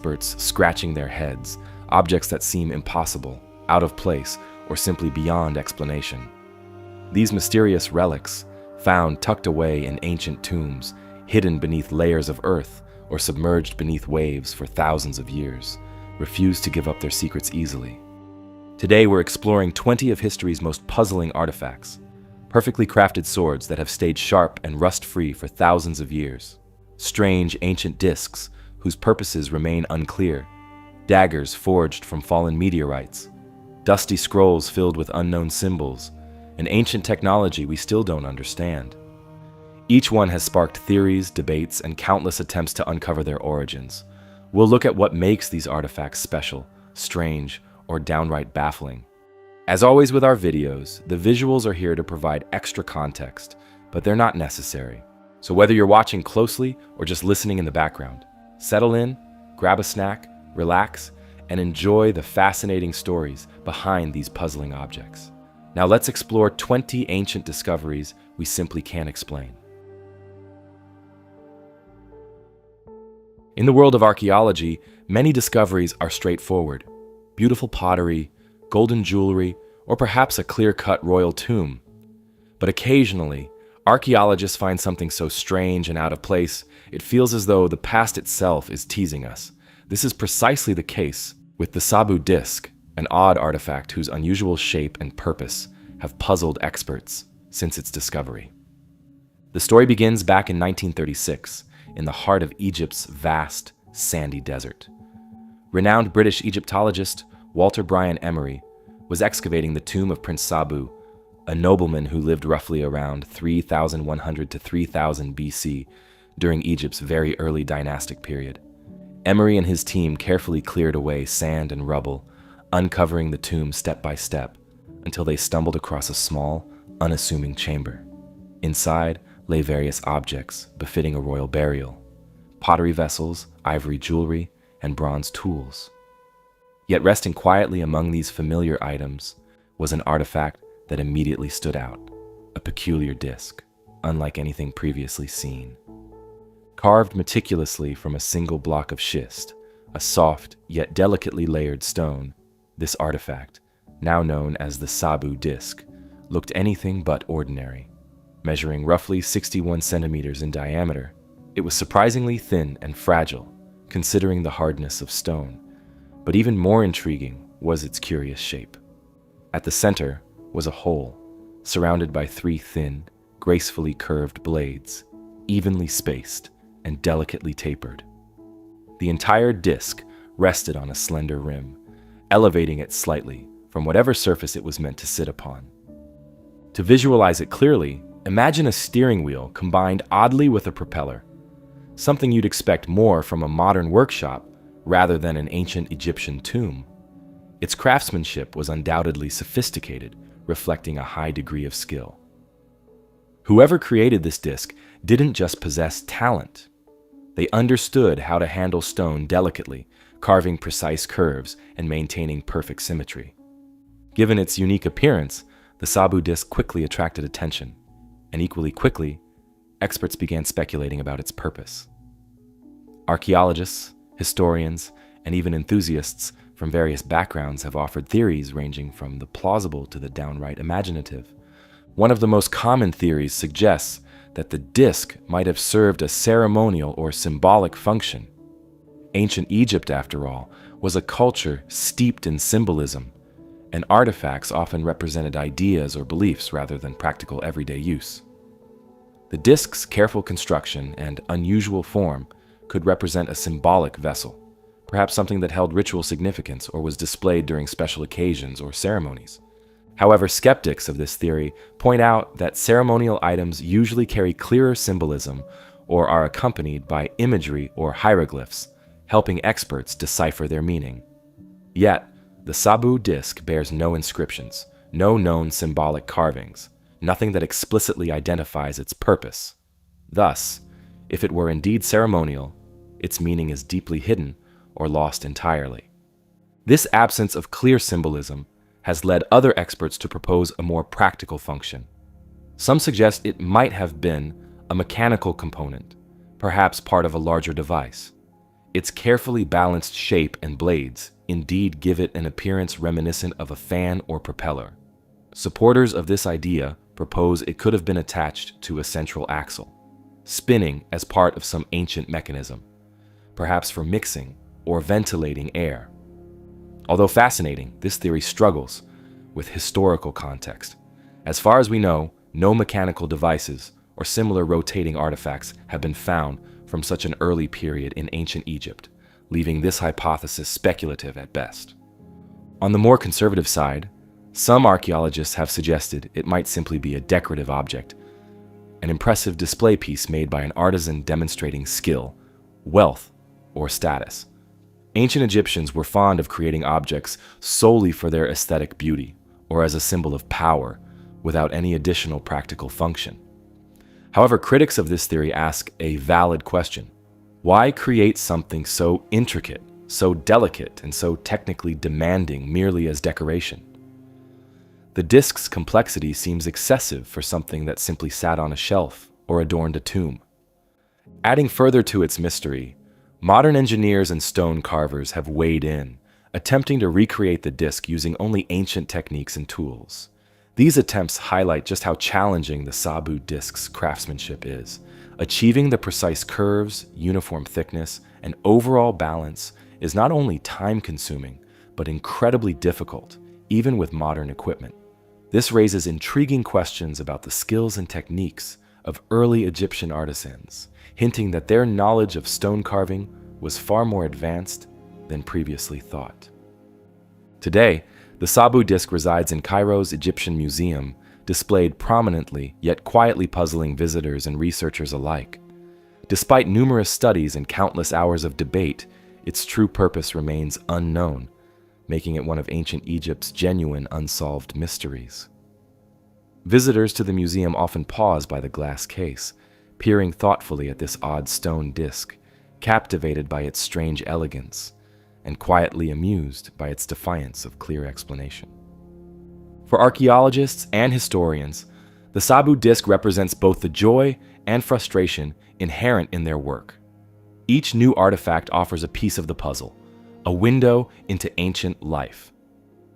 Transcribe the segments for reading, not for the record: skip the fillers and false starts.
experts scratching their heads, objects that seem impossible, out of place, or simply beyond explanation. These mysterious relics, found tucked away in ancient tombs, hidden beneath layers of earth, or submerged beneath waves for thousands of years, refuse to give up their secrets easily. Today we're exploring 20 of history's most puzzling artifacts, perfectly crafted swords that have stayed sharp and rust-free for thousands of years, strange ancient discs whose purposes remain unclear, daggers forged from fallen meteorites, dusty scrolls filled with unknown symbols, and ancient technology we still don't understand. Each one has sparked theories, debates, and countless attempts to uncover their origins. We'll look at what makes these artifacts special, strange, or downright baffling. As always with our videos, the visuals are here to provide extra context, but they're not necessary. So whether you're watching closely or just listening in the background, settle in, grab a snack, relax, and enjoy the fascinating stories behind these puzzling objects. Now let's explore 20 ancient discoveries we simply can't explain. In the world of archaeology, many discoveries are straightforward. Beautiful pottery, golden jewelry, or perhaps a clear-cut royal tomb. But occasionally, archaeologists find something so strange and out of place, it feels as though the past itself is teasing us. This is precisely the case with the Phaistos Disc, an odd artifact whose unusual shape and purpose have puzzled experts since its discovery. The story begins back in 1936, in the heart of Egypt's vast, sandy desert. Renowned British Egyptologist Walter Bryan Emery was excavating the tomb of Prince Sabu, a nobleman who lived roughly around 3,100 to 3000 BC during Egypt's very early dynastic period. Emery and his team carefully cleared away sand and rubble, uncovering the tomb step by step, until they stumbled across a small, unassuming chamber. Inside lay various objects befitting a royal burial: pottery vessels, ivory jewelry, and bronze tools. Yet resting quietly among these familiar items was an artifact that immediately stood out, a peculiar disc, unlike anything previously seen. Carved meticulously from a single block of schist, a soft yet delicately layered stone, this artifact, now known as the Phaistos Disc, looked anything but ordinary. Measuring roughly 61 centimeters in diameter, it was surprisingly thin and fragile, considering the hardness of stone. But even more intriguing was its curious shape. At the center was a hole, surrounded by 3 thin, gracefully curved blades, evenly spaced and delicately tapered. The entire disc rested on a slender rim, elevating it slightly from whatever surface it was meant to sit upon. To visualize it clearly, imagine a steering wheel combined oddly with a propeller, something you'd expect more from a modern workshop rather than an ancient Egyptian tomb. Its craftsmanship was undoubtedly sophisticated, reflecting a high degree of skill. Whoever created this disc didn't just possess talent. They understood how to handle stone delicately, carving precise curves and maintaining perfect symmetry. Given its unique appearance, the Phaistos Disc quickly attracted attention, and equally quickly, experts began speculating about its purpose. Archaeologists, historians, and even enthusiasts from various backgrounds have offered theories ranging from the plausible to the downright imaginative. One of the most common theories suggests that the disc might have served a ceremonial or symbolic function. Ancient Egypt, after all, was a culture steeped in symbolism, and artifacts often represented ideas or beliefs rather than practical everyday use. The disc's careful construction and unusual form could represent a symbolic vessel, perhaps something that held ritual significance or was displayed during special occasions or ceremonies. However, skeptics of this theory point out that ceremonial items usually carry clearer symbolism or are accompanied by imagery or hieroglyphs, helping experts decipher their meaning. Yet, the Phaistos Disc bears no inscriptions, no known symbolic carvings, nothing that explicitly identifies its purpose. Thus, if it were indeed ceremonial, its meaning is deeply hidden or lost entirely. This absence of clear symbolism has led other experts to propose a more practical function. Some suggest it might have been a mechanical component, perhaps part of a larger device. Its carefully balanced shape and blades indeed give it an appearance reminiscent of a fan or propeller. Supporters of this idea propose it could have been attached to a central axle, spinning as part of some ancient mechanism, perhaps for mixing or ventilating air. Although fascinating, this theory struggles with historical context. As far as we know, no mechanical devices or similar rotating artifacts have been found from such an early period in ancient Egypt, leaving this hypothesis speculative at best. On the more conservative side, some archaeologists have suggested it might simply be a decorative object, an impressive display piece made by an artisan demonstrating skill, wealth, or status. Ancient Egyptians were fond of creating objects solely for their aesthetic beauty, or as a symbol of power, without any additional practical function. However, critics of this theory ask a valid question. Why create something so intricate, so delicate, and so technically demanding merely as decoration? The disc's complexity seems excessive for something that simply sat on a shelf or adorned a tomb. Adding further to its mystery, modern engineers and stone carvers have weighed in, attempting to recreate the disc using only ancient techniques and tools. These attempts highlight just how challenging the Sabu disc's craftsmanship is. Achieving the precise curves, uniform thickness, and overall balance is not only time-consuming, but incredibly difficult, even with modern equipment. This raises intriguing questions about the skills and techniques of early Egyptian artisans, hinting that their knowledge of stone carving was far more advanced than previously thought. Today, the Sabu disc resides in Cairo's Egyptian Museum, displayed prominently yet quietly puzzling visitors and researchers alike. Despite numerous studies and countless hours of debate, its true purpose remains unknown, making it one of ancient Egypt's genuine unsolved mysteries. Visitors to the museum often pause by the glass case, peering thoughtfully at this odd stone disc, captivated by its strange elegance, and quietly amused by its defiance of clear explanation. For archaeologists and historians, the Sabu disc represents both the joy and frustration inherent in their work. Each new artifact offers a piece of the puzzle, a window into ancient life.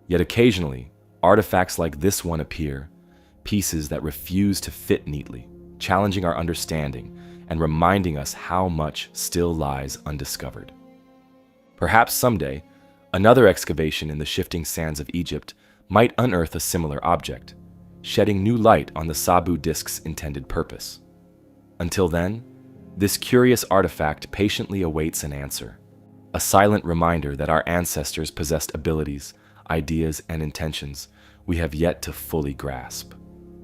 Yet occasionally, artifacts like this one appear, pieces that refuse to fit neatly, challenging our understanding and reminding us how much still lies undiscovered. Perhaps someday, another excavation in the shifting sands of Egypt might unearth a similar object, shedding new light on the Sabu disc's intended purpose. Until then, this curious artifact patiently awaits an answer, a silent reminder that our ancestors possessed abilities, ideas, and intentions we have yet to fully grasp.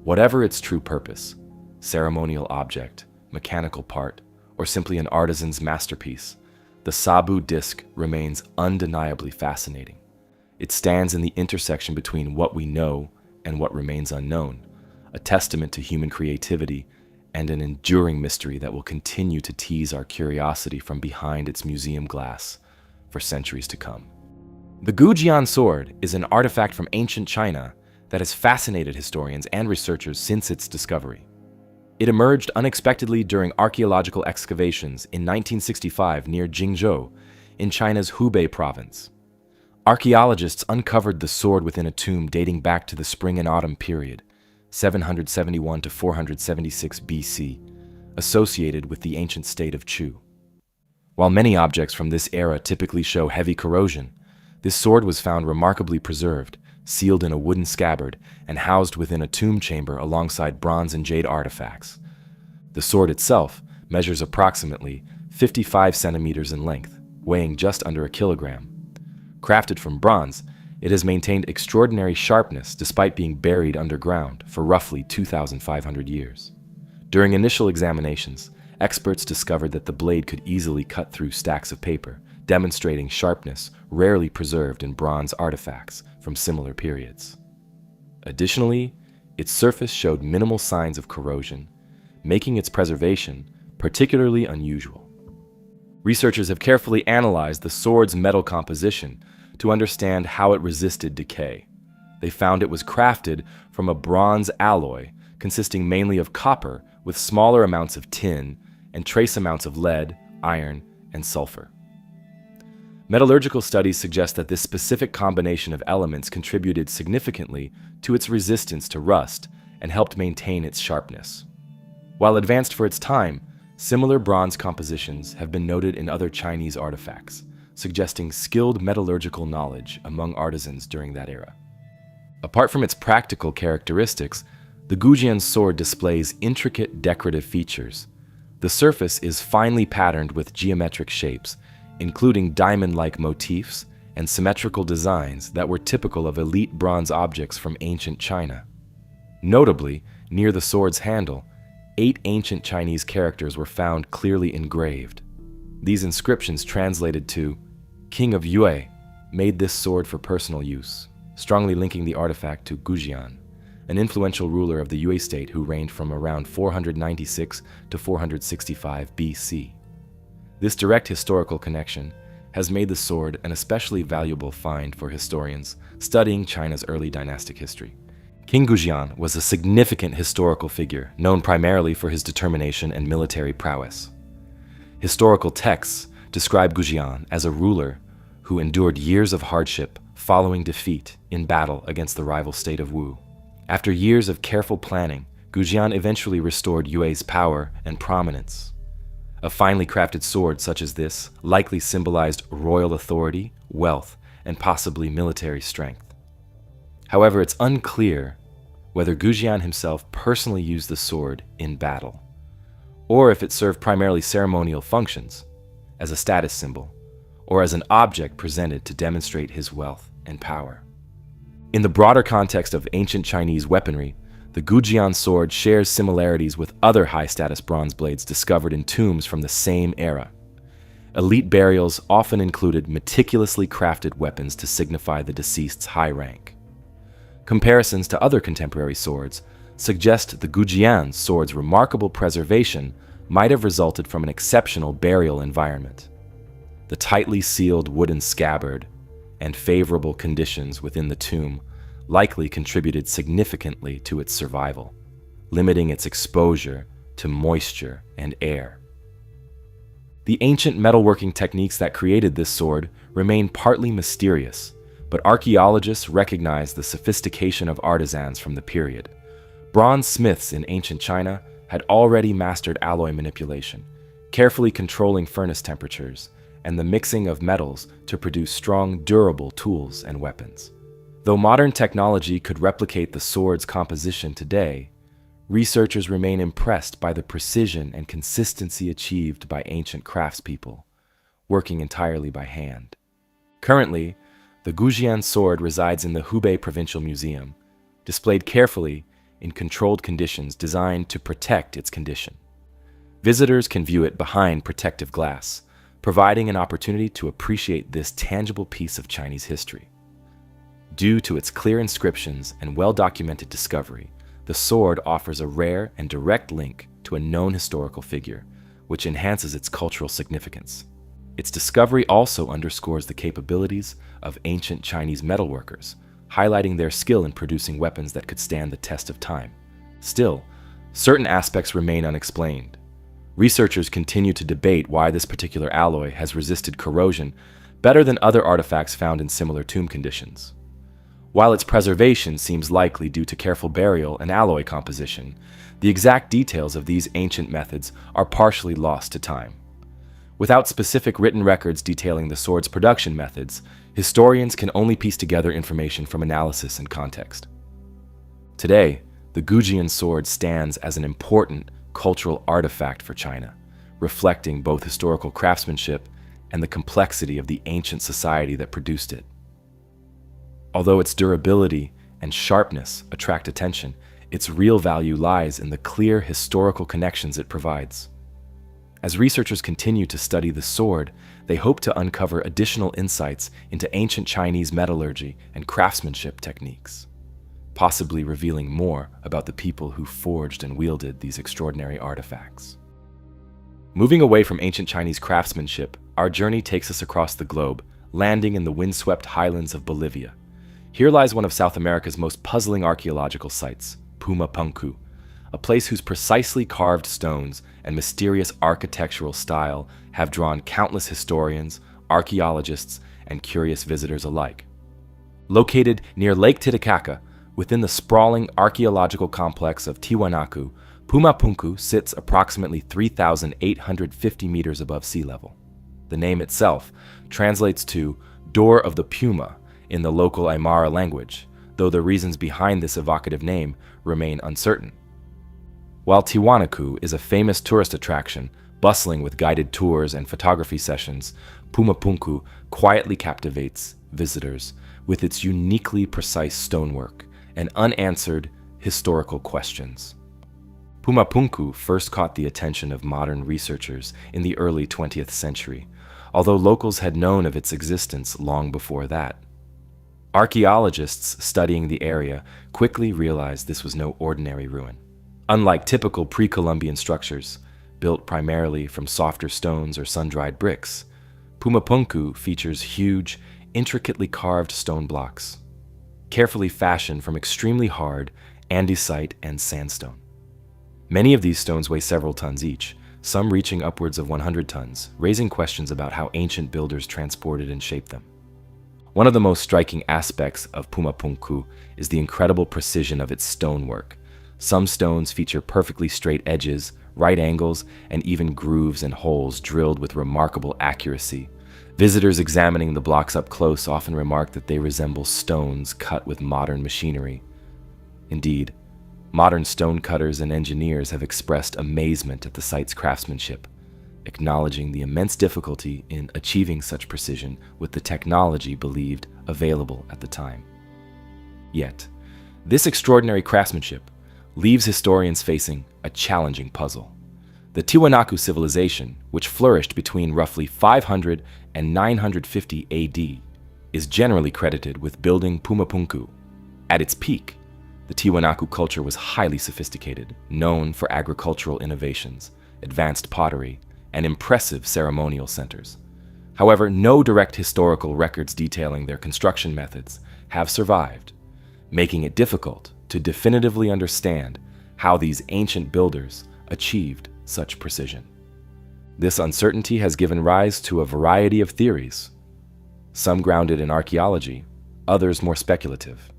Whatever its true purpose, ceremonial object, mechanical part, or simply an artisan's masterpiece, the Sabu disc remains undeniably fascinating. It stands in the intersection between what we know and what remains unknown, a testament to human creativity and an enduring mystery that will continue to tease our curiosity from behind its museum glass for centuries to come. The Gujian sword is an artifact from ancient China that has fascinated historians and researchers since its discovery. It emerged unexpectedly during archaeological excavations in 1965 near Jingzhou, in China's Hubei province. Archaeologists uncovered the sword within a tomb dating back to the Spring and Autumn period, 771 to 476 BC, associated with the ancient state of Chu. While many objects from this era typically show heavy corrosion, this sword was found remarkably preserved, sealed in a wooden scabbard, and housed within a tomb chamber alongside bronze and jade artifacts. The sword itself measures approximately 55 centimeters in length, weighing just under a kilogram. Crafted from bronze, it has maintained extraordinary sharpness despite being buried underground for roughly 2,500 years. During initial examinations, experts discovered that the blade could easily cut through stacks of paper, demonstrating sharpness rarely preserved in bronze artifacts from similar periods. Additionally, its surface showed minimal signs of corrosion, making its preservation particularly unusual. Researchers have carefully analyzed the sword's metal composition to understand how it resisted decay. They found it was crafted from a bronze alloy consisting mainly of copper with smaller amounts of tin and trace amounts of lead, iron, and sulfur. Metallurgical studies suggest that this specific combination of elements contributed significantly to its resistance to rust and helped maintain its sharpness. While advanced for its time, similar bronze compositions have been noted in other Chinese artifacts, suggesting skilled metallurgical knowledge among artisans during that era. Apart from its practical characteristics, the Gujian sword displays intricate decorative features. The surface is finely patterned with geometric shapes, including diamond-like motifs and symmetrical designs that were typical of elite bronze objects from ancient China. Notably, near the sword's handle, 8 ancient Chinese characters were found clearly engraved. These inscriptions translated to, "King of Yue made this sword for personal use," strongly linking the artifact to Gujian, an influential ruler of the Yue state who reigned from around 496 to 465 BC. This direct historical connection has made the sword an especially valuable find for historians studying China's early dynastic history. King Gujian was a significant historical figure, known primarily for his determination and military prowess. Historical texts describe Gujian as a ruler who endured years of hardship following defeat in battle against the rival state of Wu. After years of careful planning, Gujian eventually restored Yue's power and prominence. A finely crafted sword such as this likely symbolized royal authority, wealth, and possibly military strength. However, it's unclear whether Gujian himself personally used the sword in battle, or if it served primarily ceremonial functions, as a status symbol, or as an object presented to demonstrate his wealth and power. In the broader context of ancient Chinese weaponry, the Gujian sword shares similarities with other high-status bronze blades discovered in tombs from the same era. Elite burials often included meticulously crafted weapons to signify the deceased's high rank. Comparisons to other contemporary swords suggest the Gujian sword's remarkable preservation might have resulted from an exceptional burial environment. The tightly sealed wooden scabbard and favorable conditions within the tomb likely contributed significantly to its survival, limiting its exposure to moisture and air. The ancient metalworking techniques that created this sword remain partly mysterious, but archaeologists recognize the sophistication of artisans from the period. Bronze smiths in ancient China had already mastered alloy manipulation, carefully controlling furnace temperatures, and the mixing of metals to produce strong, durable tools and weapons. Though modern technology could replicate the sword's composition today, researchers remain impressed by the precision and consistency achieved by ancient craftspeople, working entirely by hand. Currently, the Gujian sword resides in the Hubei Provincial Museum, displayed carefully in controlled conditions designed to protect its condition. Visitors can view it behind protective glass, providing an opportunity to appreciate this tangible piece of Chinese history. Due to its clear inscriptions and well-documented discovery, the sword offers a rare and direct link to a known historical figure, which enhances its cultural significance. Its discovery also underscores the capabilities of ancient Chinese metalworkers, highlighting their skill in producing weapons that could stand the test of time. Still, certain aspects remain unexplained. Researchers continue to debate why this particular alloy has resisted corrosion better than other artifacts found in similar tomb conditions. While its preservation seems likely due to careful burial and alloy composition, the exact details of these ancient methods are partially lost to time. Without specific written records detailing the sword's production methods, historians can only piece together information from analysis and context. Today, the Gujian sword stands as an important cultural artifact for China, reflecting both historical craftsmanship and the complexity of the ancient society that produced it. Although its durability and sharpness attract attention, its real value lies in the clear historical connections it provides. As researchers continue to study the sword, they hope to uncover additional insights into ancient Chinese metallurgy and craftsmanship techniques, possibly revealing more about the people who forged and wielded these extraordinary artifacts. Moving away from ancient Chinese craftsmanship, our journey takes us across the globe, landing in the windswept highlands of Bolivia. Here lies one of South America's most puzzling archaeological sites, Pumapunku, a place whose precisely carved stones and mysterious architectural style have drawn countless historians, archaeologists and curious visitors alike. Located near Lake Titicaca, within the sprawling archaeological complex of Tiwanaku, Pumapunku sits approximately 3,850 meters above sea level. The name itself translates to Door of the Puma in the local Aymara language, though the reasons behind this evocative name remain uncertain. While Tiwanaku is a famous tourist attraction, bustling with guided tours and photography sessions, Pumapunku quietly captivates visitors with its uniquely precise stonework and unanswered historical questions. Pumapunku first caught the attention of modern researchers in the early 20th century, although locals had known of its existence long before that. Archaeologists studying the area quickly realized this was no ordinary ruin. Unlike typical pre-Columbian structures, built primarily from softer stones or sun-dried bricks, Pumapunku features huge, intricately carved stone blocks, carefully fashioned from extremely hard andesite and sandstone. Many of these stones weigh several tons each, some reaching upwards of 100 tons, raising questions about how ancient builders transported and shaped them. One of the most striking aspects of Pumapunku is the incredible precision of its stonework. Some stones feature perfectly straight edges, right angles, and even grooves and holes drilled with remarkable accuracy. Visitors examining the blocks up close often remark that they resemble stones cut with modern machinery. Indeed, modern stonecutters and engineers have expressed amazement at the site's craftsmanship, acknowledging the immense difficulty in achieving such precision with the technology believed available at the time. Yet, this extraordinary craftsmanship leaves historians facing a challenging puzzle. The Tiwanaku civilization, which flourished between roughly 500 and 950 AD, is generally credited with building Pumapunku. At its peak, the Tiwanaku culture was highly sophisticated, known for agricultural innovations, advanced pottery, and impressive ceremonial centers. However, no direct historical records detailing their construction methods have survived, making it difficult to definitively understand how these ancient builders achieved such precision. This uncertainty has given rise to a variety of theories, some grounded in archaeology, others more speculative.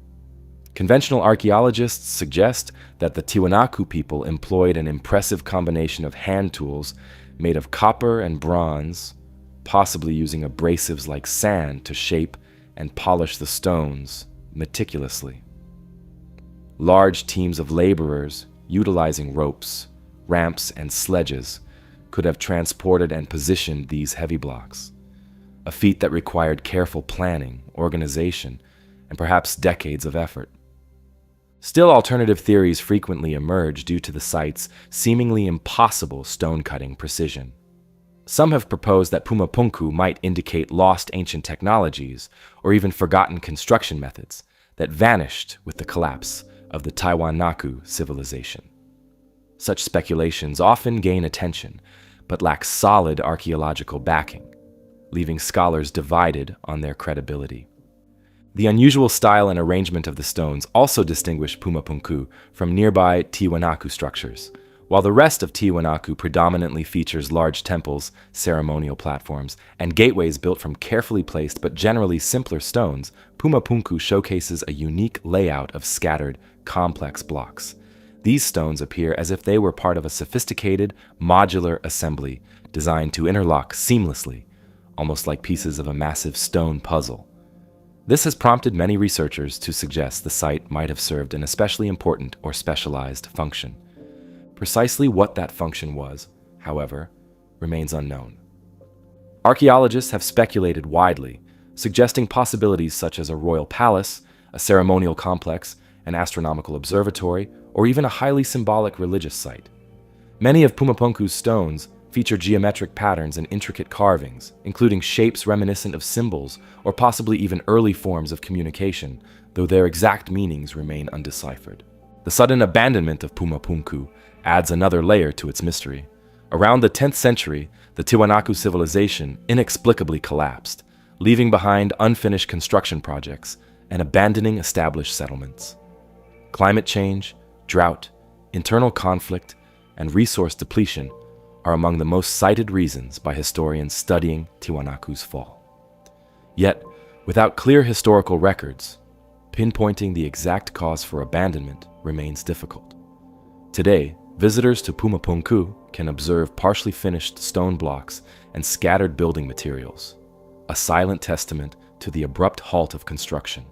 Conventional archaeologists suggest that the Tiwanaku people employed an impressive combination of hand tools made of copper and bronze, possibly using abrasives like sand to shape and polish the stones meticulously. Large teams of laborers, utilizing ropes, ramps, and sledges, could have transported and positioned these heavy blocks, a feat that required careful planning, organization, and perhaps decades of effort. Still, alternative theories frequently emerge due to the site's seemingly impossible stone-cutting precision. Some have proposed that Pumapunku might indicate lost ancient technologies or even forgotten construction methods that vanished with the collapse of the Tiwanaku civilization. Such speculations often gain attention, but lack solid archaeological backing, leaving scholars divided on their credibility. The unusual style and arrangement of the stones also distinguish Pumapunku from nearby Tiwanaku structures. While the rest of Tiwanaku predominantly features large temples, ceremonial platforms, and gateways built from carefully placed but generally simpler stones, Pumapunku showcases a unique layout of scattered, complex blocks. These stones appear as if they were part of a sophisticated, modular assembly designed to interlock seamlessly, almost like pieces of a massive stone puzzle. This has prompted many researchers to suggest the site might have served an especially important or specialized function. Precisely what that function was, however, remains unknown. Archaeologists have speculated widely, suggesting possibilities such as a royal palace, a ceremonial complex, an astronomical observatory, or even a highly symbolic religious site. Many of Pumapunku's stones feature geometric patterns and intricate carvings, including shapes reminiscent of symbols or possibly even early forms of communication, though their exact meanings remain undeciphered. The sudden abandonment of Pumapunku adds another layer to its mystery. Around the 10th century, the Tiwanaku civilization inexplicably collapsed, leaving behind unfinished construction projects and abandoning established settlements. Climate change, drought, internal conflict, and resource depletion are among the most cited reasons by historians studying Tiwanaku's fall. Yet, without clear historical records, pinpointing the exact cause for abandonment remains difficult. Today, visitors to Pumapunku can observe partially finished stone blocks and scattered building materials, a silent testament to the abrupt halt of construction.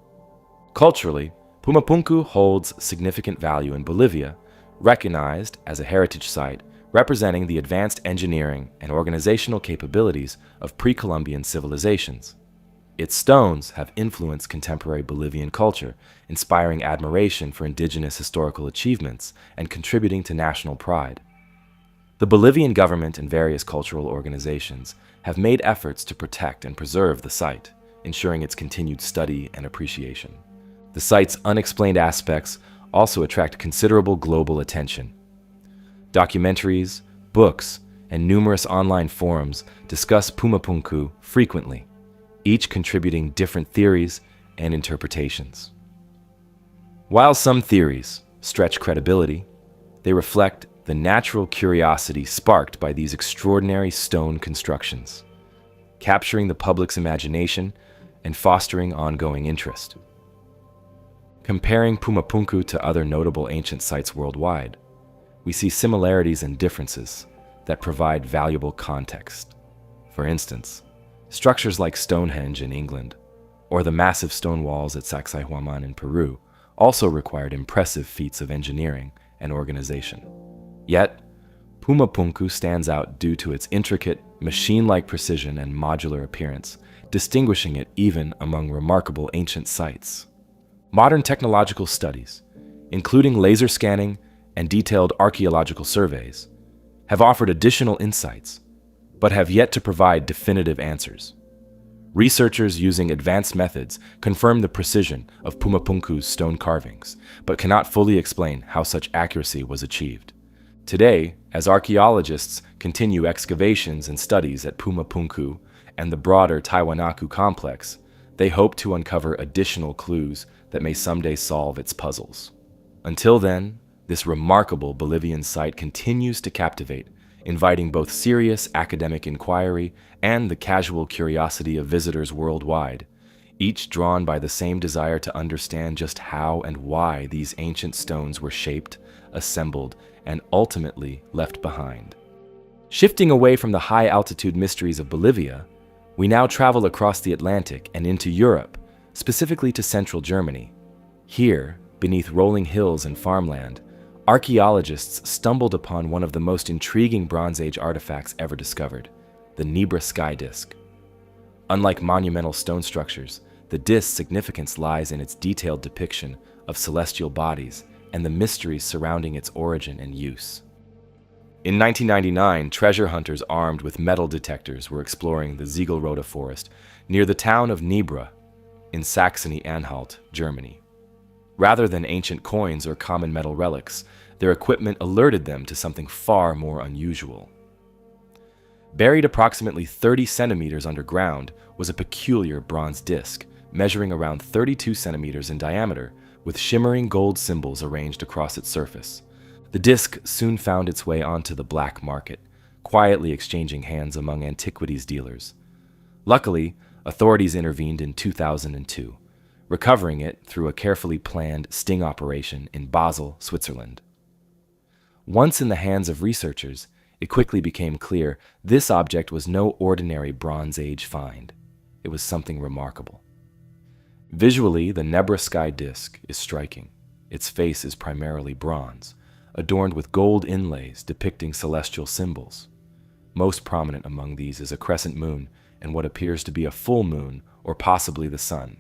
Culturally, Pumapunku holds significant value in Bolivia, recognized as a heritage site representing the advanced engineering and organizational capabilities of pre-Columbian civilizations. Its stones have influenced contemporary Bolivian culture, inspiring admiration for indigenous historical achievements and contributing to national pride. The Bolivian government and various cultural organizations have made efforts to protect and preserve the site, ensuring its continued study and appreciation. The site's unexplained aspects also attract considerable global attention. Documentaries, books, and numerous online forums discuss Pumapunku frequently, each contributing different theories and interpretations. While some theories stretch credibility, they reflect the natural curiosity sparked by these extraordinary stone constructions, capturing the public's imagination and fostering ongoing interest. Comparing Pumapunku to other notable ancient sites worldwide, we see similarities and differences that provide valuable context. For instance, structures like Stonehenge in England, or the massive stone walls at Sacsayhuaman in Peru, also required impressive feats of engineering and organization. Yet, Pumapunku stands out due to its intricate, machine-like precision and modular appearance, distinguishing it even among remarkable ancient sites. Modern technological studies, including laser scanning and detailed archaeological surveys, have offered additional insights, but have yet to provide definitive answers. Researchers using advanced methods confirm the precision of Pumapunku's stone carvings, but cannot fully explain how such accuracy was achieved. Today, as archaeologists continue excavations and studies at Pumapunku and the broader Tiwanaku complex, they hope to uncover additional clues that may someday solve its puzzles. Until then, this remarkable Bolivian site continues to captivate, inviting both serious academic inquiry and the casual curiosity of visitors worldwide, each drawn by the same desire to understand just how and why these ancient stones were shaped, assembled, and ultimately left behind. Shifting away from the high-altitude mysteries of Bolivia, we now travel across the Atlantic and into Europe, specifically to central Germany. Here, beneath rolling hills and farmland, archaeologists stumbled upon one of the most intriguing Bronze Age artifacts ever discovered, the Nebra sky disk. Unlike monumental stone structures, the disk's significance lies in its detailed depiction of celestial bodies and the mysteries surrounding its origin and use. In 1999, treasure hunters armed with metal detectors were exploring the Ziegelrode forest near the town of Nebra in Saxony-Anhalt, Germany. Rather than ancient coins or common metal relics, their equipment alerted them to something far more unusual. Buried approximately 30 centimeters underground was a peculiar bronze disc, measuring around 32 centimeters in diameter, with shimmering gold symbols arranged across its surface. The disc soon found its way onto the black market, quietly exchanging hands among antiquities dealers. Luckily, authorities intervened in 2002, recovering it through a carefully planned sting operation in Basel, Switzerland. Once in the hands of researchers, it quickly became clear this object was no ordinary Bronze Age find. It was something remarkable. Visually, the Nebra sky disk is striking. Its face is primarily bronze, adorned with gold inlays depicting celestial symbols. Most prominent among these is a crescent moon and what appears to be a full moon or possibly the sun.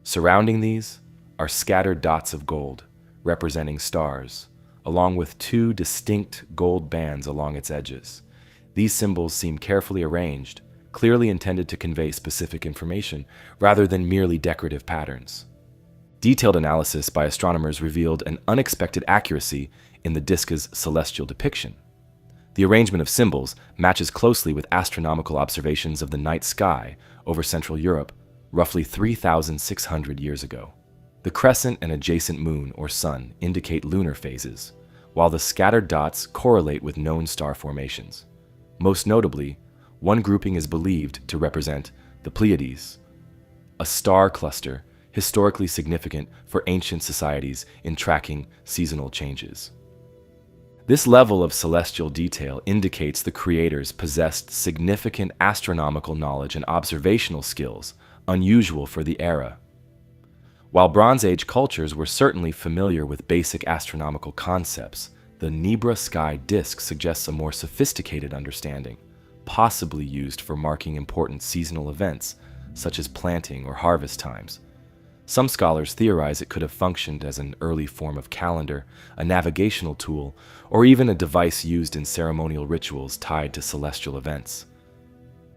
Surrounding these are scattered dots of gold, representing stars, along with two distinct gold bands along its edges. These symbols seem carefully arranged, clearly intended to convey specific information rather than merely decorative patterns. Detailed analysis by astronomers revealed an unexpected accuracy in the disk's celestial depiction. The arrangement of symbols matches closely with astronomical observations of the night sky over Central Europe roughly 3,600 years ago. The crescent and adjacent moon or sun indicate lunar phases, while the scattered dots correlate with known star formations. Most notably, one grouping is believed to represent the Pleiades, a star cluster historically significant for ancient societies in tracking seasonal changes. This level of celestial detail indicates the creators possessed significant astronomical knowledge and observational skills, unusual for the era. While Bronze Age cultures were certainly familiar with basic astronomical concepts, the Nebra sky disk suggests a more sophisticated understanding, possibly used for marking important seasonal events, such as planting or harvest times. Some scholars theorize it could have functioned as an early form of calendar, a navigational tool, or even a device used in ceremonial rituals tied to celestial events.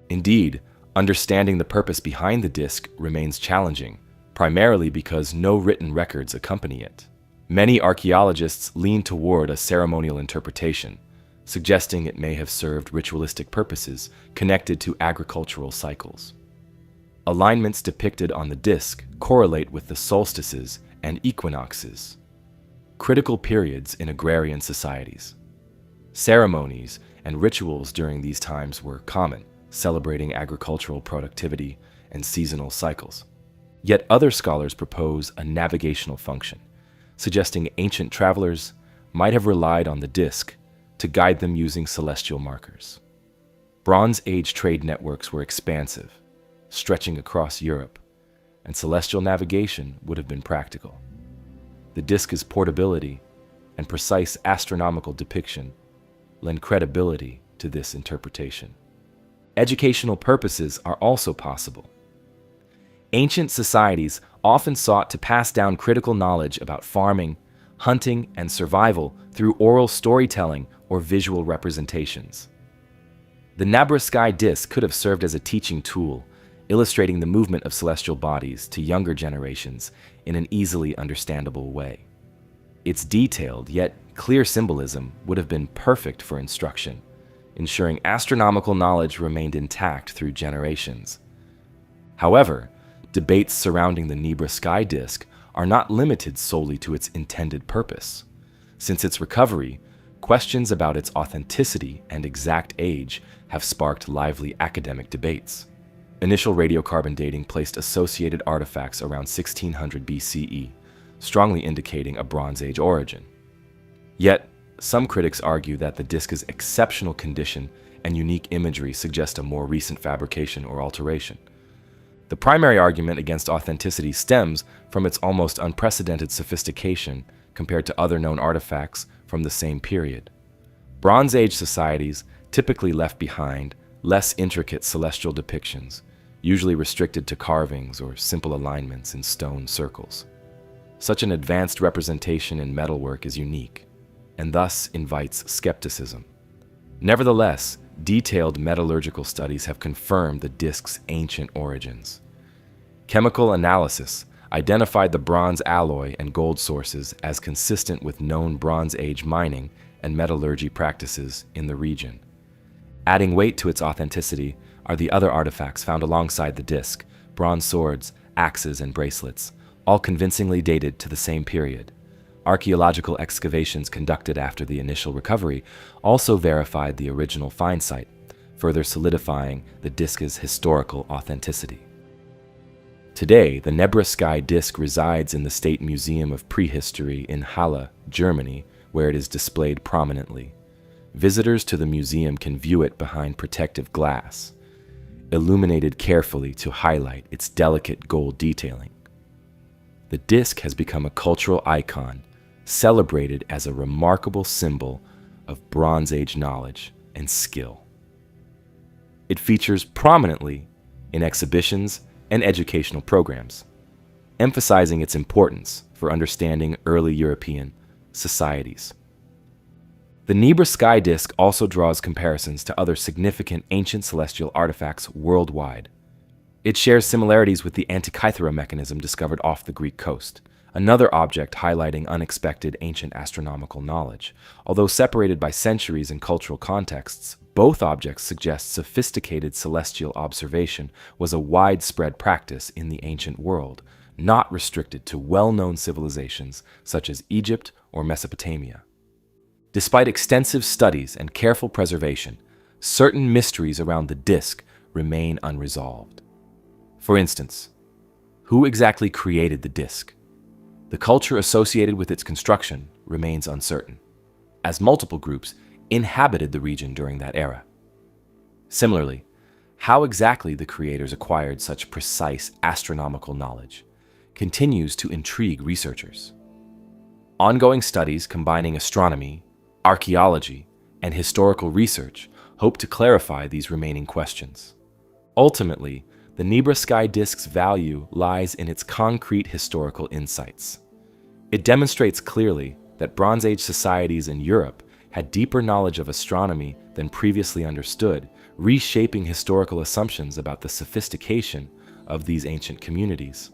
Indeed, understanding the purpose behind the disk remains challenging, primarily because no written records accompany it. Many archaeologists lean toward a ceremonial interpretation, suggesting it may have served ritualistic purposes connected to agricultural cycles. Alignments depicted on the disk correlate with the solstices and equinoxes, critical periods in agrarian societies. Ceremonies and rituals during these times were common, celebrating agricultural productivity and seasonal cycles. Yet other scholars propose a navigational function, suggesting ancient travelers might have relied on the disk to guide them using celestial markers. Bronze Age trade networks were expansive, stretching across Europe, and celestial navigation would have been practical. The disk's portability and precise astronomical depiction lend credibility to this interpretation. Educational purposes are also possible. Ancient societies often sought to pass down critical knowledge about farming, hunting, and survival through oral storytelling or visual representations. The Nebra sky disk could have served as a teaching tool, illustrating the movement of celestial bodies to younger generations in an easily understandable way. Its detailed yet clear symbolism would have been perfect for instruction, ensuring astronomical knowledge remained intact through generations. However, debates surrounding the Nebra sky disk are not limited solely to its intended purpose. Since its recovery, questions about its authenticity and exact age have sparked lively academic debates. Initial radiocarbon dating placed associated artifacts around 1600 BCE, strongly indicating a Bronze Age origin. Yet, some critics argue that the disk's exceptional condition and unique imagery suggest a more recent fabrication or alteration. The primary argument against authenticity stems from its almost unprecedented sophistication compared to other known artifacts from the same period. Bronze Age societies typically left behind less intricate celestial depictions, usually restricted to carvings or simple alignments in stone circles. Such an advanced representation in metalwork is unique, and thus invites skepticism. Nevertheless, detailed metallurgical studies have confirmed the disk's ancient origins. Chemical analysis identified the bronze alloy and gold sources as consistent with known Bronze Age mining and metallurgy practices in the region. Adding weight to its authenticity are the other artifacts found alongside the disk: bronze swords, axes, and bracelets, all convincingly dated to the same period. Archaeological excavations conducted after the initial recovery also verified the original find site, further solidifying the disk's historical authenticity. Today, the Nebra sky disk resides in the State Museum of Prehistory in Halle, Germany, where it is displayed prominently. Visitors to the museum can view it behind protective glass, illuminated carefully to highlight its delicate gold detailing. The disk has become a cultural icon, celebrated as a remarkable symbol of Bronze Age knowledge and skill. It features prominently in exhibitions and educational programs, emphasizing its importance for understanding early European societies. The Nebra sky disk also draws comparisons to other significant ancient celestial artifacts worldwide. It shares similarities with the Antikythera mechanism discovered off the Greek coast, another object highlighting unexpected ancient astronomical knowledge. Although separated by centuries and cultural contexts, both objects suggest sophisticated celestial observation was a widespread practice in the ancient world, not restricted to well-known civilizations such as Egypt or Mesopotamia. Despite extensive studies and careful preservation, certain mysteries around the disk remain unresolved. For instance, who exactly created the disc? The culture associated with its construction remains uncertain, as multiple groups inhabited the region during that era. Similarly, how exactly the creators acquired such precise astronomical knowledge continues to intrigue researchers. Ongoing studies combining astronomy, archaeology, and historical research hope to clarify these remaining questions. Ultimately, the Nebra Sky Disk's value lies in its concrete historical insights. It demonstrates clearly that Bronze Age societies in Europe had deeper knowledge of astronomy than previously understood, reshaping historical assumptions about the sophistication of these ancient communities.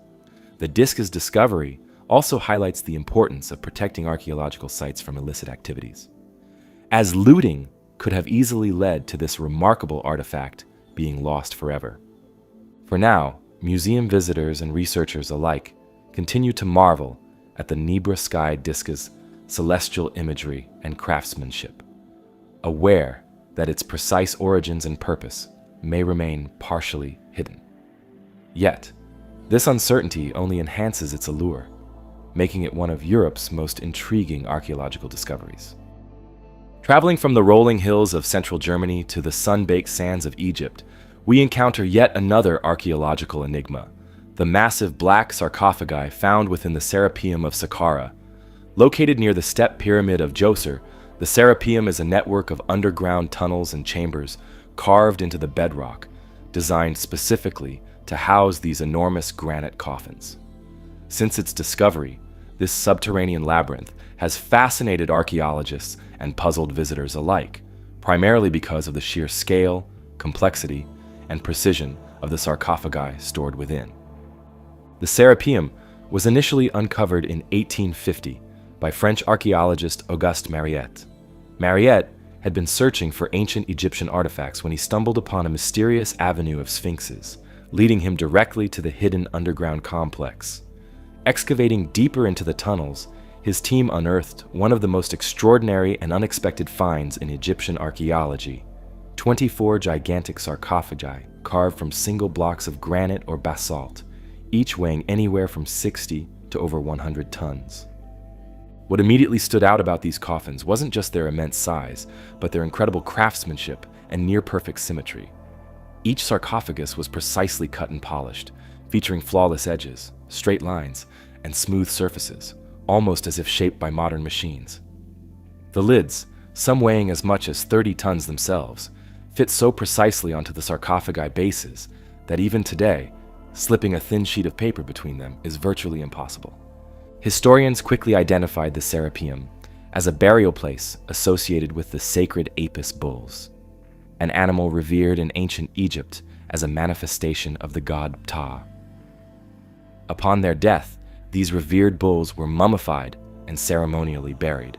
The disk's discovery also highlights the importance of protecting archaeological sites from illicit activities, as looting could have easily led to this remarkable artifact being lost forever. For now, museum visitors and researchers alike continue to marvel at the Nebra Sky Disk's celestial imagery and craftsmanship, aware that its precise origins and purpose may remain partially hidden. Yet, this uncertainty only enhances its allure, making it one of Europe's most intriguing archaeological discoveries. Traveling from the rolling hills of central Germany to the sun-baked sands of Egypt, we encounter yet another archaeological enigma, the massive black sarcophagi found within the Serapeum of Saqqara. Located near the Step Pyramid of Djoser, the Serapeum is a network of underground tunnels and chambers carved into the bedrock, designed specifically to house these enormous granite coffins. Since its discovery, this subterranean labyrinth has fascinated archaeologists and puzzled visitors alike, primarily because of the sheer scale, complexity, and precision of the sarcophagi stored within. The Serapeum was initially uncovered in 1850 by French archaeologist Auguste Mariette. Mariette had been searching for ancient Egyptian artifacts when he stumbled upon a mysterious avenue of sphinxes, leading him directly to the hidden underground complex. Excavating deeper into the tunnels, his team unearthed one of the most extraordinary and unexpected finds in Egyptian archaeology: 24 gigantic sarcophagi carved from single blocks of granite or basalt, each weighing anywhere from 60 to over 100 tons. What immediately stood out about these coffins wasn't just their immense size, but their incredible craftsmanship and near-perfect symmetry. Each sarcophagus was precisely cut and polished, featuring flawless edges, straight lines, and smooth surfaces, almost as if shaped by modern machines. The lids, some weighing as much as 30 tons themselves, fit so precisely onto the sarcophagi bases that even today, slipping a thin sheet of paper between them is virtually impossible. Historians quickly identified the Serapeum as a burial place associated with the sacred Apis bulls, an animal revered in ancient Egypt as a manifestation of the god Ptah. Upon their death, these revered bulls were mummified and ceremonially buried.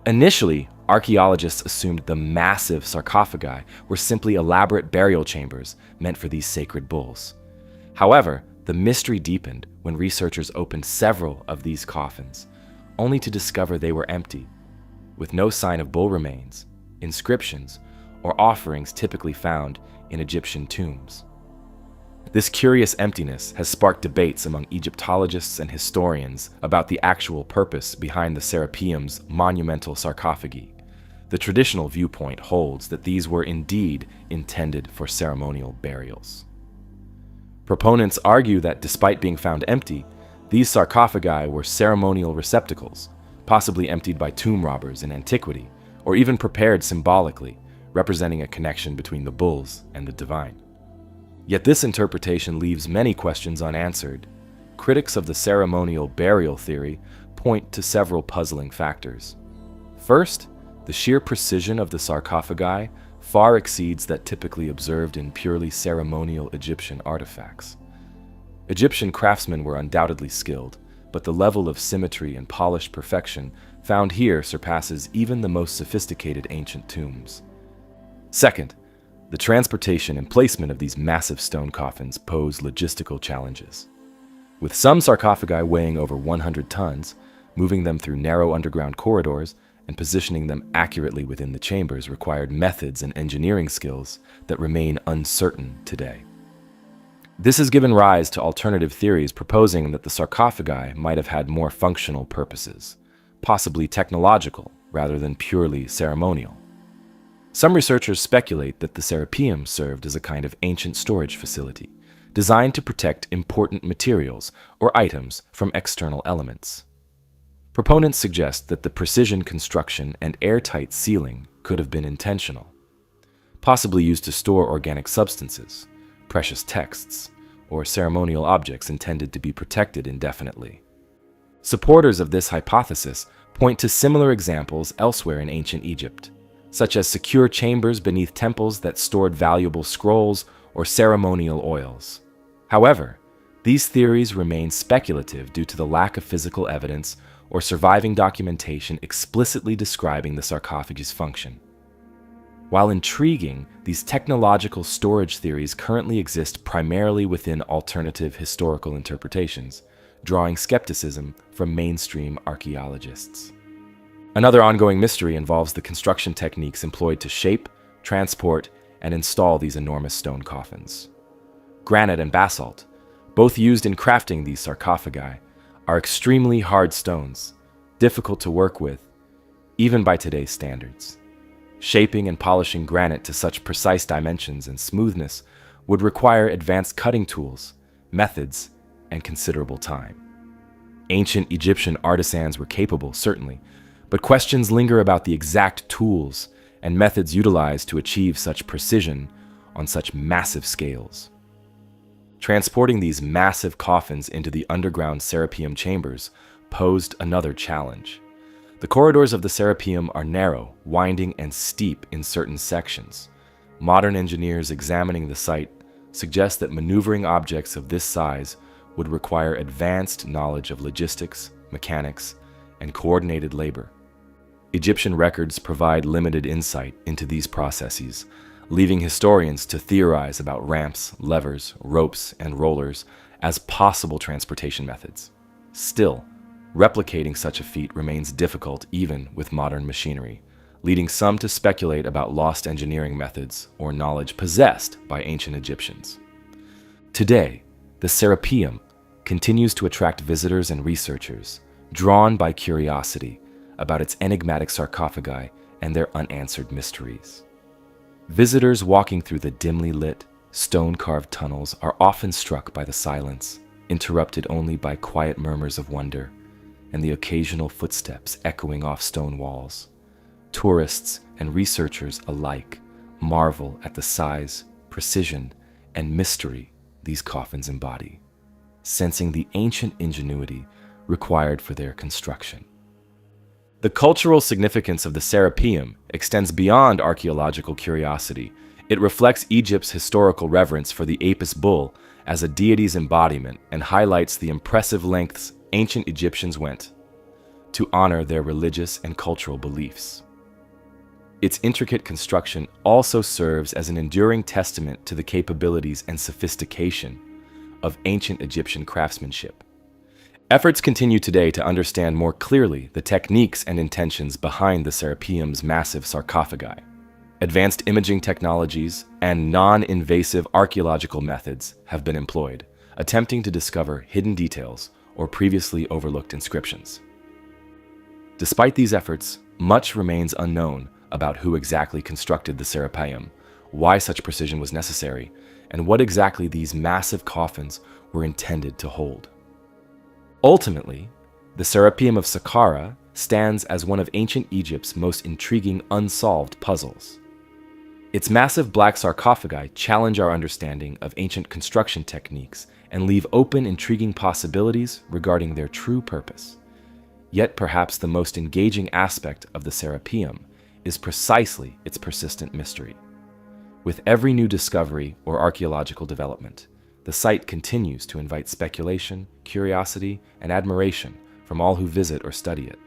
Initially, archaeologists assumed the massive sarcophagi were simply elaborate burial chambers meant for these sacred bulls. However, the mystery deepened when researchers opened several of these coffins, only to discover they were empty, with no sign of bull remains, inscriptions, or offerings typically found in Egyptian tombs. This curious emptiness has sparked debates among Egyptologists and historians about the actual purpose behind the Serapeum's monumental sarcophagi. The traditional viewpoint holds that these were indeed intended for ceremonial burials. Proponents argue that despite being found empty, these sarcophagi were ceremonial receptacles, possibly emptied by tomb robbers in antiquity, or even prepared symbolically, representing a connection between the bulls and the divine. Yet this interpretation leaves many questions unanswered. Critics of the ceremonial burial theory point to several puzzling factors. First, the sheer precision of the sarcophagi far exceeds that typically observed in purely ceremonial Egyptian artifacts. Egyptian craftsmen were undoubtedly skilled, but the level of symmetry and polished perfection found here surpasses even the most sophisticated ancient tombs. Second, the transportation and placement of these massive stone coffins pose logistical challenges. With some sarcophagi weighing over 100 tons, moving them through narrow underground corridors and positioning them accurately within the chambers required methods and engineering skills that remain uncertain today. This has given rise to alternative theories proposing that the sarcophagi might have had more functional purposes, possibly technological rather than purely ceremonial. Some researchers speculate that the Serapeum served as a kind of ancient storage facility, designed to protect important materials or items from external elements. Proponents suggest that the precision construction and airtight sealing could have been intentional, possibly used to store organic substances, precious texts, or ceremonial objects intended to be protected indefinitely. Supporters of this hypothesis point to similar examples elsewhere in ancient Egypt, such as secure chambers beneath temples that stored valuable scrolls or ceremonial oils. However, these theories remain speculative due to the lack of physical evidence or surviving documentation explicitly describing the sarcophag's function. While intriguing, these technological storage theories currently exist primarily within alternative historical interpretations, drawing skepticism from mainstream archaeologists. Another ongoing mystery involves the construction techniques employed to shape, transport, and install these enormous stone coffins. Granite and basalt, both used in crafting these sarcophagi, are extremely hard stones, difficult to work with, even by today's standards. Shaping and polishing granite to such precise dimensions and smoothness would require advanced cutting tools, methods, and considerable time. Ancient Egyptian artisans were capable, certainly, but questions linger about the exact tools and methods utilized to achieve such precision on such massive scales. Transporting these massive coffins into the underground Serapeum chambers posed another challenge. The corridors of the Serapeum are narrow, winding, and steep in certain sections. Modern engineers examining the site suggest that maneuvering objects of this size would require advanced knowledge of logistics, mechanics, and coordinated labor. Egyptian records provide limited insight into these processes, leaving historians to theorize about ramps, levers, ropes, and rollers as possible transportation methods. Still, replicating such a feat remains difficult even with modern machinery, leading some to speculate about lost engineering methods or knowledge possessed by ancient Egyptians. Today, the Serapeum continues to attract visitors and researchers, drawn by curiosity about its enigmatic sarcophagi and their unanswered mysteries. Visitors walking through the dimly lit, stone-carved tunnels are often struck by the silence, interrupted only by quiet murmurs of wonder and the occasional footsteps echoing off stone walls. Tourists and researchers alike marvel at the size, precision, and mystery these coffins embody, sensing the ancient ingenuity required for their construction. The cultural significance of the Serapeum extends beyond archaeological curiosity. It reflects Egypt's historical reverence for the Apis bull as a deity's embodiment and highlights the impressive lengths ancient Egyptians went to honor their religious and cultural beliefs. Its intricate construction also serves as an enduring testament to the capabilities and sophistication of ancient Egyptian craftsmanship. Efforts continue today to understand more clearly the techniques and intentions behind the Serapeum's massive sarcophagi. Advanced imaging technologies and non-invasive archaeological methods have been employed, attempting to discover hidden details or previously overlooked inscriptions. Despite these efforts, much remains unknown about who exactly constructed the Serapeum, why such precision was necessary, and what exactly these massive coffins were intended to hold. Ultimately, the Serapeum of Saqqara stands as one of ancient Egypt's most intriguing unsolved puzzles. Its massive black sarcophagi challenge our understanding of ancient construction techniques and leave open intriguing possibilities regarding their true purpose. Yet perhaps the most engaging aspect of the Serapeum is precisely its persistent mystery. With every new discovery or archaeological development, the site continues to invite speculation, curiosity, and admiration from all who visit or study it,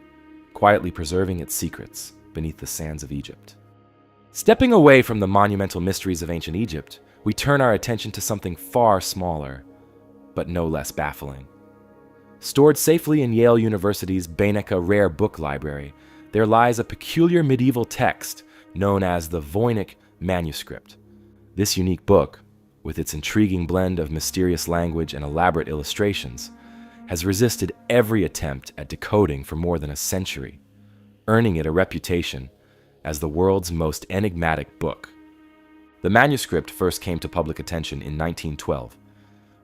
quietly preserving its secrets beneath the sands of Egypt. Stepping away from the monumental mysteries of ancient Egypt, we turn our attention to something far smaller, but no less baffling. Stored safely in Yale University's Beinecke Rare Book Library, there lies a peculiar medieval text known as the Voynich manuscript. This unique book, with its intriguing blend of mysterious language and elaborate illustrations, has resisted every attempt at decoding for more than a century, earning it a reputation as the world's most enigmatic book. The manuscript first came to public attention in 1912,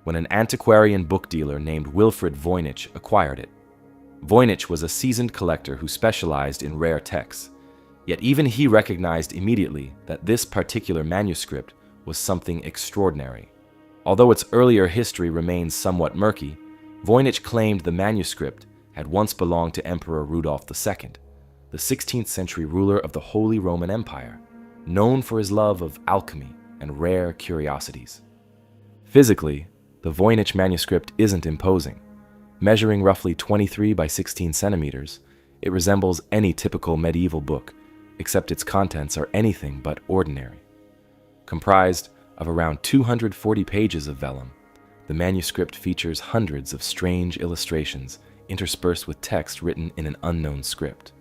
when an antiquarian book dealer named Wilfrid Voynich acquired it. Voynich was a seasoned collector who specialized in rare texts, yet even he recognized immediately that this particular manuscript was something extraordinary. Although its earlier history remains somewhat murky, Voynich claimed the manuscript had once belonged to Emperor Rudolf II, the 16th century ruler of the Holy Roman Empire, known for his love of alchemy and rare curiosities. Physically, the Voynich manuscript isn't imposing. Measuring roughly 23 by 16 centimeters, it resembles any typical medieval book, except its contents are anything but ordinary. Comprised of around 240 pages of vellum, the manuscript features hundreds of strange illustrations interspersed with text written in an unknown script.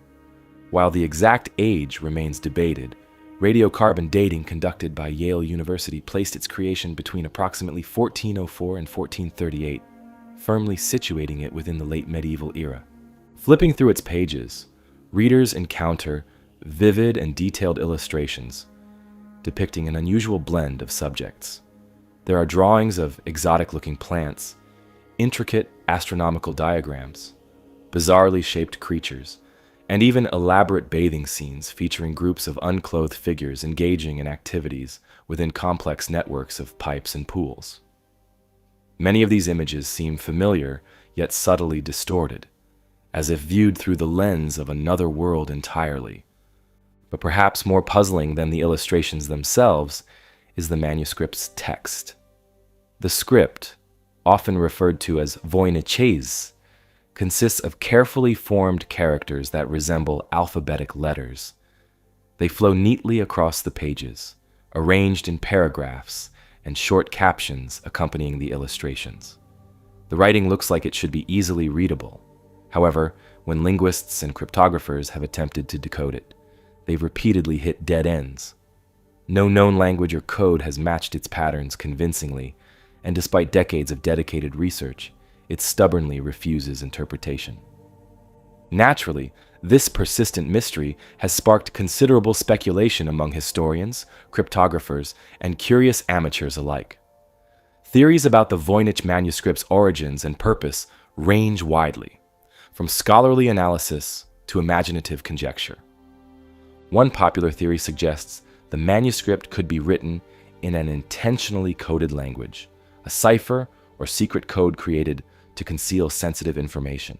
While the exact age remains debated, radiocarbon dating conducted by Yale University placed its creation between approximately 1404 and 1438, firmly situating it within the late medieval era. Flipping through its pages, readers encounter vivid and detailed illustrations depicting an unusual blend of subjects. There are drawings of exotic-looking plants, intricate astronomical diagrams, bizarrely shaped creatures, and even elaborate bathing scenes featuring groups of unclothed figures engaging in activities within complex networks of pipes and pools. Many of these images seem familiar, yet subtly distorted, as if viewed through the lens of another world entirely. But perhaps more puzzling than the illustrations themselves is the manuscript's text. The script, often referred to as Voynichese, consists of carefully formed characters that resemble alphabetic letters. They flow neatly across the pages, arranged in paragraphs and short captions accompanying the illustrations. The writing looks like it should be easily readable. However, when linguists and cryptographers have attempted to decode it, they've repeatedly hit dead ends. No known language or code has matched its patterns convincingly, and despite decades of dedicated research, it stubbornly refuses interpretation. Naturally, this persistent mystery has sparked considerable speculation among historians, cryptographers, and curious amateurs alike. Theories about the Voynich manuscript's origins and purpose range widely, from scholarly analysis to imaginative conjecture. One popular theory suggests the manuscript could be written in an intentionally coded language, a cipher or secret code created to conceal sensitive information.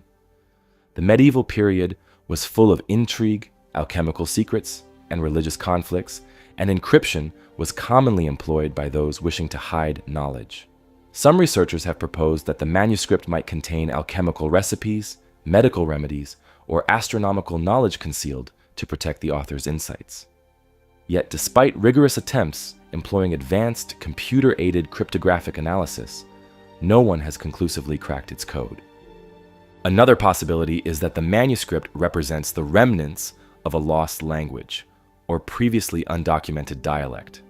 The medieval period was full of intrigue, alchemical secrets, and religious conflicts, and encryption was commonly employed by those wishing to hide knowledge. Some researchers have proposed that the manuscript might contain alchemical recipes, medical remedies, or astronomical knowledge concealed to protect the author's insights. Yet, despite rigorous attempts employing advanced computer-aided cryptographic analysis, no one has conclusively cracked its code. Another possibility is that the manuscript represents the remnants of a lost language, or previously undocumented dialect.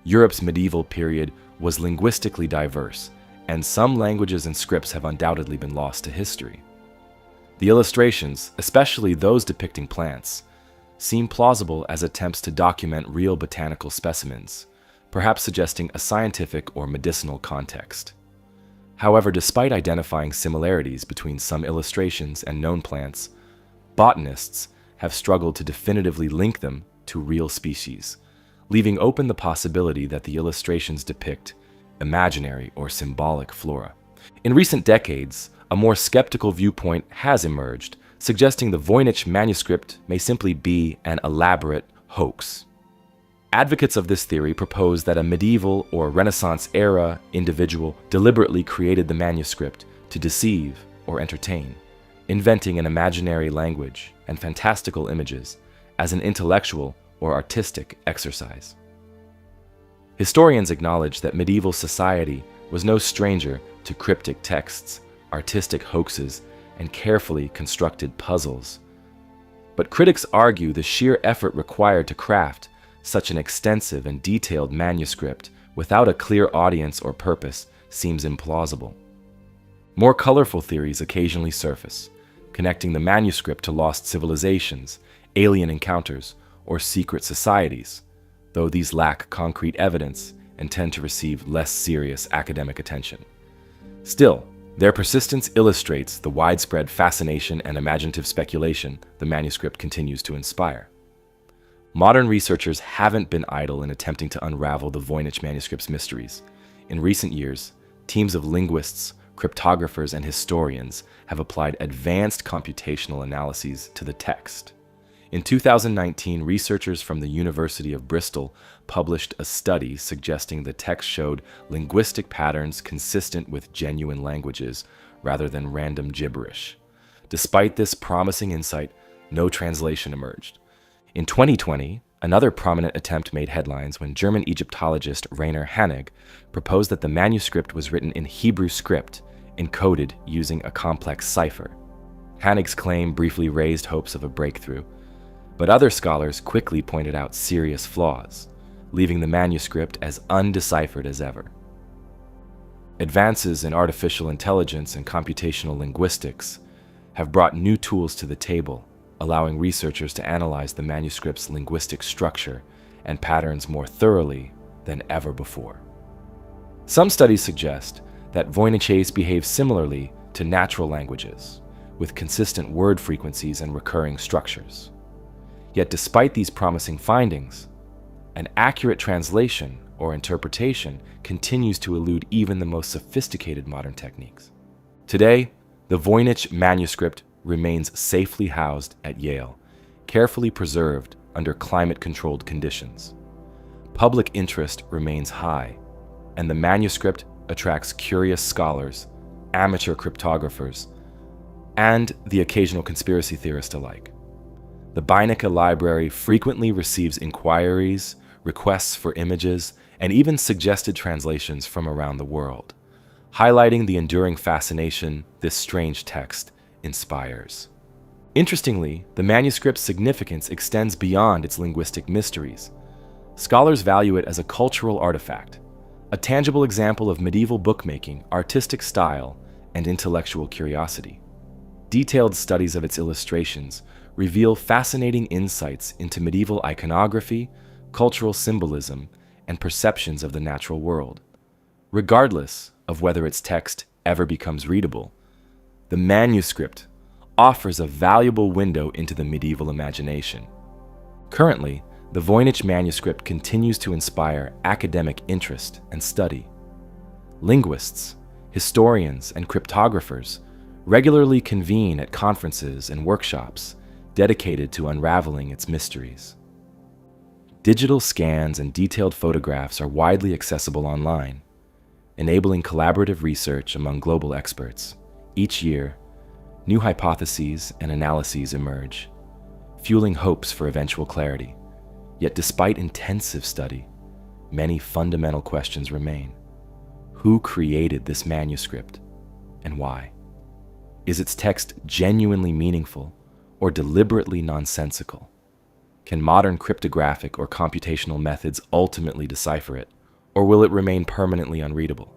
Europe's medieval period was linguistically diverse, and some languages and scripts have undoubtedly been lost to history. The illustrations, especially those depicting plants, seem plausible as attempts to document real botanical specimens, perhaps suggesting a scientific or medicinal context. However, despite identifying similarities between some illustrations and known plants, botanists have struggled to definitively link them to real species, leaving open the possibility that the illustrations depict imaginary or symbolic flora. In recent decades, a more skeptical viewpoint has emerged, suggesting the Voynich manuscript may simply be an elaborate hoax. Advocates of this theory propose that a medieval or Renaissance-era individual deliberately created the manuscript to deceive or entertain, inventing an imaginary language and fantastical images as an intellectual or artistic exercise. Historians acknowledge that medieval society was no stranger to cryptic texts, artistic hoaxes, and carefully constructed puzzles. But critics argue the sheer effort required to craft such an extensive and detailed manuscript without a clear audience or purpose seems implausible. More colorful theories occasionally surface, connecting the manuscript to lost civilizations, alien encounters, or secret societies, though these lack concrete evidence and tend to receive less serious academic attention. Still, their persistence illustrates the widespread fascination and imaginative speculation the manuscript continues to inspire. Modern researchers haven't been idle in attempting to unravel the Voynich manuscript's mysteries. In recent years, teams of linguists, cryptographers, and historians have applied advanced computational analyses to the text. In 2019, researchers from the University of Bristol published a study suggesting the text showed linguistic patterns consistent with genuine languages rather than random gibberish. Despite this promising insight, no translation emerged. In 2020, another prominent attempt made headlines when German Egyptologist Rainer Hannig proposed that the manuscript was written in Hebrew script, encoded using a complex cipher. Hannig's claim briefly raised hopes of a breakthrough, but other scholars quickly pointed out serious flaws, leaving the manuscript as undeciphered as ever. Advances in artificial intelligence and computational linguistics have brought new tools to the table, allowing researchers to analyze the manuscript's linguistic structure and patterns more thoroughly than ever before. Some studies suggest that Voynichese behave similarly to natural languages, with consistent word frequencies and recurring structures. Yet despite these promising findings, an accurate translation or interpretation continues to elude even the most sophisticated modern techniques. Today, the Voynich manuscript remains safely housed at Yale, carefully preserved under climate-controlled conditions. Public interest remains high, and the manuscript attracts curious scholars, amateur cryptographers, and the occasional conspiracy theorist alike. The Beinicke Library frequently receives inquiries, requests for images, and even suggested translations from around the world, highlighting the enduring fascination this strange text inspires. Interestingly, the manuscript's significance extends beyond its linguistic mysteries. Scholars value it as a cultural artifact, a tangible example of medieval bookmaking, artistic style, and intellectual curiosity. Detailed studies of its illustrations reveal fascinating insights into medieval iconography, cultural symbolism, and perceptions of the natural world. Regardless of whether its text ever becomes readable, the manuscript offers a valuable window into the medieval imagination. Currently, the Voynich manuscript continues to inspire academic interest and study. Linguists, historians, and cryptographers regularly convene at conferences and workshops dedicated to unraveling its mysteries. Digital scans and detailed photographs are widely accessible online, enabling collaborative research among global experts. Each year, new hypotheses and analyses emerge, fueling hopes for eventual clarity. Yet despite intensive study, many fundamental questions remain. Who created this manuscript, and why? Is its text genuinely meaningful or deliberately nonsensical? Can modern cryptographic or computational methods ultimately decipher it, or will it remain permanently unreadable?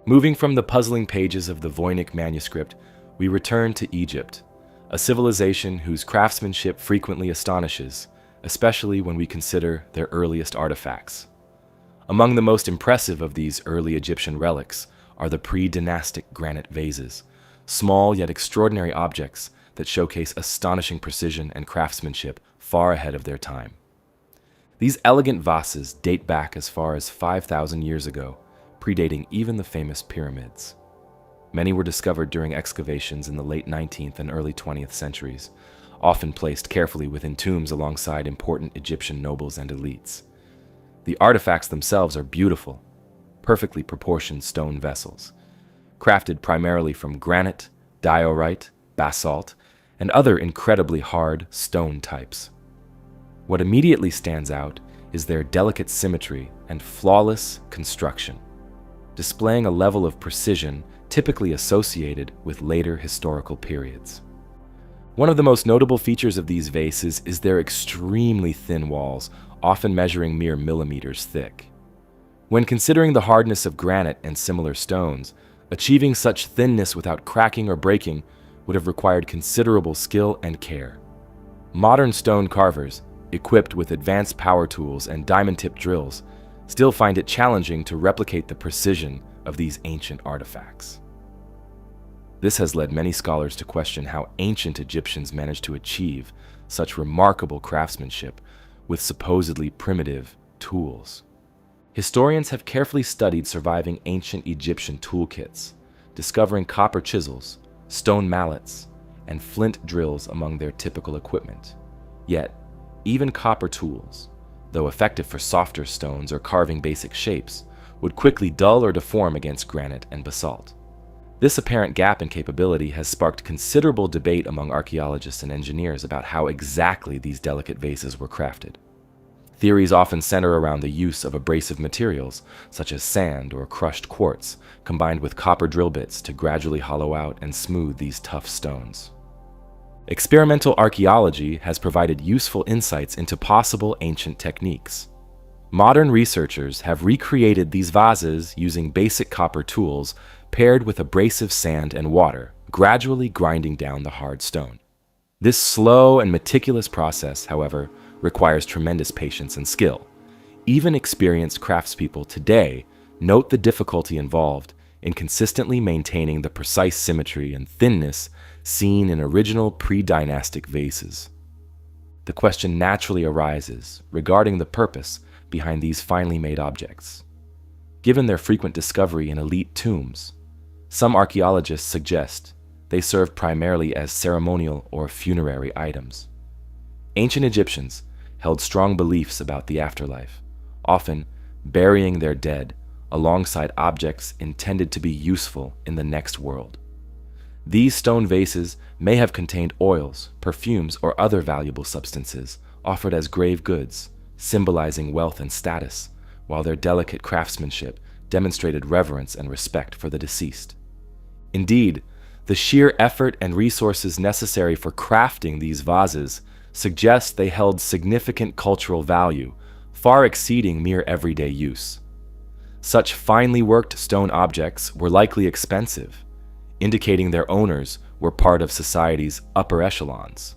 Moving from the puzzling pages of the Voynich manuscript, we return to Egypt, a civilization whose craftsmanship frequently astonishes, especially when we consider their earliest artifacts. Among the most impressive of these early Egyptian relics are the pre-dynastic granite vases, small yet extraordinary objects that showcase astonishing precision and craftsmanship far ahead of their time. These elegant vases date back as far as 5,000 years ago, predating even the famous pyramids. Many were discovered during excavations in the late 19th and early 20th centuries, often placed carefully within tombs alongside important Egyptian nobles and elites. The artifacts themselves are beautiful, perfectly proportioned stone vessels, crafted primarily from granite, diorite, basalt, and other incredibly hard stone types. What immediately stands out is their delicate symmetry and flawless construction, displaying a level of precision typically associated with later historical periods. One of the most notable features of these vases is their extremely thin walls, often measuring mere millimeters thick. When considering the hardness of granite and similar stones, achieving such thinness without cracking or breaking would have required considerable skill and care. Modern stone carvers, equipped with advanced power tools and diamond-tipped drills, still find it challenging to replicate the precision of these ancient artifacts. This has led many scholars to question how ancient Egyptians managed to achieve such remarkable craftsmanship with supposedly primitive tools. Historians have carefully studied surviving ancient Egyptian toolkits, discovering copper chisels, stone mallets, and flint drills among their typical equipment. Yet, even copper tools, though effective for softer stones or carving basic shapes, would quickly dull or deform against granite and basalt. This apparent gap in capability has sparked considerable debate among archaeologists and engineers about how exactly these delicate vases were crafted. Theories often center around the use of abrasive materials, such as sand or crushed quartz, combined with copper drill bits to gradually hollow out and smooth these tough stones. Experimental archaeology has provided useful insights into possible ancient techniques. Modern researchers have recreated these vases using basic copper tools paired with abrasive sand and water, gradually grinding down the hard stone. This slow and meticulous process, however, requires tremendous patience and skill. Even experienced craftspeople today note the difficulty involved in consistently maintaining the precise symmetry and thinness seen in original pre-dynastic vases. The question naturally arises regarding the purpose behind these finely made objects. Given their frequent discovery in elite tombs, some archaeologists suggest they served primarily as ceremonial or funerary items. Ancient Egyptians held strong beliefs about the afterlife, often burying their dead alongside objects intended to be useful in the next world. These stone vases may have contained oils, perfumes, or other valuable substances offered as grave goods, symbolizing wealth and status, while their delicate craftsmanship demonstrated reverence and respect for the deceased. Indeed, the sheer effort and resources necessary for crafting these vases suggest they held significant cultural value, far exceeding mere everyday use. Such finely worked stone objects were likely expensive, indicating their owners were part of society's upper echelons.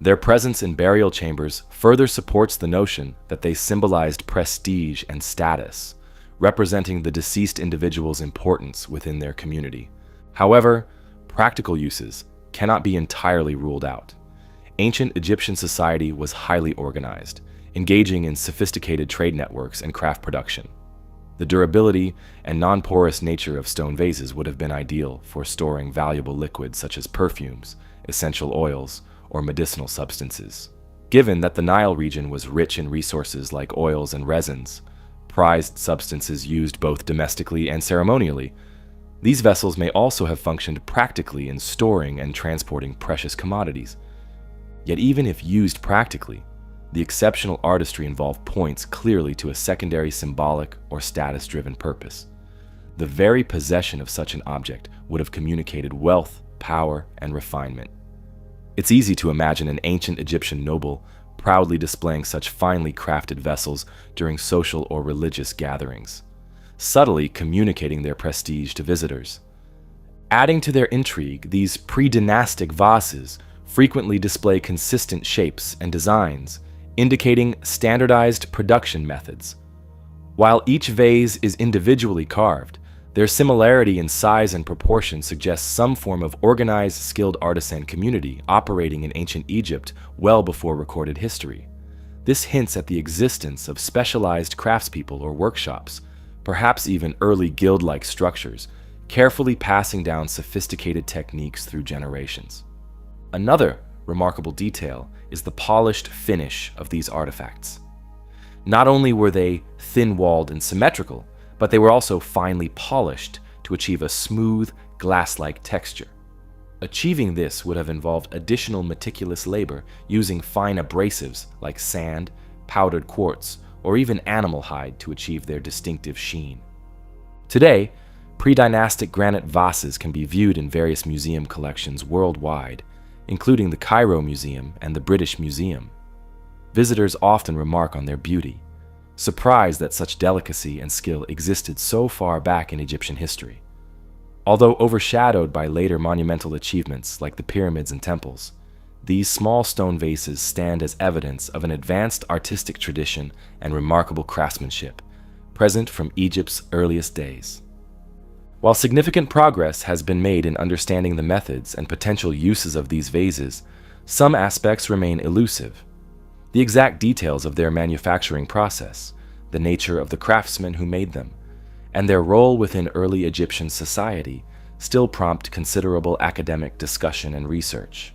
Their presence in burial chambers further supports the notion that they symbolized prestige and status, representing the deceased individual's importance within their community. However, practical uses cannot be entirely ruled out. Ancient Egyptian society was highly organized, engaging in sophisticated trade networks and craft production. The durability and non-porous nature of stone vases would have been ideal for storing valuable liquids such as perfumes, essential oils, or medicinal substances. Given that the Nile region was rich in resources like oils and resins, prized substances used both domestically and ceremonially, these vessels may also have functioned practically in storing and transporting precious commodities. Yet even if used practically, the exceptional artistry involved points clearly to a secondary symbolic or status-driven purpose. The very possession of such an object would have communicated wealth, power, and refinement. It's easy to imagine an ancient Egyptian noble proudly displaying such finely crafted vessels during social or religious gatherings, subtly communicating their prestige to visitors. Adding to their intrigue, these pre-dynastic vases frequently display consistent shapes and designs, indicating standardized production methods. While each vase is individually carved, their similarity in size and proportion suggests some form of organized, skilled artisan community operating in ancient Egypt well before recorded history. This hints at the existence of specialized craftspeople or workshops, perhaps even early guild-like structures, carefully passing down sophisticated techniques through generations. Another remarkable detail is the polished finish of these artifacts. Not only were they thin-walled and symmetrical, but they were also finely polished to achieve a smooth, glass-like texture. Achieving this would have involved additional meticulous labor using fine abrasives like sand, powdered quartz, or even animal hide to achieve their distinctive sheen. Today, pre-dynastic granite vases can be viewed in various museum collections worldwide, including the Cairo Museum and the British Museum. Visitors often remark on their beauty, surprised that such delicacy and skill existed so far back in Egyptian history. Although overshadowed by later monumental achievements like the pyramids and temples, these small stone vases stand as evidence of an advanced artistic tradition and remarkable craftsmanship, present from Egypt's earliest days. While significant progress has been made in understanding the methods and potential uses of these vases, some aspects remain elusive. The exact details of their manufacturing process, the nature of the craftsmen who made them, and their role within early Egyptian society still prompt considerable academic discussion and research.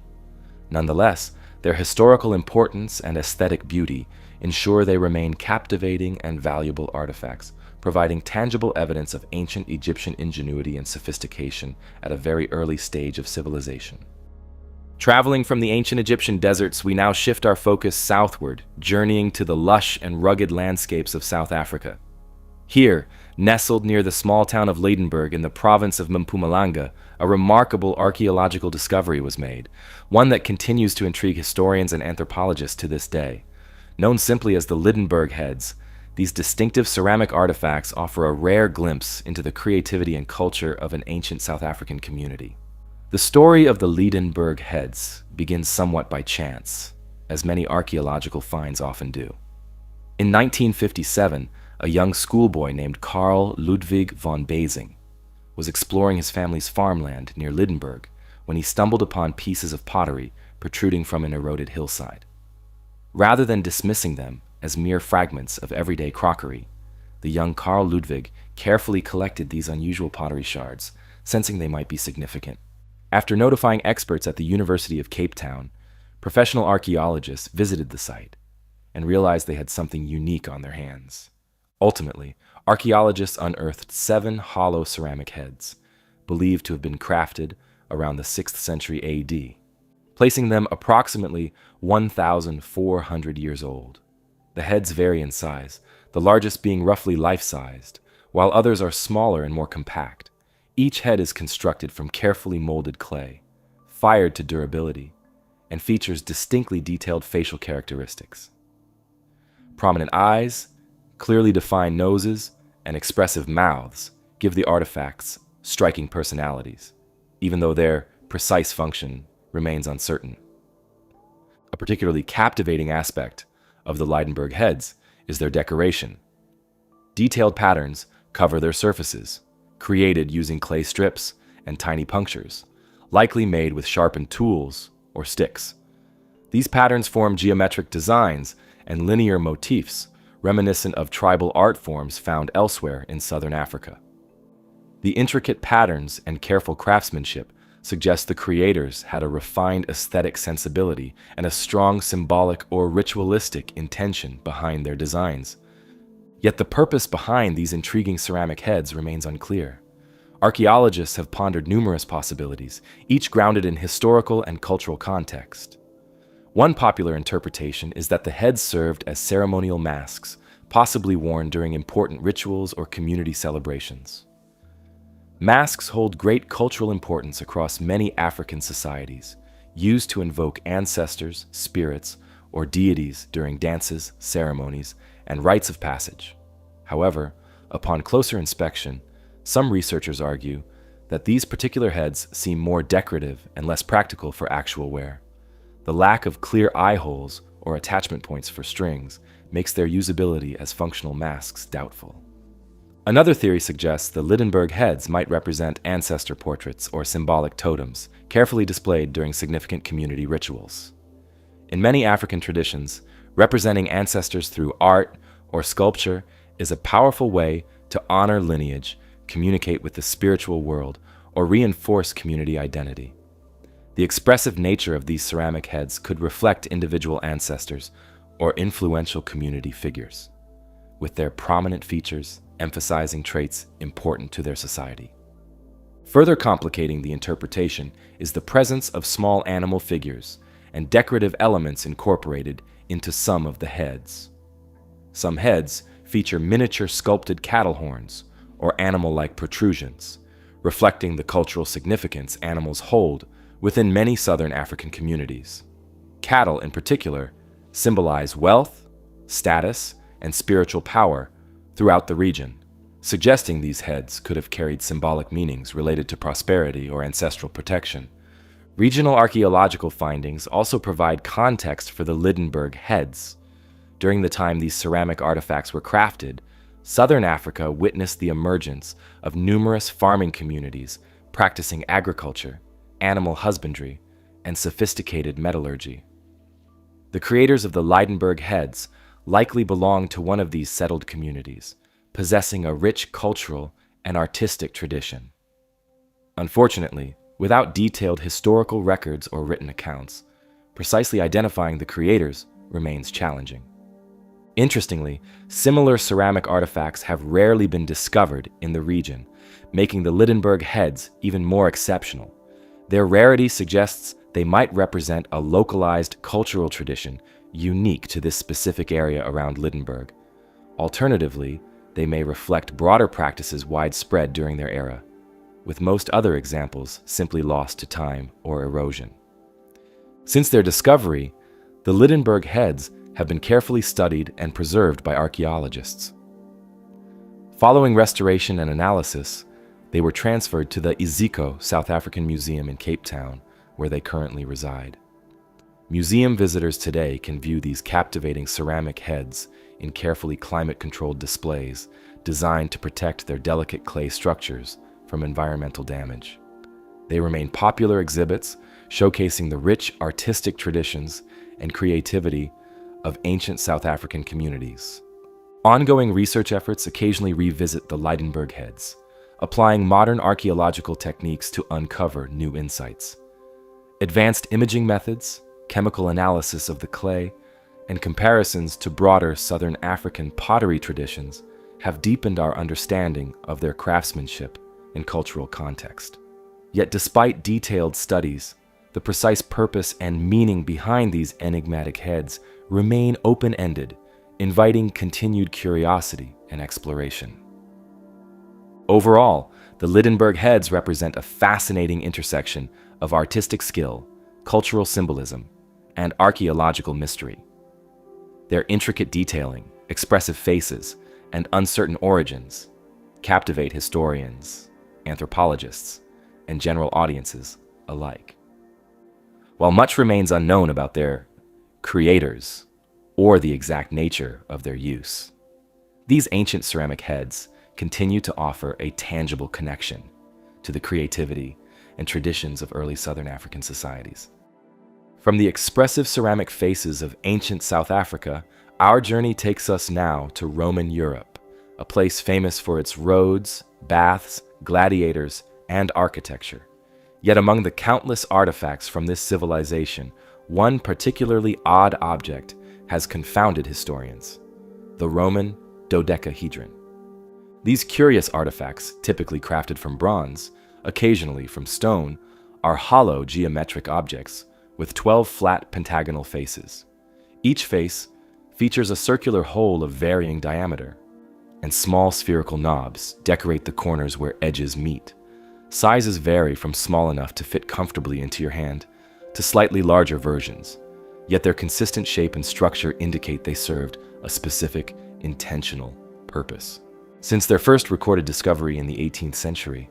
Nonetheless, their historical importance and aesthetic beauty ensure they remain captivating and valuable artifacts, providing tangible evidence of ancient Egyptian ingenuity and sophistication at a very early stage of civilization. Traveling from the ancient Egyptian deserts, we now shift our focus southward, journeying to the lush and rugged landscapes of South Africa. Here, nestled near the small town of Leidenburg in the province of Mpumalanga, a remarkable archaeological discovery was made, one that continues to intrigue historians and anthropologists to this day. Known simply as the Leidenburg heads, these distinctive ceramic artifacts offer a rare glimpse into the creativity and culture of an ancient South African community. The story of the Leidenburg heads begins somewhat by chance, as many archaeological finds often do. In 1957, a young schoolboy named Karl Ludwig von Basing was exploring his family's farmland near Leidenburg when he stumbled upon pieces of pottery protruding from an eroded hillside. Rather than dismissing them as mere fragments of everyday crockery, the young Karl Ludwig carefully collected these unusual pottery shards, sensing they might be significant. After notifying experts at the University of Cape Town, professional archaeologists visited the site and realized they had something unique on their hands. Ultimately, archaeologists unearthed 7 hollow ceramic heads, believed to have been crafted around the 6th century AD, placing them approximately 1,400 years old. The heads vary in size, the largest being roughly life-sized, while others are smaller and more compact. Each head is constructed from carefully molded clay, fired to durability, and features distinctly detailed facial characteristics. Prominent eyes, clearly defined noses, and expressive mouths give the artifacts striking personalities, even though their precise function remains uncertain. A particularly captivating aspect of the Leidenburg heads is their decoration. Detailed patterns cover their surfaces, created using clay strips and tiny punctures, likely made with sharpened tools or sticks. These patterns form geometric designs and linear motifs reminiscent of tribal art forms found elsewhere in southern Africa. The intricate patterns and careful craftsmanship suggest the creators had a refined aesthetic sensibility and a strong symbolic or ritualistic intention behind their designs. Yet the purpose behind these intriguing ceramic heads remains unclear. Archaeologists have pondered numerous possibilities, each grounded in historical and cultural context. One popular interpretation is that the heads served as ceremonial masks, possibly worn during important rituals or community celebrations. Masks hold great cultural importance across many African societies, used to invoke ancestors, spirits, or deities during dances, ceremonies, and rites of passage. However, upon closer inspection, some researchers argue that these particular heads seem more decorative and less practical for actual wear. The lack of clear eye holes or attachment points for strings makes their usability as functional masks doubtful. Another theory suggests the Leidenburg heads might represent ancestor portraits or symbolic totems, carefully displayed during significant community rituals. In many African traditions, representing ancestors through art or sculpture is a powerful way to honor lineage, communicate with the spiritual world, or reinforce community identity. The expressive nature of these ceramic heads could reflect individual ancestors or influential community figures, with their prominent features emphasizing traits important to their society. Further complicating the interpretation is the presence of small animal figures and decorative elements incorporated into some of the heads. Some heads feature miniature sculpted cattle horns or animal-like protrusions, reflecting the cultural significance animals hold within many southern African communities. Cattle, in particular, symbolize wealth, status, and spiritual power throughout the region, suggesting these heads could have carried symbolic meanings related to prosperity or ancestral protection. Regional archaeological findings also provide context for the Lydenburg heads. During the time these ceramic artifacts were crafted, southern Africa witnessed the emergence of numerous farming communities practicing agriculture, animal husbandry, and sophisticated metallurgy. The creators of the Lydenburg heads likely belonged to one of these settled communities, possessing a rich cultural and artistic tradition. Unfortunately, without detailed historical records or written accounts, precisely identifying the creators remains challenging. Interestingly, similar ceramic artifacts have rarely been discovered in the region, making the Lydenburg heads even more exceptional. Their rarity suggests they might represent a localized cultural tradition unique to this specific area around Lydenburg. Alternatively, they may reflect broader practices widespread during their era, with most other examples simply lost to time or erosion. Since their discovery, the Lydenburg heads have been carefully studied and preserved by archaeologists. Following restoration and analysis, they were transferred to the Iziko South African Museum in Cape Town, where they currently reside. Museum visitors today can view these captivating ceramic heads in carefully climate-controlled displays designed to protect their delicate clay structures from environmental damage. They remain popular exhibits showcasing the rich artistic traditions and creativity of ancient South African communities. Ongoing research efforts occasionally revisit the Lydenburg heads, applying modern archaeological techniques to uncover new insights. Advanced imaging methods, chemical analysis of the clay, and comparisons to broader Southern African pottery traditions have deepened our understanding of their craftsmanship and cultural context. Yet despite detailed studies, the precise purpose and meaning behind these enigmatic heads remain open-ended, inviting continued curiosity and exploration. Overall, the Lydenburg heads represent a fascinating intersection of artistic skill, cultural symbolism, and archaeological mystery. Their intricate detailing, expressive faces, and uncertain origins captivate historians, anthropologists, and general audiences alike. While much remains unknown about their creators or the exact nature of their use, these ancient ceramic heads continue to offer a tangible connection to the creativity and traditions of early Southern African societies. From the expressive ceramic faces of ancient South Africa, our journey takes us now to Roman Europe, a place famous for its roads, baths, gladiators, and architecture. Yet among the countless artifacts from this civilization, one particularly odd object has confounded historians: the Roman Dodecahedron. These curious artifacts, typically crafted from bronze, occasionally from stone, are hollow geometric objects with 12 flat pentagonal faces. Each face features a circular hole of varying diameter, and small spherical knobs decorate the corners where edges meet. Sizes vary from small enough to fit comfortably into your hand to slightly larger versions, yet their consistent shape and structure indicate they served a specific, intentional purpose. Since their first recorded discovery in the 18th century,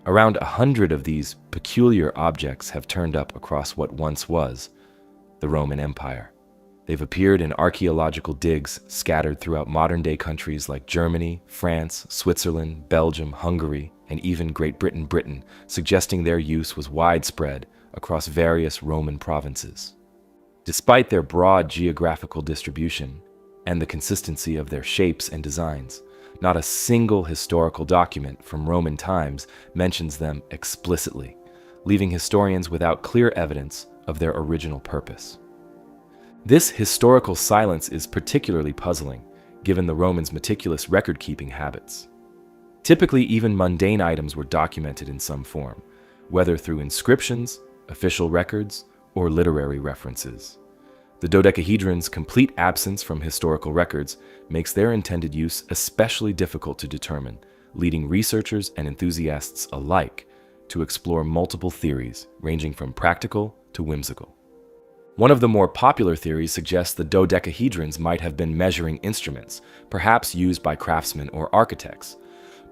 around 100 of these peculiar objects have turned up across what once was the Roman Empire. They've appeared in archaeological digs scattered throughout modern-day countries like Germany, France, Switzerland, Belgium, Hungary, and even Great Britain, suggesting their use was widespread across various Roman provinces. Despite their broad geographical distribution and the consistency of their shapes and designs, not a single historical document from Roman times mentions them explicitly, leaving historians without clear evidence of their original purpose. This historical silence is particularly puzzling, given the Romans' meticulous record-keeping habits. Typically, even mundane items were documented in some form, whether through inscriptions, official records, or literary references. The dodecahedron's complete absence from historical records makes their intended use especially difficult to determine, leading researchers and enthusiasts alike to explore multiple theories ranging from practical to whimsical. One of the more popular theories suggests the dodecahedrons might have been measuring instruments, perhaps used by craftsmen or architects.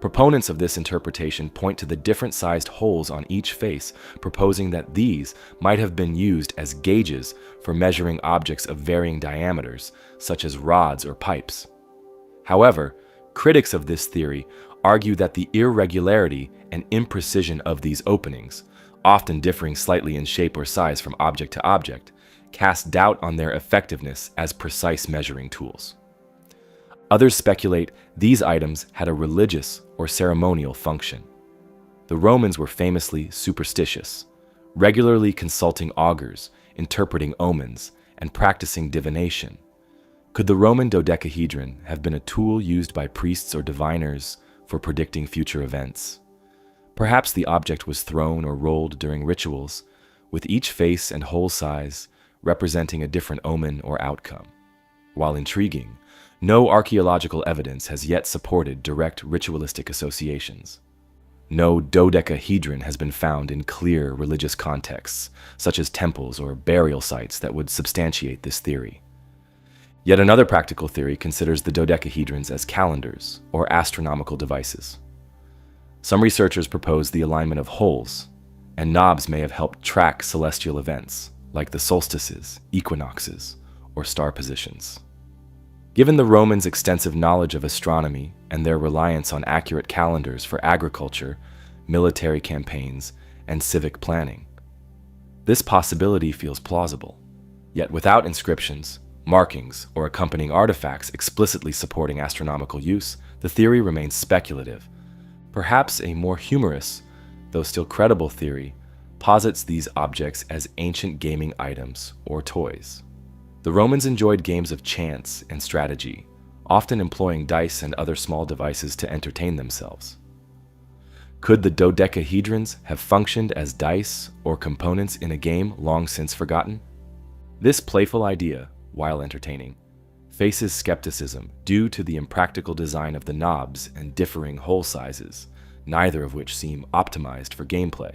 Proponents of this interpretation point to the different sized holes on each face, proposing that these might have been used as gauges for measuring objects of varying diameters, such as rods or pipes. However, critics of this theory argue that the irregularity and imprecision of these openings, often differing slightly in shape or size from object to object, cast doubt on their effectiveness as precise measuring tools. Others speculate these items had a religious or ceremonial function. The Romans were famously superstitious, regularly consulting augurs, interpreting omens, and practicing divination. Could the Roman dodecahedron have been a tool used by priests or diviners for predicting future events? Perhaps the object was thrown or rolled during rituals, with each face and hole size representing a different omen or outcome. While intriguing, no archaeological evidence has yet supported direct ritualistic associations. No dodecahedron has been found in clear religious contexts, such as temples or burial sites, that would substantiate this theory. Yet another practical theory considers the dodecahedrons as calendars or astronomical devices. Some researchers propose the alignment of holes, and knobs may have helped track celestial events, like the solstices, equinoxes, or star positions. Given the Romans' extensive knowledge of astronomy and their reliance on accurate calendars for agriculture, military campaigns, and civic planning, this possibility feels plausible. Yet without inscriptions, markings, or accompanying artifacts explicitly supporting astronomical use, the theory remains speculative. Perhaps a more humorous, though still credible theory, posits these objects as ancient gaming items or toys. The Romans enjoyed games of chance and strategy, often employing dice and other small devices to entertain themselves. Could the dodecahedrons have functioned as dice or components in a game long since forgotten? This playful idea, while entertaining, faces skepticism due to the impractical design of the knobs and differing hole sizes, neither of which seem optimized for gameplay.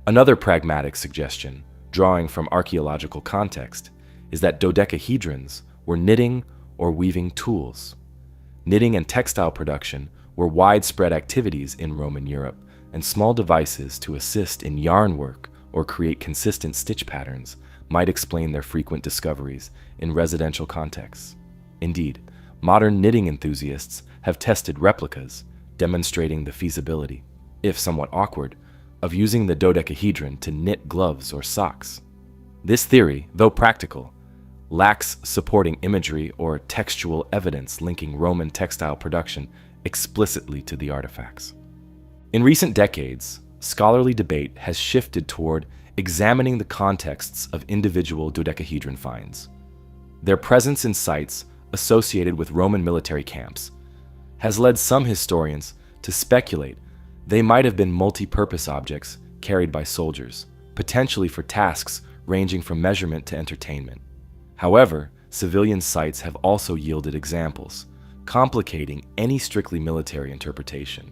Another pragmatic suggestion, drawing from archaeological context, is that dodecahedrons were knitting or weaving tools. Knitting and textile production were widespread activities in Roman Europe, and small devices to assist in yarn work or create consistent stitch patterns might explain their frequent discoveries in residential contexts. Indeed, modern knitting enthusiasts have tested replicas, demonstrating the feasibility, if somewhat awkward, of using the dodecahedron to knit gloves or socks. This theory, though practical, lacks supporting imagery or textual evidence linking Roman textile production explicitly to the artifacts. In recent decades, scholarly debate has shifted toward examining the contexts of individual dodecahedron finds. Their presence in sites associated with Roman military camps has led some historians to speculate they might have been multi-purpose objects carried by soldiers, potentially for tasks ranging from measurement to entertainment. However, civilian sites have also yielded examples, complicating any strictly military interpretation.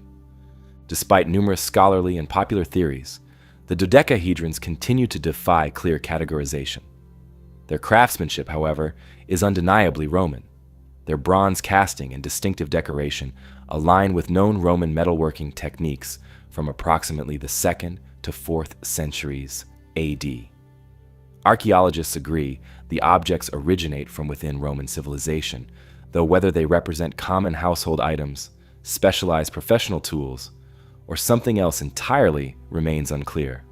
Despite numerous scholarly and popular theories, the dodecahedrons continue to defy clear categorization. Their craftsmanship, however, is undeniably Roman. Their bronze casting and distinctive decoration align with known Roman metalworking techniques from approximately the 2nd to 4th centuries AD. Archaeologists agree the objects originate from within Roman civilization, though whether they represent common household items, specialized professional tools, or something else entirely remains unclear.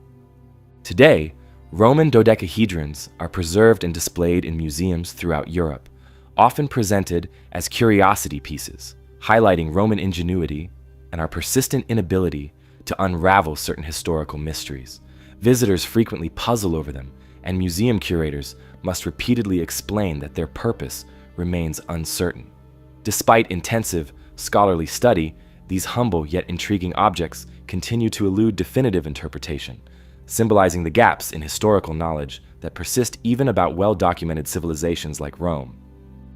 Today, Roman dodecahedrons are preserved and displayed in museums throughout Europe, often presented as curiosity pieces, highlighting Roman ingenuity and our persistent inability to unravel certain historical mysteries. Visitors frequently puzzle over them, and museum curators must repeatedly explain that their purpose remains uncertain. Despite intensive scholarly study, these humble yet intriguing objects continue to elude definitive interpretation, symbolizing the gaps in historical knowledge that persist even about well-documented civilizations like Rome.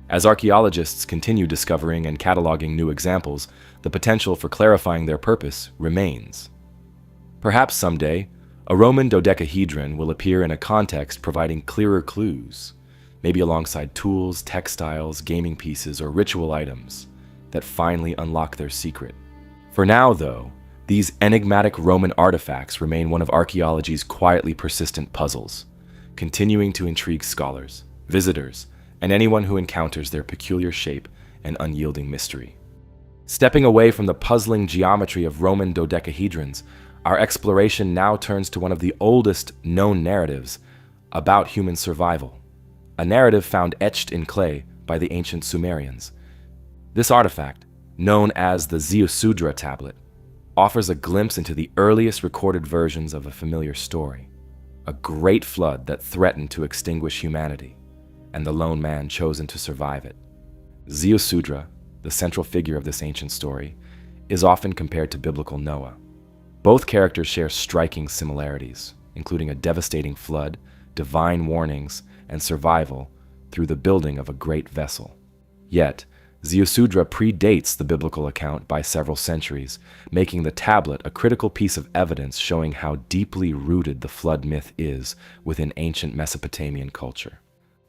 As archaeologists continue discovering and cataloging new examples, the potential for clarifying their purpose remains. Perhaps someday, A Roman dodecahedron will appear in a context providing clearer clues, maybe alongside tools, textiles, gaming pieces, or ritual items that finally unlock their secret. For now, though, these enigmatic Roman artifacts remain one of archaeology's quietly persistent puzzles, continuing to intrigue scholars, visitors, and anyone who encounters their peculiar shape and unyielding mystery. Stepping away from the puzzling geometry of Roman dodecahedrons, our exploration now turns to one of the oldest known narratives about human survival, a narrative found etched in clay by the ancient Sumerians. This artifact, known as the Ziusudra tablet, offers a glimpse into the earliest recorded versions of a familiar story, a great flood that threatened to extinguish humanity, and the lone man chosen to survive it. Ziusudra, the central figure of this ancient story, is often compared to biblical Noah. Both characters share striking similarities, including a devastating flood, divine warnings, and survival through the building of a great vessel. Yet, Ziusudra predates the biblical account by several centuries, making the tablet a critical piece of evidence showing how deeply rooted the flood myth is within ancient Mesopotamian culture.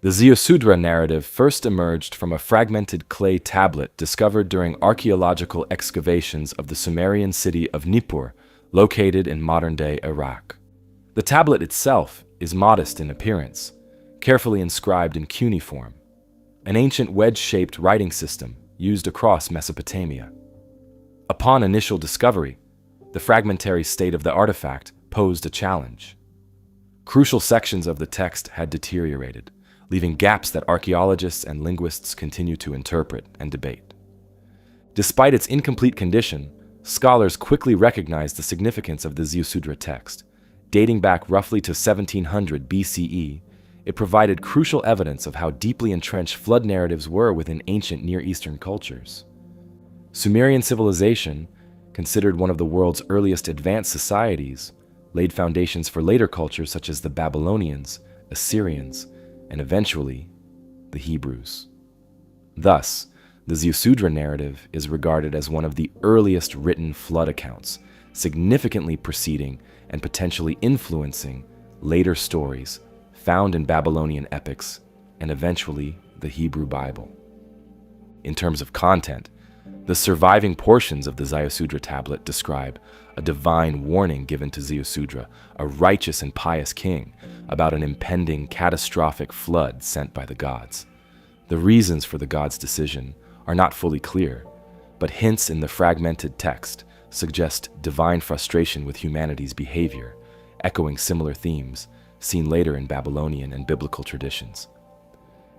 The Ziusudra narrative first emerged from a fragmented clay tablet discovered during archaeological excavations of the Sumerian city of Nippur, located in modern-day Iraq. The tablet itself is modest in appearance, carefully inscribed in cuneiform, an ancient wedge-shaped writing system used across Mesopotamia. Upon initial discovery, the fragmentary state of the artifact posed a challenge. Crucial sections of the text had deteriorated, leaving gaps that archaeologists and linguists continue to interpret and debate. Despite its incomplete condition, scholars quickly recognized the significance of the Ziusudra text. Dating back roughly to 1700 BCE, it provided crucial evidence of how deeply entrenched flood narratives were within ancient Near Eastern cultures. Sumerian civilization, considered one of the world's earliest advanced societies, laid foundations for later cultures such as the Babylonians, Assyrians, and eventually, the Hebrews. Thus, the Ziusudra narrative is regarded as one of the earliest written flood accounts, significantly preceding and potentially influencing later stories found in Babylonian epics and eventually the Hebrew Bible. In terms of content, the surviving portions of the Ziusudra tablet describe a divine warning given to Ziusudra, a righteous and pious king, about an impending catastrophic flood sent by the gods. The reasons for the gods' decision are not fully clear, but hints in the fragmented text suggest divine frustration with humanity's behavior, echoing similar themes seen later in Babylonian and biblical traditions.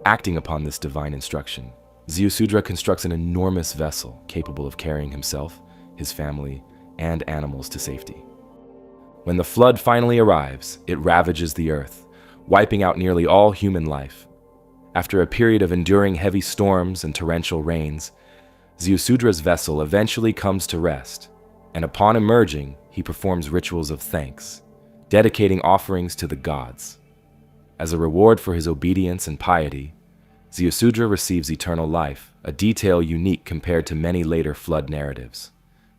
Acting upon this divine instruction, Ziusudra constructs an enormous vessel capable of carrying himself, his family, and animals to safety. When the flood finally arrives, it ravages the earth, wiping out nearly all human life. After a period of enduring heavy storms and torrential rains, Ziusudra's vessel eventually comes to rest, and upon emerging, he performs rituals of thanks, dedicating offerings to the gods. As a reward for his obedience and piety, Ziusudra receives eternal life, a detail unique compared to many later flood narratives.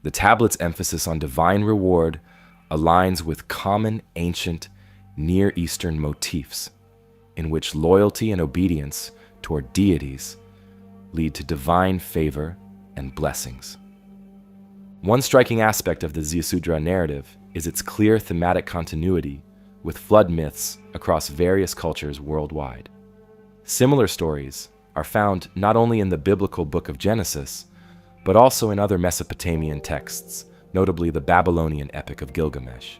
The tablet's emphasis on divine reward aligns with common ancient Near Eastern motifs, in which loyalty and obedience toward deities lead to divine favor and blessings. One striking aspect of the Ziusudra narrative is its clear thematic continuity with flood myths across various cultures worldwide. Similar stories are found not only in the biblical book of Genesis, but also in other Mesopotamian texts, notably the Babylonian epic of Gilgamesh.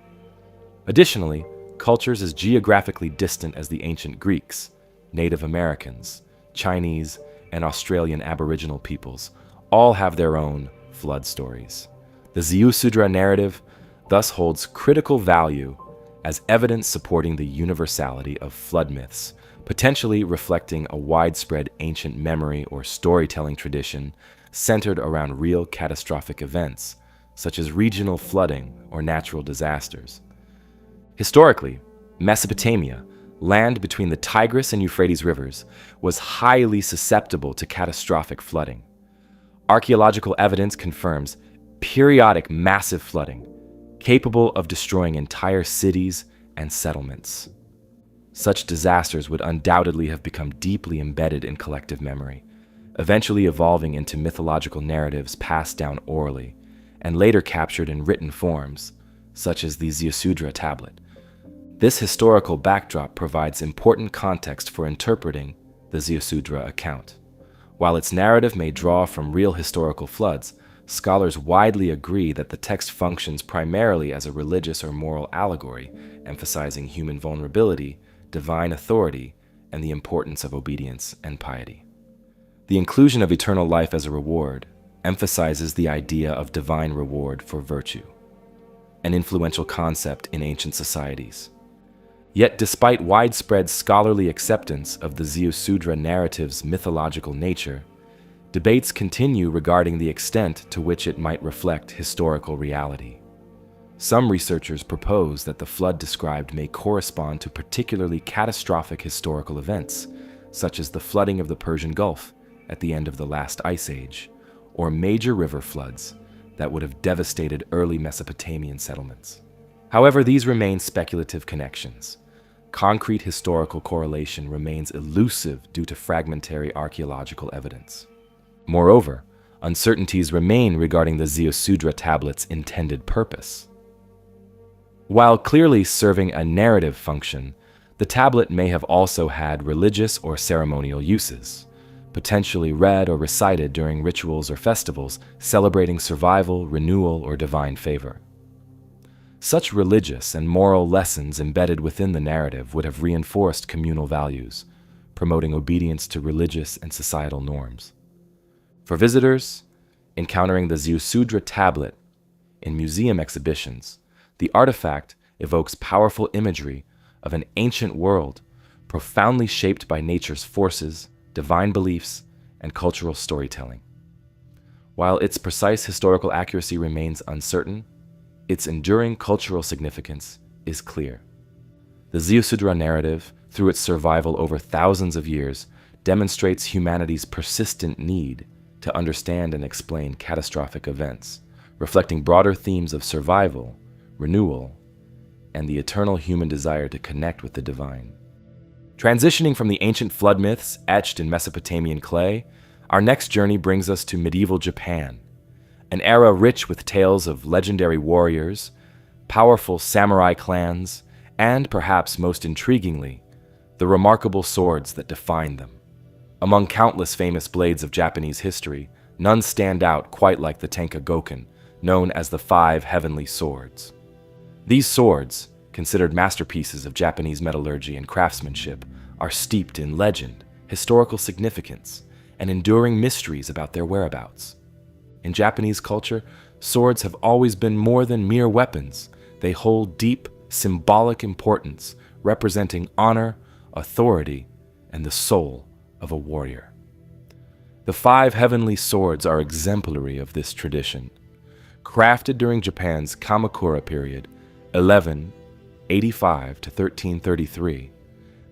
Additionally, cultures as geographically distant as the ancient Greeks, Native Americans, Chinese, and Australian Aboriginal peoples all have their own flood stories. The Ziusudra narrative thus holds critical value as evidence supporting the universality of flood myths, potentially reflecting a widespread ancient memory or storytelling tradition centered around real catastrophic events, such as regional flooding or natural disasters. Historically, Mesopotamia, land between the Tigris and Euphrates rivers, was highly susceptible to catastrophic flooding. Archaeological evidence confirms periodic massive flooding, capable of destroying entire cities and settlements. Such disasters would undoubtedly have become deeply embedded in collective memory, eventually evolving into mythological narratives passed down orally, and later captured in written forms, such as the Ziusudra tablet. This historical backdrop provides important context for interpreting the Ziusudra account. While its narrative may draw from real historical floods, scholars widely agree that the text functions primarily as a religious or moral allegory, emphasizing human vulnerability, divine authority, and the importance of obedience and piety. The inclusion of eternal life as a reward emphasizes the idea of divine reward for virtue, an influential concept in ancient societies. Yet, despite widespread scholarly acceptance of the Ziusudra narrative's mythological nature, debates continue regarding the extent to which it might reflect historical reality. Some researchers propose that the flood described may correspond to particularly catastrophic historical events, such as the flooding of the Persian Gulf at the end of the last ice age, or major river floods that would have devastated early Mesopotamian settlements. However, these remain speculative connections. Concrete historical correlation remains elusive due to fragmentary archaeological evidence. Moreover, uncertainties remain regarding the Ziusudra tablet's intended purpose. While clearly serving a narrative function, the tablet may have also had religious or ceremonial uses, potentially read or recited during rituals or festivals celebrating survival, renewal, or divine favor. Such religious and moral lessons embedded within the narrative would have reinforced communal values, promoting obedience to religious and societal norms. For visitors, encountering the Ziusudra tablet in museum exhibitions, the artifact evokes powerful imagery of an ancient world profoundly shaped by nature's forces, divine beliefs, and cultural storytelling. While its precise historical accuracy remains uncertain, its enduring cultural significance is clear. The Ziusudra narrative, through its survival over thousands of years, demonstrates humanity's persistent need to understand and explain catastrophic events, reflecting broader themes of survival, renewal, and the eternal human desire to connect with the divine. Transitioning from the ancient flood myths etched in Mesopotamian clay, our next journey brings us to medieval Japan, an era rich with tales of legendary warriors, powerful samurai clans, and, perhaps most intriguingly, the remarkable swords that defined them. Among countless famous blades of Japanese history, none stand out quite like the Tenka-goken, known as the 5 Heavenly Swords. These swords, considered masterpieces of Japanese metallurgy and craftsmanship, are steeped in legend, historical significance, and enduring mysteries about their whereabouts. In Japanese culture, swords have always been more than mere weapons. They hold deep, symbolic importance, representing honor, authority, and the soul of a warrior. The 5 heavenly swords are exemplary of this tradition. Crafted during Japan's Kamakura period, 1185 to 1333,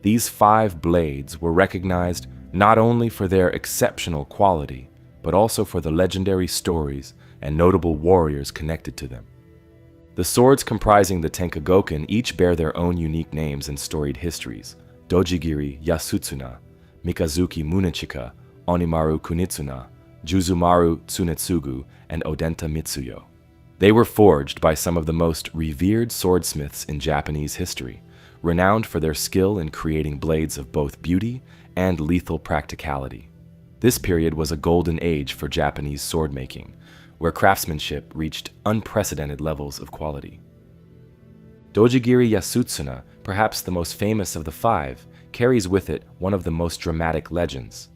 these 5 blades were recognized not only for their exceptional quality, but also for the legendary stories and notable warriors connected to them. The swords comprising the Tenka-goken each bear their own unique names and storied histories: Dojigiri Yasutsuna, Mikazuki Munechika, Onimaru Kunitsuna, Juzumaru Tsunetsugu, and Odenta Mitsuyo. They were forged by some of the most revered swordsmiths in Japanese history, renowned for their skill in creating blades of both beauty and lethal practicality. This period was a golden age for Japanese swordmaking, where craftsmanship reached unprecedented levels of quality. Dojigiri Yasutsuna, perhaps the most famous of the 5, carries with it one of the most dramatic legends.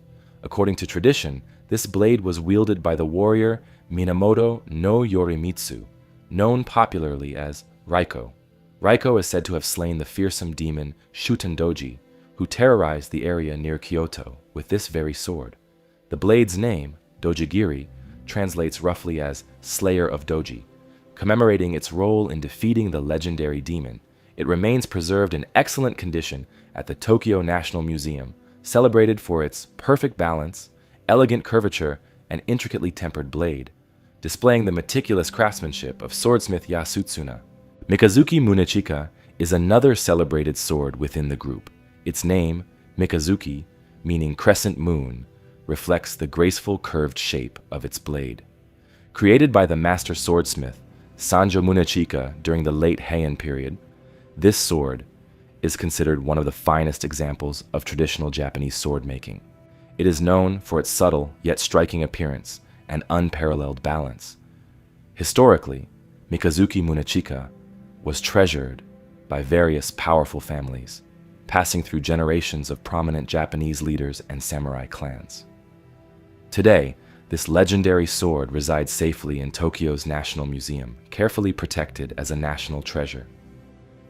According to tradition, this blade was wielded by the warrior Minamoto no Yorimitsu, known popularly as Raiko. Raiko is said to have slain the fearsome demon Shutendoji, who terrorized the area near Kyoto with this very sword. The blade's name, Dojigiri, translates roughly as Slayer of Doji. Commemorating its role in defeating the legendary demon, it remains preserved in excellent condition at the Tokyo National Museum, celebrated for its perfect balance, elegant curvature, and intricately tempered blade. displaying the meticulous craftsmanship of swordsmith Yasutsuna. Mikazuki Munechika is another celebrated sword within the group. Its name, Mikazuki, meaning crescent moon, reflects the graceful curved shape of its blade. Created by the master swordsmith Sanjo Munechika during the late Heian period, this sword is considered one of the finest examples of traditional Japanese sword making. It is known for its subtle yet striking appearance and unparalleled balance. Historically, Mikazuki Munechika was treasured by various powerful families, passing through generations of prominent Japanese leaders and samurai clans. Today, this legendary sword resides safely in Tokyo's National Museum, carefully protected as a national treasure.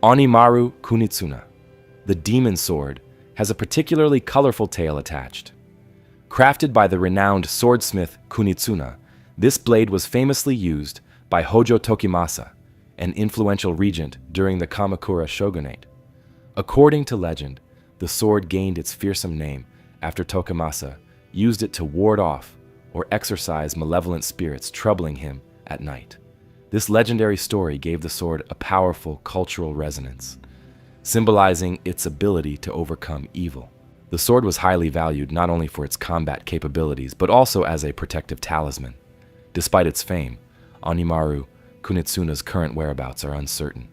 Onimaru Kunitsuna, the demon sword, has a particularly colorful tale attached. Crafted by the renowned swordsmith Kunitsuna, this blade was famously used by Hojo Tokimasa, an influential regent during the Kamakura shogunate. According to legend, the sword gained its fearsome name after Tokimasa used it to ward off or exorcise malevolent spirits troubling him at night. This legendary story gave the sword a powerful cultural resonance, symbolizing its ability to overcome evil. The sword was highly valued not only for its combat capabilities, but also as a protective talisman. Despite its fame, Onimaru Kunitsuna's current whereabouts are uncertain,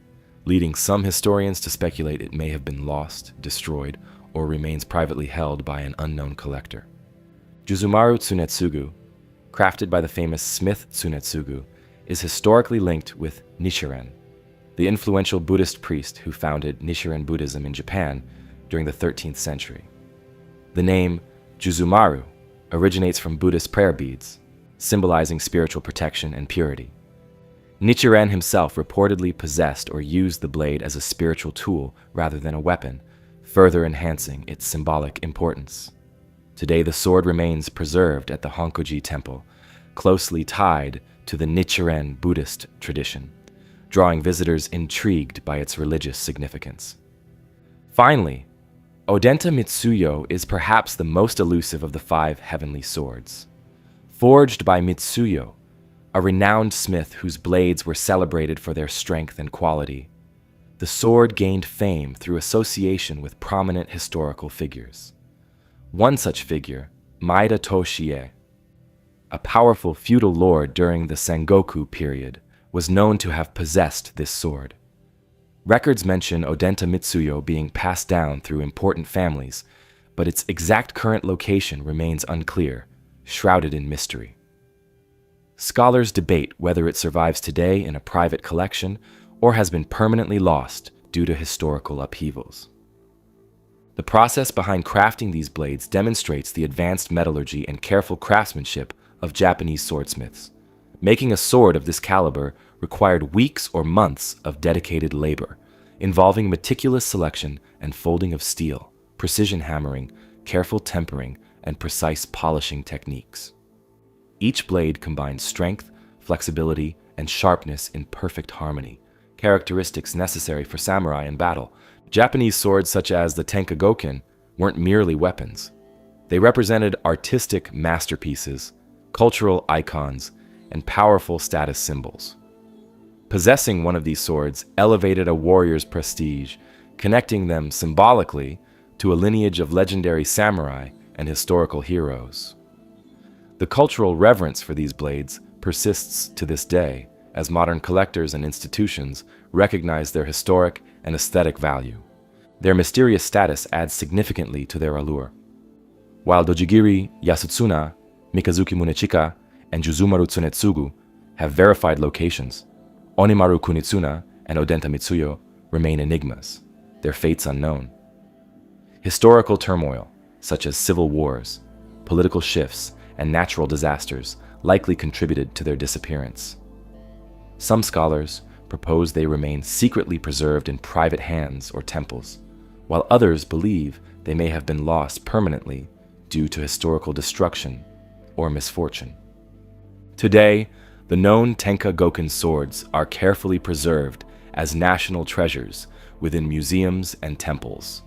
leading some historians to speculate it may have been lost, destroyed, or remains privately held by an unknown collector. Juzumaru Tsunetsugu, crafted by the famous smith Tsunetsugu, is historically linked with Nichiren, the influential Buddhist priest who founded Nichiren Buddhism in Japan during the 13th century. The name Juzumaru originates from Buddhist prayer beads, symbolizing spiritual protection and purity. Nichiren himself reportedly possessed or used the blade as a spiritual tool rather than a weapon, further enhancing its symbolic importance. Today, the sword remains preserved at the Honkoji Temple, closely tied to the Nichiren Buddhist tradition, drawing visitors intrigued by its religious significance. Finally, Odenta Mitsuyo is perhaps the most elusive of the 5 heavenly swords. Forged by Mitsuyo, a renowned smith whose blades were celebrated for their strength and quality, the sword gained fame through association with prominent historical figures. One such figure, Maeda Toshie, a powerful feudal lord during the Sengoku period, was known to have possessed this sword. Records mention Odenta Mitsuyo being passed down through important families, but its exact current location remains unclear, shrouded in mystery. Scholars debate whether it survives today in a private collection or has been permanently lost due to historical upheavals. The process behind crafting these blades demonstrates the advanced metallurgy and careful craftsmanship of Japanese swordsmiths. Making a sword of this caliber required weeks or months of dedicated labor, involving meticulous selection and folding of steel, precision hammering, careful tempering, and precise polishing techniques. Each blade combines strength, flexibility, and sharpness in perfect harmony, characteristics necessary for samurai in battle. Japanese swords such as the Tenkagoken weren't merely weapons. They represented artistic masterpieces, cultural icons, and powerful status symbols. Possessing one of these swords elevated a warrior's prestige, connecting them symbolically to a lineage of legendary samurai and historical heroes. The cultural reverence for these blades persists to this day, as modern collectors and institutions recognize their historic and aesthetic value. Their mysterious status adds significantly to their allure. While Dojigiri Yasutsuna, Mikazuki Munechika, and Juzumaru Tsunetsugu have verified locations, Onimaru Kunitsuna and Odenta Mitsuyo remain enigmas, their fates unknown. Historical turmoil, such as civil wars, political shifts, and natural disasters, likely contributed to their disappearance. Some scholars propose they remain secretly preserved in private hands or temples, while others believe they may have been lost permanently due to historical destruction or misfortune. Today, the known Tenka-Goken swords are carefully preserved as national treasures within museums and temples,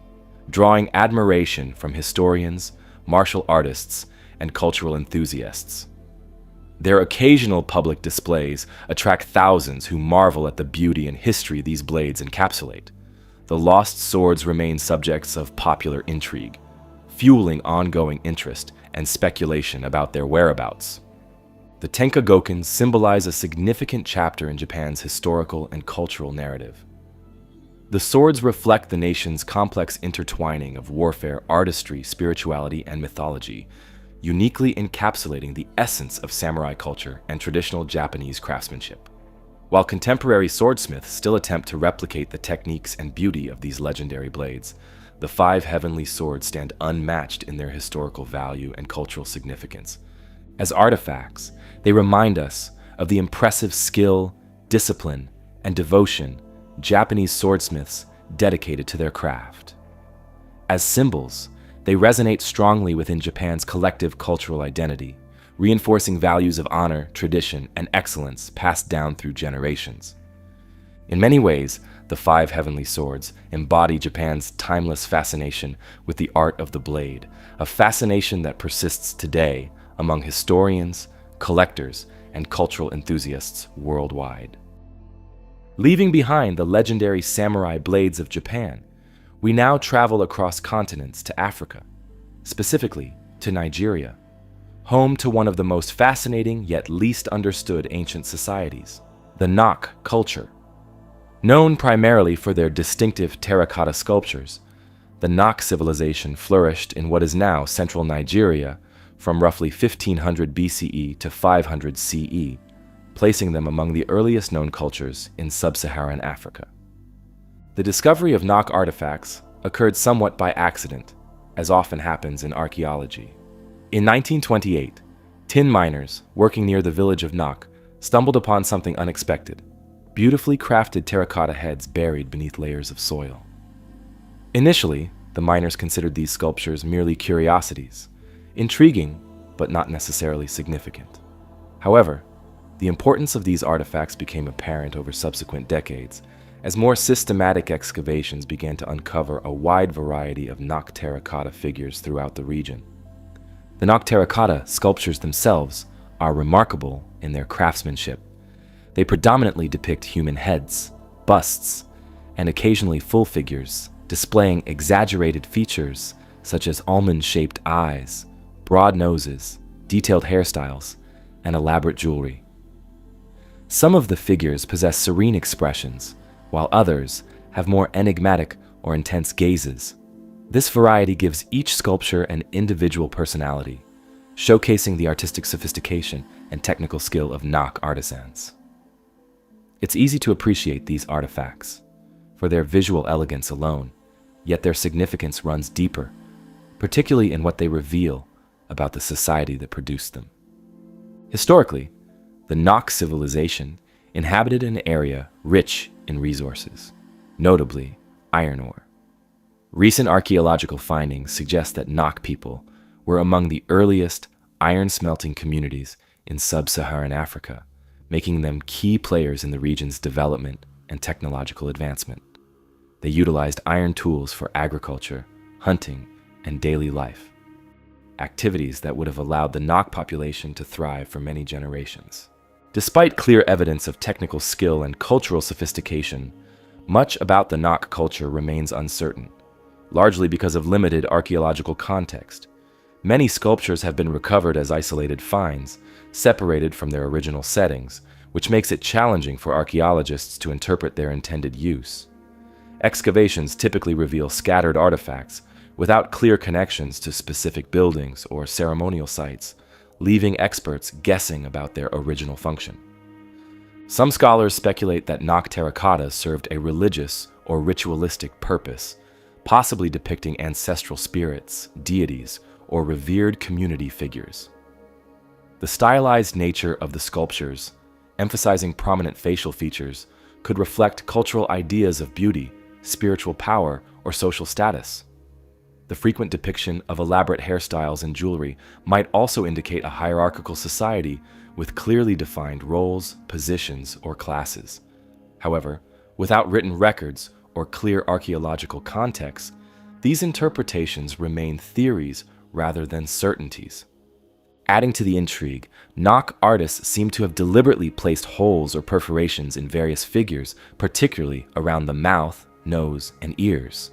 drawing admiration from historians, martial artists, and cultural enthusiasts. Their occasional public displays attract thousands who marvel at the beauty and history these blades encapsulate. The lost swords remain subjects of popular intrigue, fueling ongoing interest and speculation about their whereabouts. The Tenka-goken symbolize a significant chapter in Japan's historical and cultural narrative. The swords reflect the nation's complex intertwining of warfare, artistry, spirituality, and mythology, uniquely encapsulating the essence of samurai culture and traditional Japanese craftsmanship. While contemporary swordsmiths still attempt to replicate the techniques and beauty of these legendary blades, the five heavenly swords stand unmatched in their historical value and cultural significance. As artifacts, they remind us of the impressive skill, discipline, and devotion Japanese swordsmiths dedicated to their craft. As symbols, they resonate strongly within Japan's collective cultural identity, reinforcing values of honor, tradition, and excellence passed down through generations. In many ways, the five heavenly swords embody Japan's timeless fascination with the art of the blade, a fascination that persists today among historians, collectors, and cultural enthusiasts worldwide. Leaving behind the legendary samurai blades of Japan, we now travel across continents to Africa, specifically to Nigeria, home to one of the most fascinating yet least understood ancient societies, the Nok culture. Known primarily for their distinctive terracotta sculptures, the Nok civilization flourished in what is now central Nigeria from roughly 1500 BCE to 500 CE, placing them among the earliest known cultures in sub-Saharan Africa. The discovery of Nok artifacts occurred somewhat by accident, as often happens in archaeology. In 1928, tin miners working near the village of Nok stumbled upon something unexpected: beautifully crafted terracotta heads buried beneath layers of soil. Initially, the miners considered these sculptures merely curiosities, intriguing but not necessarily significant. However, the importance of these artifacts became apparent over subsequent decades as more systematic excavations began to uncover a wide variety of Nok terracotta figures throughout the region. The Nok terracotta sculptures themselves are remarkable in their craftsmanship. They predominantly depict human heads, busts, and occasionally full figures, displaying exaggerated features such as almond-shaped eyes, broad noses, detailed hairstyles, and elaborate jewelry. Some of the figures possess serene expressions, while others have more enigmatic or intense gazes. This variety gives each sculpture an individual personality, showcasing the artistic sophistication and technical skill of Nok artisans. It's easy to appreciate these artifacts for their visual elegance alone, yet their significance runs deeper, particularly in what they reveal about the society that produced them. Historically, the Nok civilization inhabited an area rich in resources, notably iron ore. Recent archaeological findings suggest that Nok people were among the earliest iron-smelting communities in sub-Saharan Africa, making them key players in the region's development and technological advancement. They utilized iron tools for agriculture, hunting, and daily life, activities that would have allowed the Nok population to thrive for many generations. Despite clear evidence of technical skill and cultural sophistication, much about the Nok culture remains uncertain, largely because of limited archaeological context. Many sculptures have been recovered as isolated finds, separated from their original settings, which makes it challenging for archaeologists to interpret their intended use. Excavations typically reveal scattered artifacts without clear connections to specific buildings or ceremonial sites, leaving experts guessing about their original function. Some scholars speculate that Nok terracotta served a religious or ritualistic purpose, possibly depicting ancestral spirits, deities, or revered community figures. The stylized nature of the sculptures, emphasizing prominent facial features, could reflect cultural ideas of beauty, spiritual power, or social status. The frequent depiction of elaborate hairstyles and jewelry might also indicate a hierarchical society with clearly defined roles, positions, or classes. However, without written records or clear archaeological context, these interpretations remain theories rather than certainties. Adding to the intrigue, Nok artists seem to have deliberately placed holes or perforations in various figures, particularly around the mouth, nose, and ears.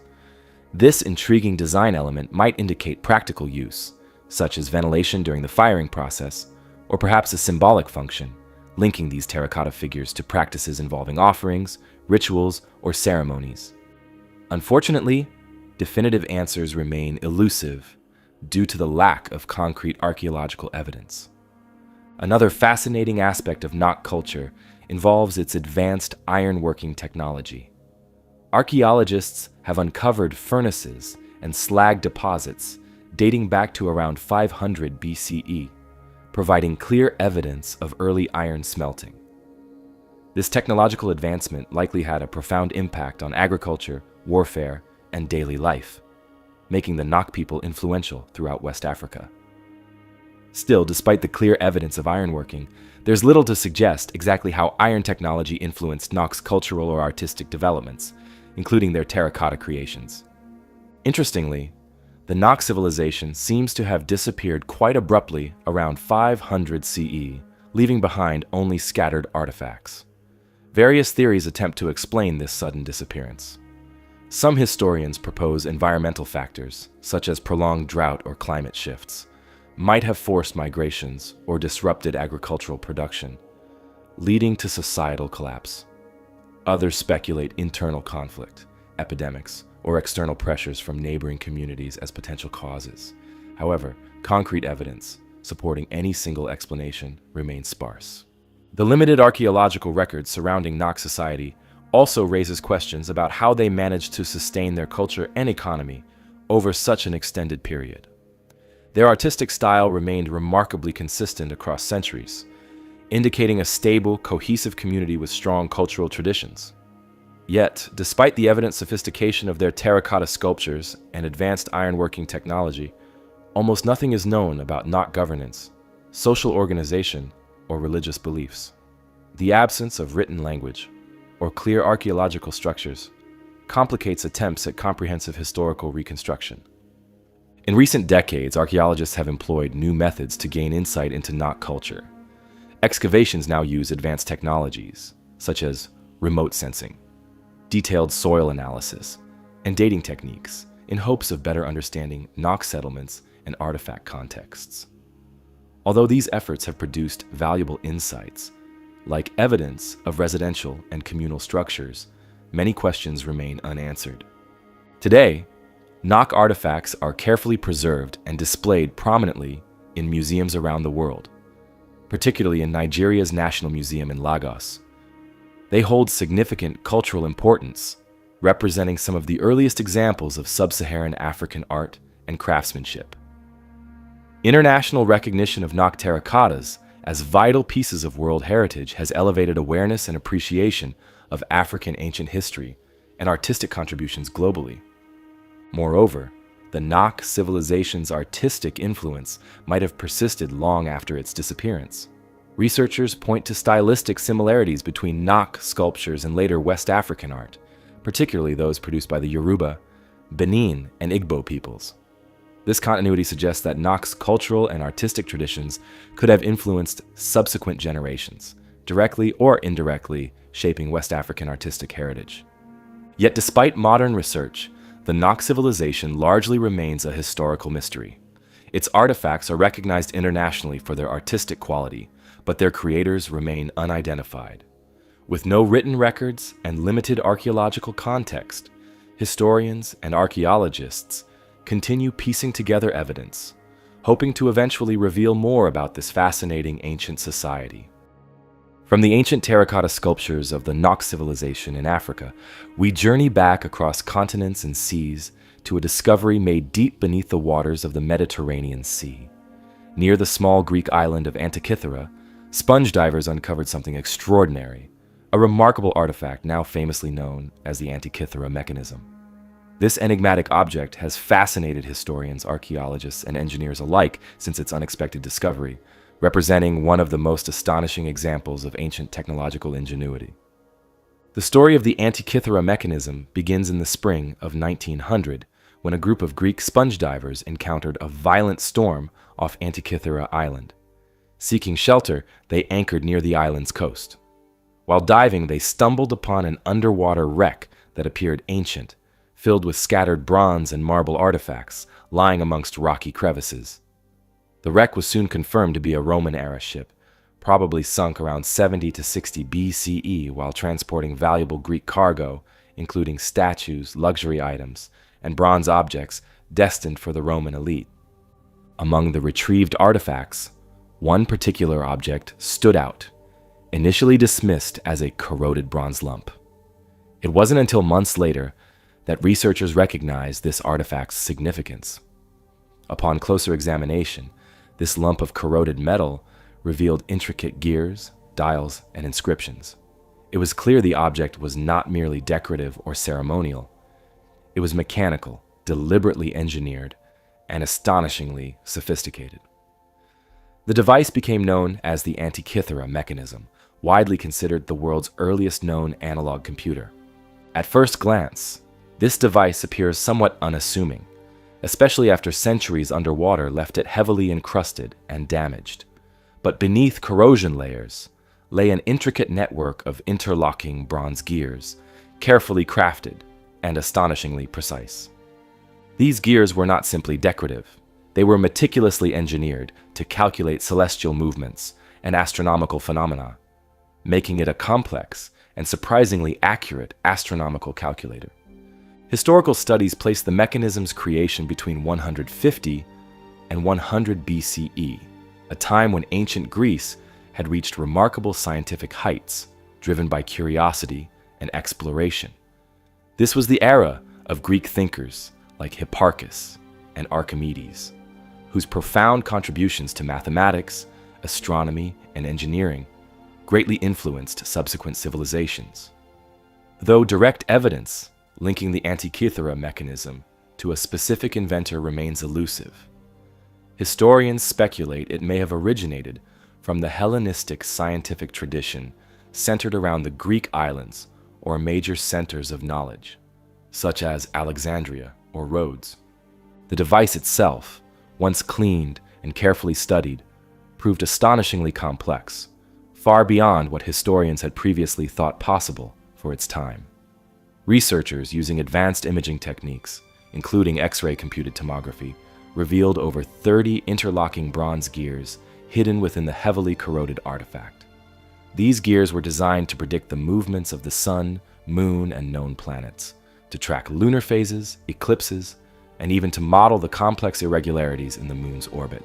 This intriguing design element might indicate practical use, such as ventilation during the firing process, or perhaps a symbolic function, linking these terracotta figures to practices involving offerings, rituals, or ceremonies. Unfortunately, definitive answers remain elusive due to the lack of concrete archaeological evidence. Another fascinating aspect of Nok culture involves its advanced ironworking technology. Archaeologists have uncovered furnaces and slag deposits dating back to around 500 BCE, providing clear evidence of early iron smelting. This technological advancement likely had a profound impact on agriculture, warfare, and daily life, making the Nok people influential throughout West Africa. Still, despite the clear evidence of ironworking, there's little to suggest exactly how iron technology influenced Nok's cultural or artistic developments, including their terracotta creations. Interestingly, the Nok civilization seems to have disappeared quite abruptly around 500 CE, leaving behind only scattered artifacts. Various theories attempt to explain this sudden disappearance. Some historians propose environmental factors, such as prolonged drought or climate shifts, might have forced migrations or disrupted agricultural production, leading to societal collapse. Others speculate internal conflict, epidemics, or external pressures from neighboring communities as potential causes. However, concrete evidence supporting any single explanation remains sparse. The limited archaeological records surrounding Nok society also raises questions about how they managed to sustain their culture and economy over such an extended period. Their artistic style remained remarkably consistent across centuries, indicating a stable, cohesive community with strong cultural traditions. Yet, despite the evident sophistication of their terracotta sculptures and advanced ironworking technology, almost nothing is known about Nok governance, social organization, or religious beliefs. The absence of written language, or clear archaeological structures, complicates attempts at comprehensive historical reconstruction. In recent decades, archaeologists have employed new methods to gain insight into Nok culture. Excavations now use advanced technologies, such as remote sensing, detailed soil analysis, and dating techniques in hopes of better understanding Nok settlements and artifact contexts. Although these efforts have produced valuable insights, like evidence of residential and communal structures, many questions remain unanswered. Today, Nok artifacts are carefully preserved and displayed prominently in museums around the world, particularly in Nigeria's National Museum in Lagos. They hold significant cultural importance, representing some of the earliest examples of sub-Saharan African art and craftsmanship. International recognition of Nok terracottas as vital pieces of world heritage has elevated awareness and appreciation of African ancient history and artistic contributions globally. Moreover, the Nok civilization's artistic influence might have persisted long after its disappearance. Researchers point to stylistic similarities between Nok sculptures and later West African art, particularly those produced by the Yoruba, Benin, and Igbo peoples. This continuity suggests that Nok's cultural and artistic traditions could have influenced subsequent generations, directly or indirectly shaping West African artistic heritage. Yet despite modern research, the Nok civilization largely remains a historical mystery. Its artifacts are recognized internationally for their artistic quality, but their creators remain unidentified. With no written records and limited archaeological context, historians and archaeologists continue piecing together evidence, hoping to eventually reveal more about this fascinating ancient society. From the ancient terracotta sculptures of the Nok civilization in Africa, we journey back across continents and seas to a discovery made deep beneath the waters of the Mediterranean Sea. Near the small Greek island of Antikythera, sponge divers uncovered something extraordinary, a remarkable artifact now famously known as the Antikythera mechanism. This enigmatic object has fascinated historians, archaeologists, and engineers alike since its unexpected discovery, representing one of the most astonishing examples of ancient technological ingenuity. The story of the Antikythera mechanism begins in the spring of 1900, when a group of Greek sponge divers encountered a violent storm off Antikythera Island. Seeking shelter, they anchored near the island's coast. While diving, they stumbled upon an underwater wreck that appeared ancient, filled with scattered bronze and marble artifacts lying amongst rocky crevices. The wreck was soon confirmed to be a Roman-era ship, probably sunk around 70 to 60 BCE while transporting valuable Greek cargo, including statues, luxury items, and bronze objects destined for the Roman elite. Among the retrieved artifacts, one particular object stood out, initially dismissed as a corroded bronze lump. It wasn't until months later that researchers recognized this artifact's significance. Upon closer examination, this lump of corroded metal revealed intricate gears, dials, and inscriptions. It was clear the object was not merely decorative or ceremonial. It was mechanical, deliberately engineered, and astonishingly sophisticated. The device became known as the Antikythera mechanism, widely considered the world's earliest known analog computer. At first glance, this device appears somewhat unassuming, especially after centuries underwater left it heavily encrusted and damaged. But beneath corrosion layers lay an intricate network of interlocking bronze gears, carefully crafted and astonishingly precise. These gears were not simply decorative. They were meticulously engineered to calculate celestial movements and astronomical phenomena, making it a complex and surprisingly accurate astronomical calculator. Historical studies place the mechanism's creation between 150 and 100 BCE, a time when ancient Greece had reached remarkable scientific heights, driven by curiosity and exploration. This was the era of Greek thinkers like Hipparchus and Archimedes, whose profound contributions to mathematics, astronomy, and engineering greatly influenced subsequent civilizations. Though direct evidence linking the Antikythera mechanism to a specific inventor remains elusive, historians speculate it may have originated from the Hellenistic scientific tradition centered around the Greek islands or major centers of knowledge, such as Alexandria or Rhodes. The device itself, once cleaned and carefully studied, proved astonishingly complex, far beyond what historians had previously thought possible for its time. Researchers using advanced imaging techniques, including X-ray computed tomography, revealed over 30 interlocking bronze gears hidden within the heavily corroded artifact. These gears were designed to predict the movements of the sun, moon, and known planets, to track lunar phases, eclipses, and even to model the complex irregularities in the moon's orbit,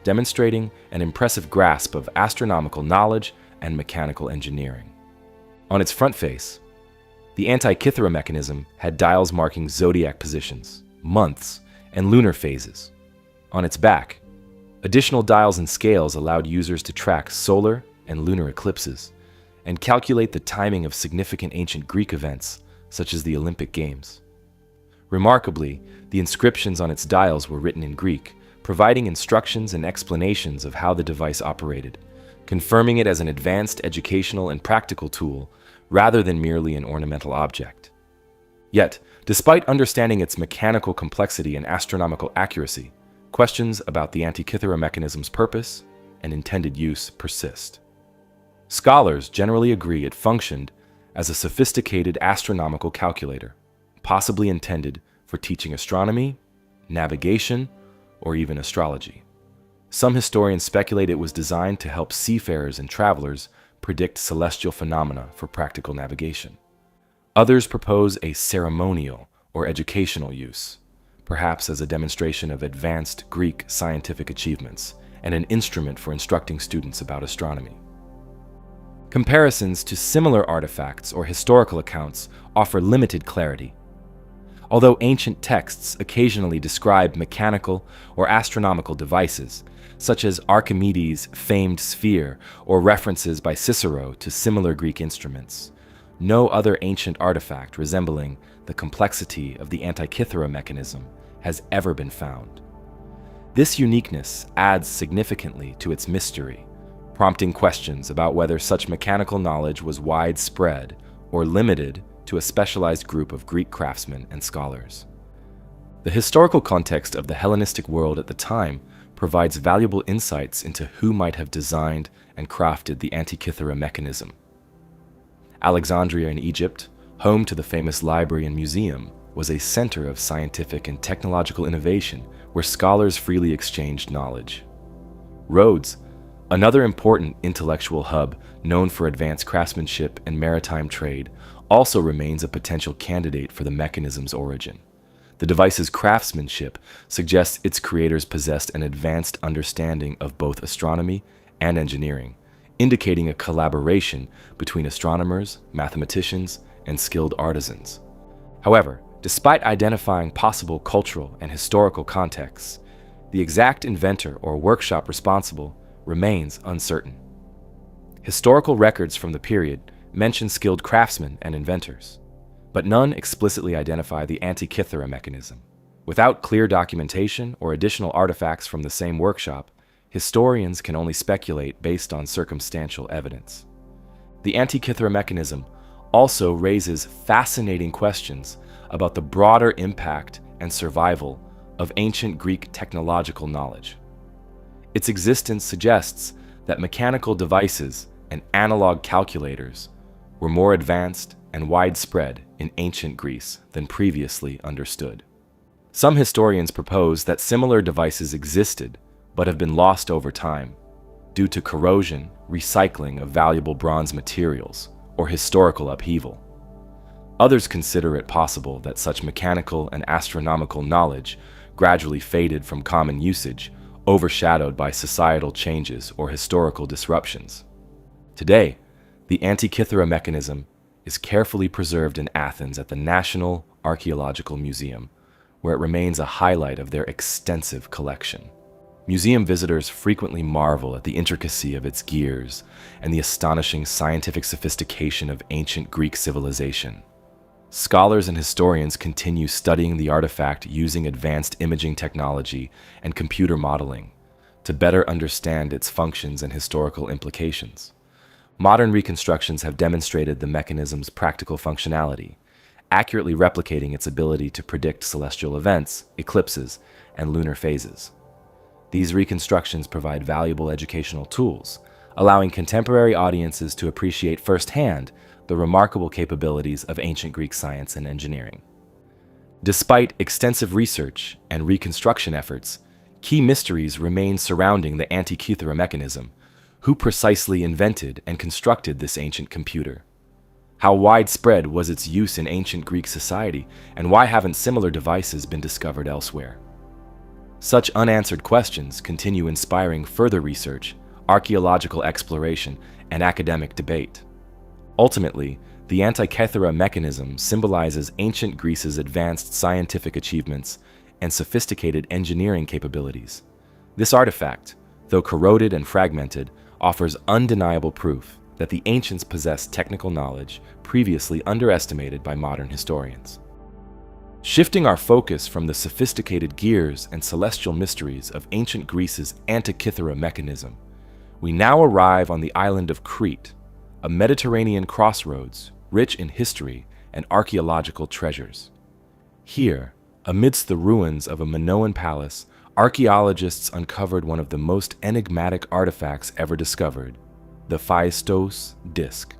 demonstrating an impressive grasp of astronomical knowledge and mechanical engineering. On its front face, the Antikythera mechanism had dials marking zodiac positions, months, and lunar phases. On its back, additional dials and scales allowed users to track solar and lunar eclipses and calculate the timing of significant ancient Greek events, such as the Olympic Games. Remarkably, the inscriptions on its dials were written in Greek, providing instructions and explanations of how the device operated, confirming it as an advanced educational and practical tool rather than merely an ornamental object. Yet, despite understanding its mechanical complexity and astronomical accuracy, questions about the Antikythera mechanism's purpose and intended use persist. Scholars generally agree it functioned as a sophisticated astronomical calculator, possibly intended for teaching astronomy, navigation, or even astrology. Some historians speculate it was designed to help seafarers and travelers predict celestial phenomena for practical navigation. Others propose a ceremonial or educational use, perhaps as a demonstration of advanced Greek scientific achievements and an instrument for instructing students about astronomy. Comparisons to similar artifacts or historical accounts offer limited clarity. Although ancient texts occasionally describe mechanical or astronomical devices, such as Archimedes' famed sphere or references by Cicero to similar Greek instruments, no other ancient artifact resembling the complexity of the Antikythera mechanism has ever been found. This uniqueness adds significantly to its mystery, prompting questions about whether such mechanical knowledge was widespread or limited to a specialized group of Greek craftsmen and scholars. The historical context of the Hellenistic world at the time provides valuable insights into who might have designed and crafted the Antikythera mechanism. Alexandria in Egypt, home to the famous library and museum, was a center of scientific and technological innovation where scholars freely exchanged knowledge. Rhodes, another important intellectual hub known for advanced craftsmanship and maritime trade, also remains a potential candidate for the mechanism's origin. The device's craftsmanship suggests its creators possessed an advanced understanding of both astronomy and engineering, indicating a collaboration between astronomers, mathematicians, and skilled artisans. However, despite identifying possible cultural and historical contexts, the exact inventor or workshop responsible remains uncertain. Historical records from the period mention skilled craftsmen and inventors, but none explicitly identify the Antikythera mechanism. Without clear documentation or additional artifacts from the same workshop, historians can only speculate based on circumstantial evidence. The Antikythera mechanism also raises fascinating questions about the broader impact and survival of ancient Greek technological knowledge. Its existence suggests that mechanical devices and analog calculators were more advanced and widespread in ancient Greece than previously understood. Some historians propose that similar devices existed but have been lost over time due to corrosion, recycling of valuable bronze materials, or historical upheaval. Others consider it possible that such mechanical and astronomical knowledge gradually faded from common usage, overshadowed by societal changes or historical disruptions. Today, the Antikythera mechanism is carefully preserved in Athens at the National Archaeological Museum, where it remains a highlight of their extensive collection. Museum visitors frequently marvel at the intricacy of its gears and the astonishing scientific sophistication of ancient Greek civilization. Scholars and historians continue studying the artifact using advanced imaging technology and computer modeling to better understand its functions and historical implications. Modern reconstructions have demonstrated the mechanism's practical functionality, accurately replicating its ability to predict celestial events, eclipses, and lunar phases. These reconstructions provide valuable educational tools, allowing contemporary audiences to appreciate firsthand the remarkable capabilities of ancient Greek science and engineering. Despite extensive research and reconstruction efforts, key mysteries remain surrounding the Antikythera mechanism. Who precisely invented and constructed this ancient computer? How widespread was its use in ancient Greek society, and why haven't similar devices been discovered elsewhere? Such unanswered questions continue inspiring further research, archaeological exploration, and academic debate. Ultimately, the Antikythera mechanism symbolizes ancient Greece's advanced scientific achievements and sophisticated engineering capabilities. This artifact, though corroded and fragmented, offers undeniable proof that the ancients possessed technical knowledge previously underestimated by modern historians. Shifting our focus from the sophisticated gears and celestial mysteries of ancient Greece's Antikythera mechanism, we now arrive on the island of Crete, a Mediterranean crossroads rich in history and archaeological treasures. Here, amidst the ruins of a Minoan palace, archaeologists uncovered one of the most enigmatic artifacts ever discovered, the Phaistos Disc.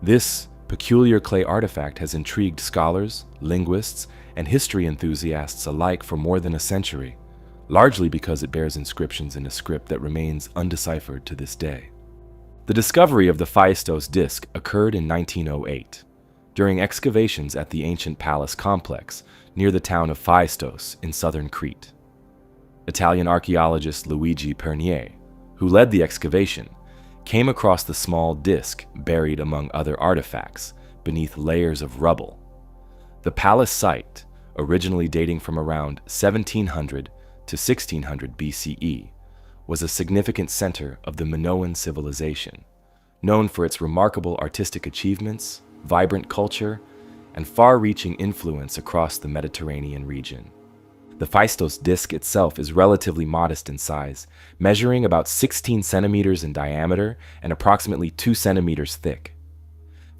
This peculiar clay artifact has intrigued scholars, linguists, and history enthusiasts alike for more than a century, largely because it bears inscriptions in a script that remains undeciphered to this day. The discovery of the Phaistos Disc occurred in 1908, during excavations at the ancient palace complex near the town of Phaistos in southern Crete. Italian archaeologist Luigi Pernier, who led the excavation, came across the small disc buried among other artifacts beneath layers of rubble. The palace site, originally dating from around 1700 to 1600 BCE, was a significant center of the Minoan civilization, known for its remarkable artistic achievements, vibrant culture, and far-reaching influence across the Mediterranean region. The Phaistos disc itself is relatively modest in size, measuring about 16 centimeters in diameter and approximately 2 centimeters thick.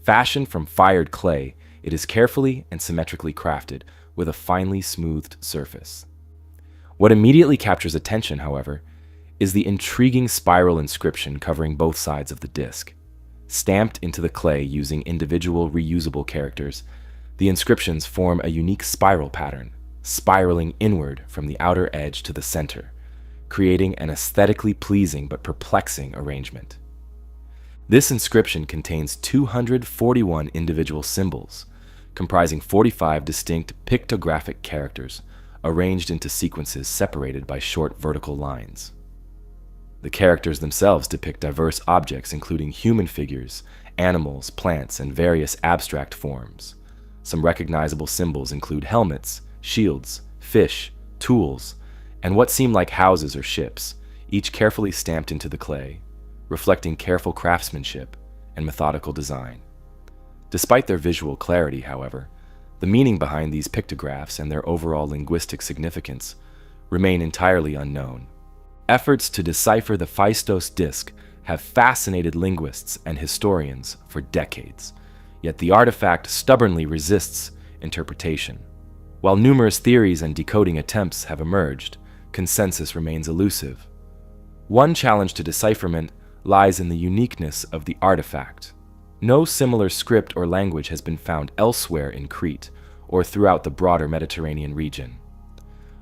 Fashioned from fired clay, It is carefully and symmetrically crafted with a finely smoothed surface. What immediately captures attention, however, is the intriguing spiral inscription covering both sides of the disc. Stamped into the clay using individual reusable characters, the inscriptions form a unique spiral pattern, spiraling inward from the outer edge to the center, creating an aesthetically pleasing but perplexing arrangement. This inscription contains 241 individual symbols, comprising 45 distinct pictographic characters arranged into sequences separated by short vertical lines. The characters themselves depict diverse objects including human figures, animals, plants, and various abstract forms. Some recognizable symbols include helmets, shields, fish, tools, and what seem like houses or ships, each carefully stamped into the clay, reflecting careful craftsmanship and methodical design. Despite their visual clarity, however, the meaning behind these pictographs and their overall linguistic significance remain entirely unknown. Efforts to decipher the Phaistos Disc have fascinated linguists and historians for decades, yet the artifact stubbornly resists interpretation. While numerous theories and decoding attempts have emerged, consensus remains elusive. One challenge to decipherment lies in the uniqueness of the artifact. No similar script or language has been found elsewhere in Crete or throughout the broader Mediterranean region.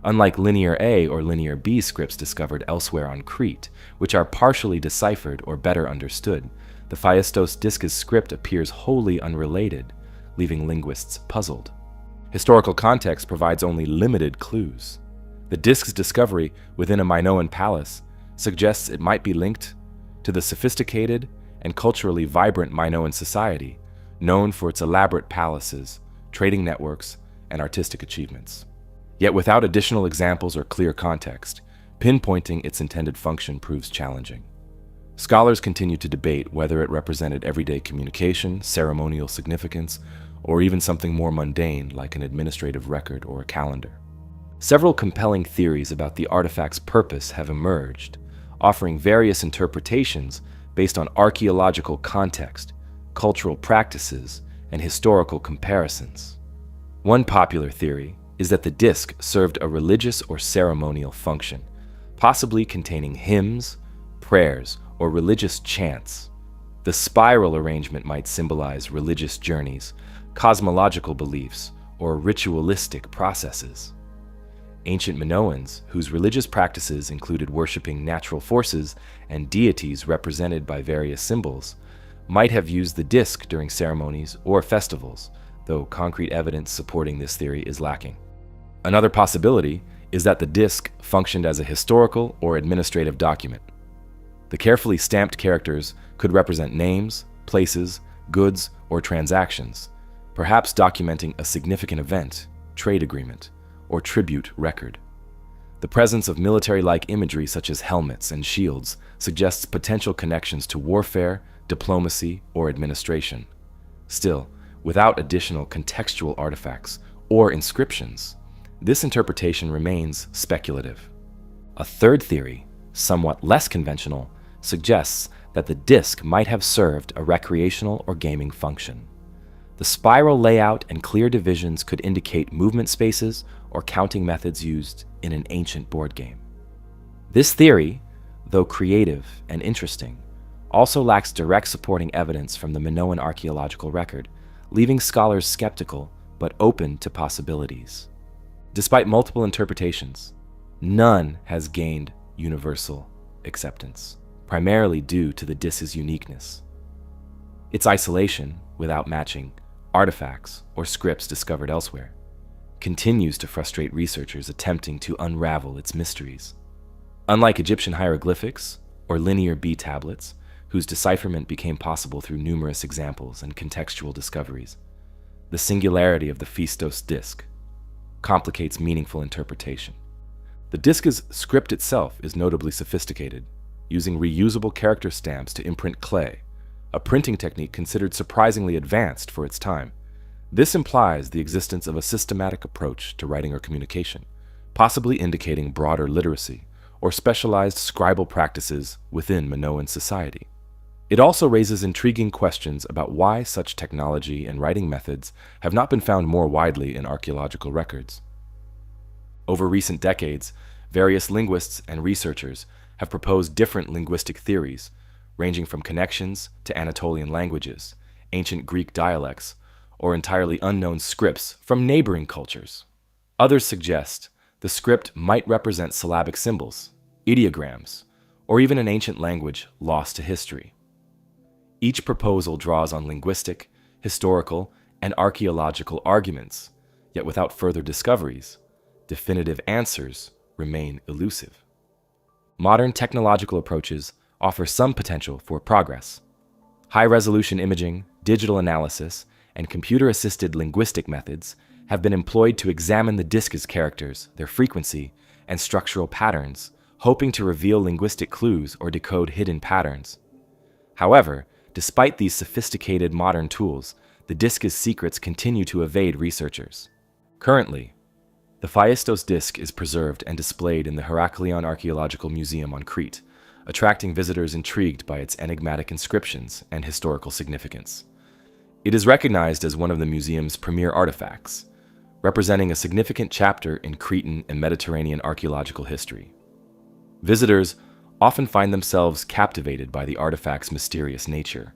Unlike Linear A or Linear B scripts discovered elsewhere on Crete, which are partially deciphered or better understood, the Phaistos Disc's script appears wholly unrelated, leaving linguists puzzled. Historical context provides only limited clues. The disc's discovery within a Minoan palace suggests it might be linked to the sophisticated and culturally vibrant Minoan society, known for its elaborate palaces, trading networks, and artistic achievements. Yet without additional examples or clear context, pinpointing its intended function proves challenging. Scholars continue to debate whether it represented everyday communication, ceremonial significance, or even something more mundane like an administrative record or a calendar. Several compelling theories about the artifact's purpose have emerged, offering various interpretations based on archaeological context, cultural practices, and historical comparisons. One popular theory is that the disc served a religious or ceremonial function, possibly containing hymns, prayers, or religious chants. The spiral arrangement might symbolize religious journeys, cosmological beliefs, or ritualistic processes. Ancient Minoans, whose religious practices included worshipping natural forces and deities represented by various symbols, might have used the disc during ceremonies or festivals, though concrete evidence supporting this theory is lacking. Another possibility is that the disc functioned as a historical or administrative document. The carefully stamped characters could represent names, places, goods, or transactions, perhaps documenting a significant event, trade agreement, or tribute record. The presence of military-like imagery such as helmets and shields suggests potential connections to warfare, diplomacy, or administration. Still, without additional contextual artifacts or inscriptions, this interpretation remains speculative. A third theory, somewhat less conventional, suggests that the disc might have served a recreational or gaming function. The spiral layout and clear divisions could indicate movement spaces or counting methods used in an ancient board game. This theory, though creative and interesting, also lacks direct supporting evidence from the Minoan archaeological record, leaving scholars skeptical but open to possibilities. Despite multiple interpretations, none has gained universal acceptance, primarily due to the disc's uniqueness. Its isolation, without matching artifacts or scripts discovered elsewhere, continues to frustrate researchers attempting to unravel its mysteries. Unlike Egyptian hieroglyphics or Linear B tablets, whose decipherment became possible through numerous examples and contextual discoveries, the singularity of the Phaistos Disc complicates meaningful interpretation. The disc's script itself is notably sophisticated, using reusable character stamps to imprint clay, a printing technique considered surprisingly advanced for its time. This implies the existence of a systematic approach to writing or communication, possibly indicating broader literacy or specialized scribal practices within Minoan society. It also raises intriguing questions about why such technology and writing methods have not been found more widely in archaeological records. Over recent decades, various linguists and researchers have proposed different linguistic theories, ranging from connections to Anatolian languages, ancient Greek dialects, or entirely unknown scripts from neighboring cultures. Others suggest the script might represent syllabic symbols, ideograms, or even an ancient language lost to history. Each proposal draws on linguistic, historical, and archaeological arguments, yet without further discoveries, definitive answers remain elusive. Modern technological approaches offer some potential for progress. High-resolution imaging, digital analysis, and computer-assisted linguistic methods have been employed to examine the disc's characters, their frequency, and structural patterns, hoping to reveal linguistic clues or decode hidden patterns. However, despite these sophisticated modern tools, the disc's secrets continue to evade researchers. Currently, the Phaistos Disc is preserved and displayed in the Heracleion Archaeological Museum on Crete, attracting visitors intrigued by its enigmatic inscriptions and historical significance. It is recognized as one of the museum's premier artifacts, representing a significant chapter in Cretan and Mediterranean archaeological history. Visitors often find themselves captivated by the artifact's mysterious nature,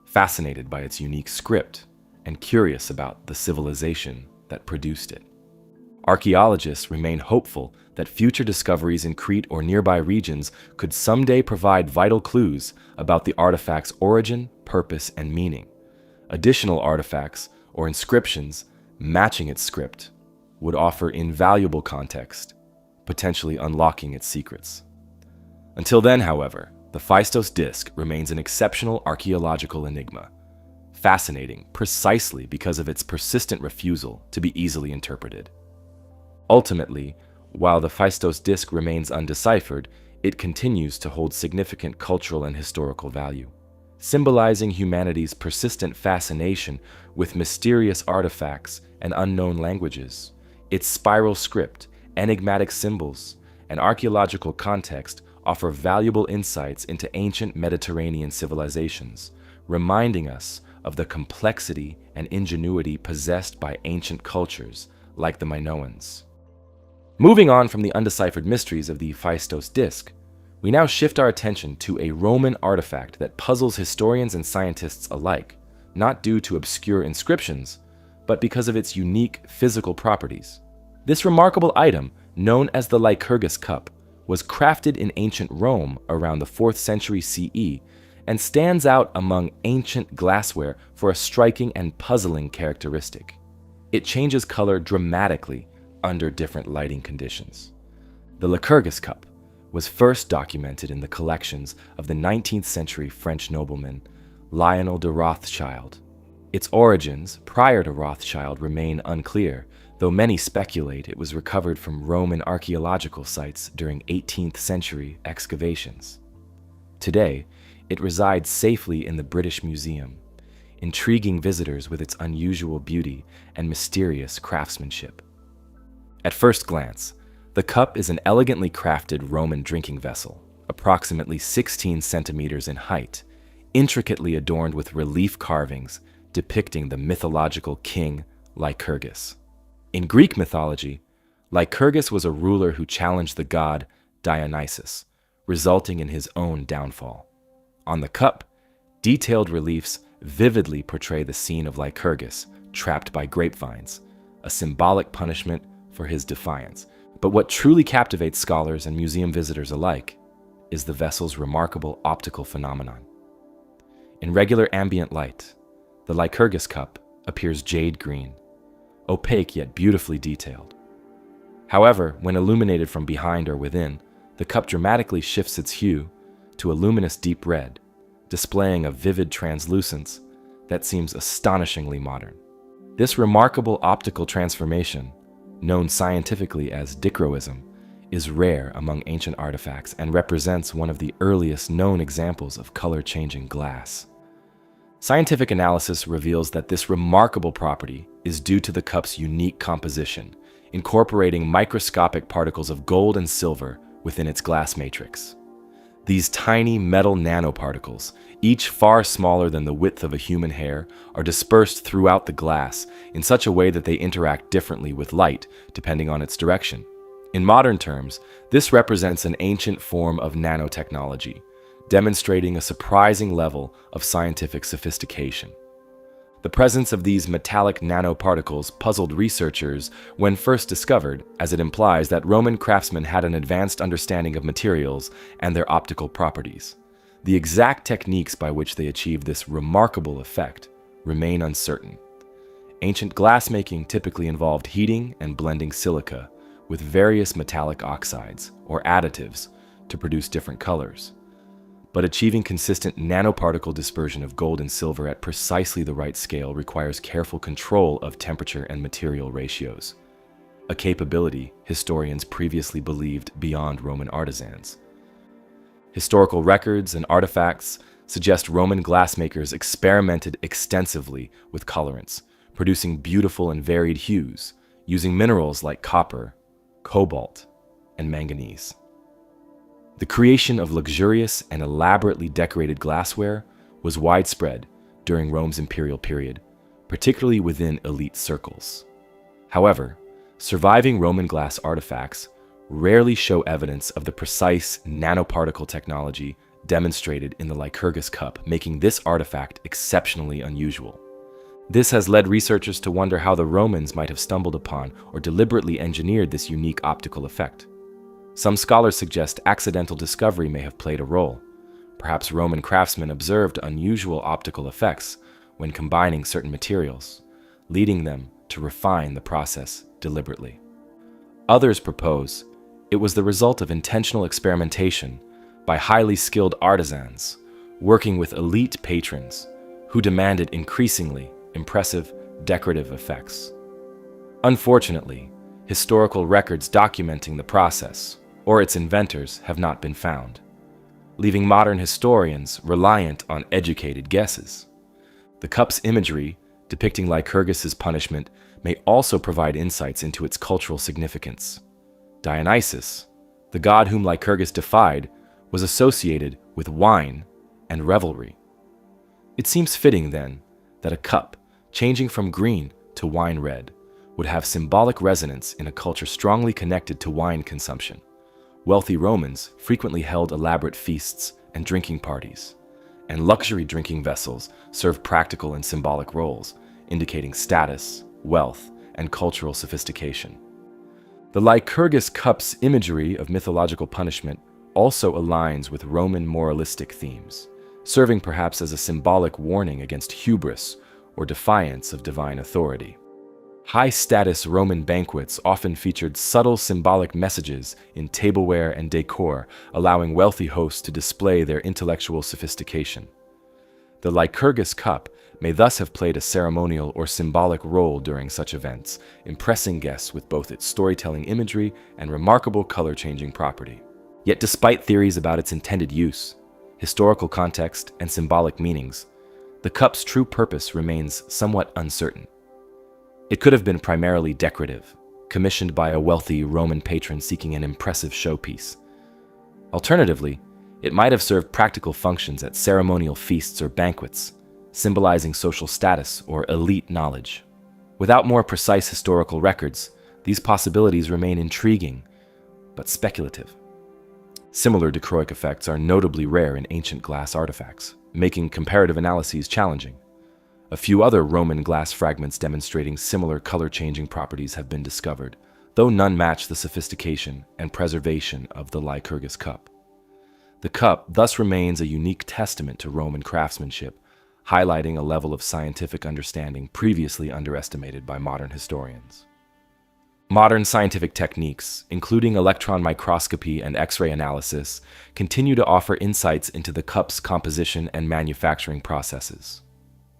fascinated by its unique script, and curious about the civilization that produced it. Archaeologists remain hopeful that future discoveries in Crete or nearby regions could someday provide vital clues about the artifact's origin, purpose, and meaning. Additional artifacts or inscriptions matching its script would offer invaluable context, potentially unlocking its secrets. Until then, however, the Phaistos Disc remains an exceptional archaeological enigma, fascinating precisely because of its persistent refusal to be easily interpreted. Ultimately, while the Phaistos Disc remains undeciphered, it continues to hold significant cultural and historical value, symbolizing humanity's persistent fascination with mysterious artifacts and unknown languages. Its spiral script, enigmatic symbols, and archaeological context offer valuable insights into ancient Mediterranean civilizations, reminding us of the complexity and ingenuity possessed by ancient cultures like the Minoans. Moving on from the undeciphered mysteries of the Phaistos Disc, we now shift our attention to a Roman artifact that puzzles historians and scientists alike, not due to obscure inscriptions, but because of its unique physical properties. This remarkable item, known as the Lycurgus cup, was crafted in ancient Rome around the 4th century CE and stands out among ancient glassware for a striking and puzzling characteristic. It changes color dramatically under different lighting conditions. The Lycurgus cup was first documented in the collections of the 19th century French nobleman Lionel de Rothschild. Its origins prior to Rothschild remain unclear, though many speculate it was recovered from Roman archaeological sites during 18th century excavations. Today, it resides safely in the British Museum, intriguing visitors with its unusual beauty and mysterious craftsmanship. At first glance, the cup is an elegantly crafted Roman drinking vessel, approximately 16 centimeters in height, intricately adorned with relief carvings depicting the mythological king Lycurgus. In Greek mythology, Lycurgus was a ruler who challenged the god Dionysus, resulting in his own downfall. On the cup, detailed reliefs vividly portray the scene of Lycurgus trapped by grapevines, a symbolic punishment for his defiance. But what truly captivates scholars and museum visitors alike is the vessel's remarkable optical phenomenon. In regular ambient light, the Lycurgus cup appears jade green, opaque yet beautifully detailed. However, when illuminated from behind or within, the cup dramatically shifts its hue to a luminous deep red, displaying a vivid translucence that seems astonishingly modern. This remarkable optical transformation, known scientifically as dichroism, is rare among ancient artifacts and represents one of the earliest known examples of color-changing glass. Scientific analysis reveals that this remarkable property is due to the cup's unique composition, incorporating microscopic particles of gold and silver within its glass matrix. These tiny metal nanoparticles, each far smaller than the width of a human hair, are dispersed throughout the glass in such a way that they interact differently with light, depending on its direction. In modern terms, this represents an ancient form of nanotechnology, demonstrating a surprising level of scientific sophistication. The presence of these metallic nanoparticles puzzled researchers when first discovered, as it implies that Roman craftsmen had an advanced understanding of materials and their optical properties. The exact techniques by which they achieved this remarkable effect remain uncertain. Ancient glassmaking typically involved heating and blending silica with various metallic oxides, or additives, to produce different colors. But achieving consistent nanoparticle dispersion of gold and silver at precisely the right scale requires careful control of temperature and material ratios, a capability historians previously believed beyond Roman artisans. Historical records and artifacts suggest Roman glassmakers experimented extensively with colorants, producing beautiful and varied hues, using minerals like copper, cobalt, and manganese. The creation of luxurious and elaborately decorated glassware was widespread during Rome's imperial period, particularly within elite circles. However, surviving Roman glass artifacts rarely show evidence of the precise nanoparticle technology demonstrated in the Lycurgus cup, making this artifact exceptionally unusual. This has led researchers to wonder how the Romans might have stumbled upon or deliberately engineered this unique optical effect. Some scholars suggest accidental discovery may have played a role. Perhaps Roman craftsmen observed unusual optical effects when combining certain materials, leading them to refine the process deliberately. Others propose it was the result of intentional experimentation by highly skilled artisans working with elite patrons who demanded increasingly impressive decorative effects. Unfortunately, historical records documenting the process or its inventors have not been found, leaving modern historians reliant on educated guesses. The cup's imagery, depicting Lycurgus's punishment, may also provide insights into its cultural significance. Dionysus, the god whom Lycurgus defied, was associated with wine and revelry. It seems fitting, then, that a cup, changing from green to wine red, would have symbolic resonance in a culture strongly connected to wine consumption. Wealthy Romans frequently held elaborate feasts and drinking parties, and luxury drinking vessels served practical and symbolic roles, indicating status, wealth, and cultural sophistication. The Lycurgus cup's imagery of mythological punishment also aligns with Roman moralistic themes, serving perhaps as a symbolic warning against hubris or defiance of divine authority. High-status Roman banquets often featured subtle symbolic messages in tableware and decor, allowing wealthy hosts to display their intellectual sophistication. The Lycurgus cup may thus have played a ceremonial or symbolic role during such events, impressing guests with both its storytelling imagery and remarkable color-changing property. Yet despite theories about its intended use, historical context, and symbolic meanings, the cup's true purpose remains somewhat uncertain. It could have been primarily decorative, commissioned by a wealthy Roman patron seeking an impressive showpiece. Alternatively, it might have served practical functions at ceremonial feasts or banquets, symbolizing social status or elite knowledge. Without more precise historical records, these possibilities remain intriguing, but speculative. Similar dichroic effects are notably rare in ancient glass artifacts, making comparative analyses challenging. A few other Roman glass fragments demonstrating similar color-changing properties have been discovered, though none match the sophistication and preservation of the Lycurgus cup. The cup thus remains a unique testament to Roman craftsmanship, highlighting a level of scientific understanding previously underestimated by modern historians. Modern scientific techniques, including electron microscopy and X-ray analysis, continue to offer insights into the cup's composition and manufacturing processes.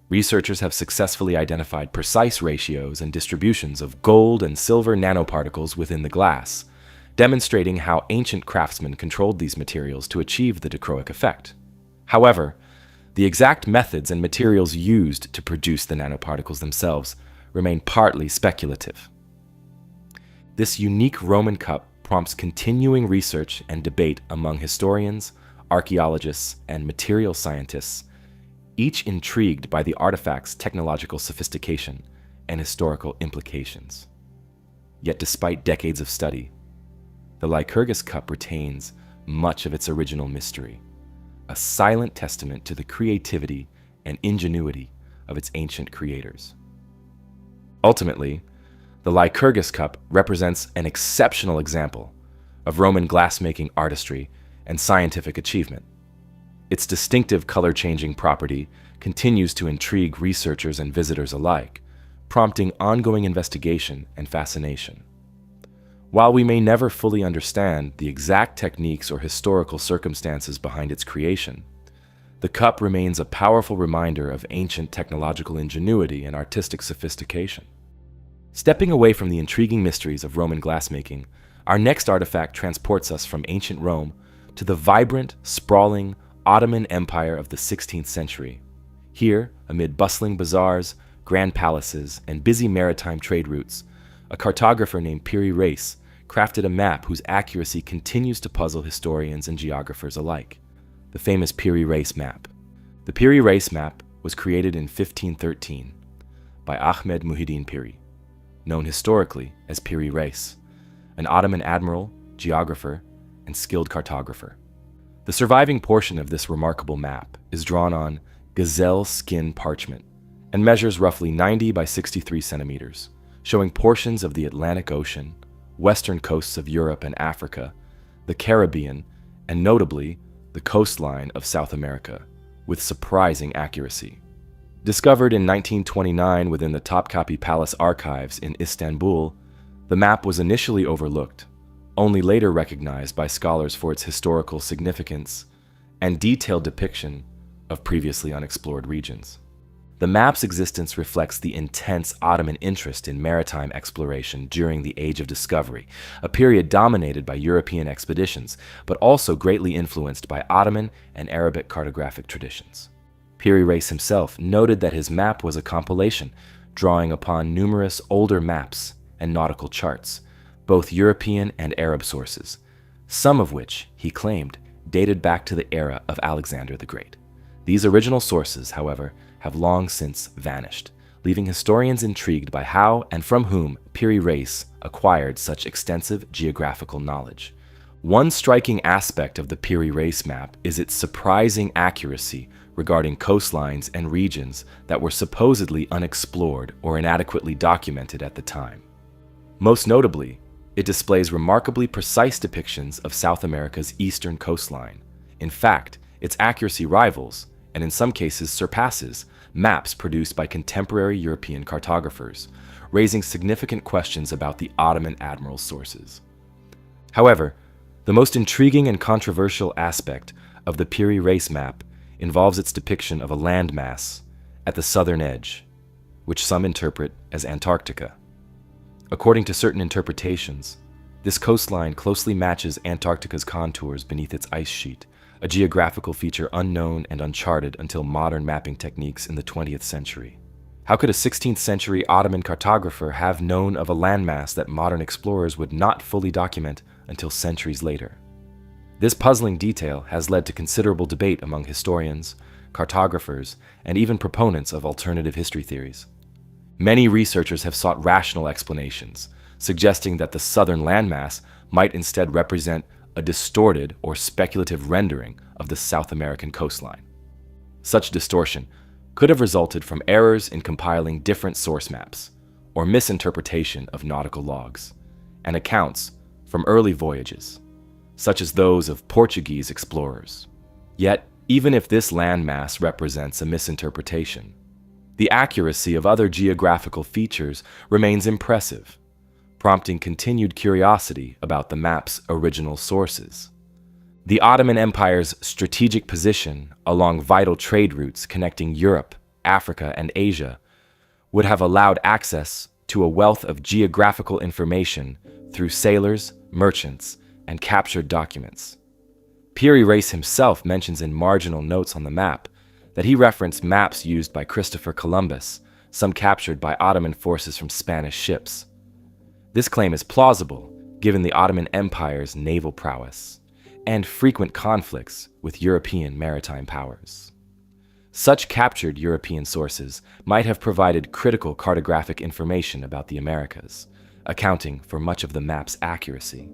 Researchers have successfully identified precise ratios and distributions of gold and silver nanoparticles within the glass, demonstrating how ancient craftsmen controlled these materials to achieve the dichroic effect. However, the exact methods and materials used to produce the nanoparticles themselves remain partly speculative. This unique Roman cup prompts continuing research and debate among historians, archaeologists, and material scientists, each intrigued by the artifact's technological sophistication and historical implications. Yet despite decades of study, the Lycurgus cup retains much of its original mystery, a silent testament to the creativity and ingenuity of its ancient creators. Ultimately, the Lycurgus cup represents an exceptional example of Roman glassmaking artistry and scientific achievement. Its distinctive color-changing property continues to intrigue researchers and visitors alike, prompting ongoing investigation and fascination. While we may never fully understand the exact techniques or historical circumstances behind its creation, the cup remains a powerful reminder of ancient technological ingenuity and artistic sophistication. Stepping away from the intriguing mysteries of Roman glassmaking, our next artifact transports us from ancient Rome to the vibrant, sprawling Ottoman Empire of the 16th century. Here, amid bustling bazaars, grand palaces, and busy maritime trade routes, a cartographer named Piri Reis crafted a map whose accuracy continues to puzzle historians and geographers alike. The famous Piri Reis map. The Piri Reis map was created in 1513 by Ahmed Muhiddin Piri, known historically as Piri Reis, an Ottoman admiral, geographer, and skilled cartographer. The surviving portion of this remarkable map is drawn on gazelle skin parchment and measures roughly 90 by 63 centimeters, showing portions of the Atlantic Ocean, western coasts of Europe and Africa, the Caribbean, and notably, the coastline of South America, with surprising accuracy. Discovered in 1929 within the Topkapi Palace archives in Istanbul, the map was initially overlooked, only later recognized by scholars for its historical significance and detailed depiction of previously unexplored regions. The map's existence reflects the intense Ottoman interest in maritime exploration during the Age of Discovery, a period dominated by European expeditions, but also greatly influenced by Ottoman and Arabic cartographic traditions. Piri Reis himself noted that his map was a compilation, drawing upon numerous older maps and nautical charts, both European and Arab sources, some of which, he claimed, dated back to the era of Alexander the Great. These original sources, however, have long since vanished, leaving historians intrigued by how and from whom Piri Reis acquired such extensive geographical knowledge. One striking aspect of the Piri Reis map is its surprising accuracy regarding coastlines and regions that were supposedly unexplored or inadequately documented at the time. Most notably, it displays remarkably precise depictions of South America's eastern coastline. In fact, its accuracy rivals, and in some cases surpasses, maps produced by contemporary European cartographers, raising significant questions about the Ottoman admiral's sources. However, the most intriguing and controversial aspect of the Piri Reis map involves its depiction of a landmass at the southern edge, which some interpret as Antarctica. According to certain interpretations, this coastline closely matches Antarctica's contours beneath its ice sheet, a geographical feature unknown and uncharted until modern mapping techniques in the 20th century. How could a 16th century Ottoman cartographer have known of a landmass that modern explorers would not fully document until centuries later? This puzzling detail has led to considerable debate among historians, cartographers, and even proponents of alternative history theories. Many researchers have sought rational explanations, suggesting that the southern landmass might instead represent a distorted or speculative rendering of the South American coastline. Such distortion could have resulted from errors in compiling different source maps, or misinterpretation of nautical logs, and accounts from early voyages, such as those of Portuguese explorers. Yet, even if this landmass represents a misinterpretation, the accuracy of other geographical features remains impressive, prompting continued curiosity about the map's original sources. The Ottoman Empire's strategic position along vital trade routes connecting Europe, Africa, and Asia would have allowed access to a wealth of geographical information through sailors, merchants, and captured documents. Piri Reis himself mentions in marginal notes on the map that he referenced maps used by Christopher Columbus, some captured by Ottoman forces from Spanish ships. This claim is plausible, given the Ottoman Empire's naval prowess. and frequent conflicts with European maritime powers. Such captured European sources might have provided critical cartographic information about the Americas, accounting for much of the map's accuracy.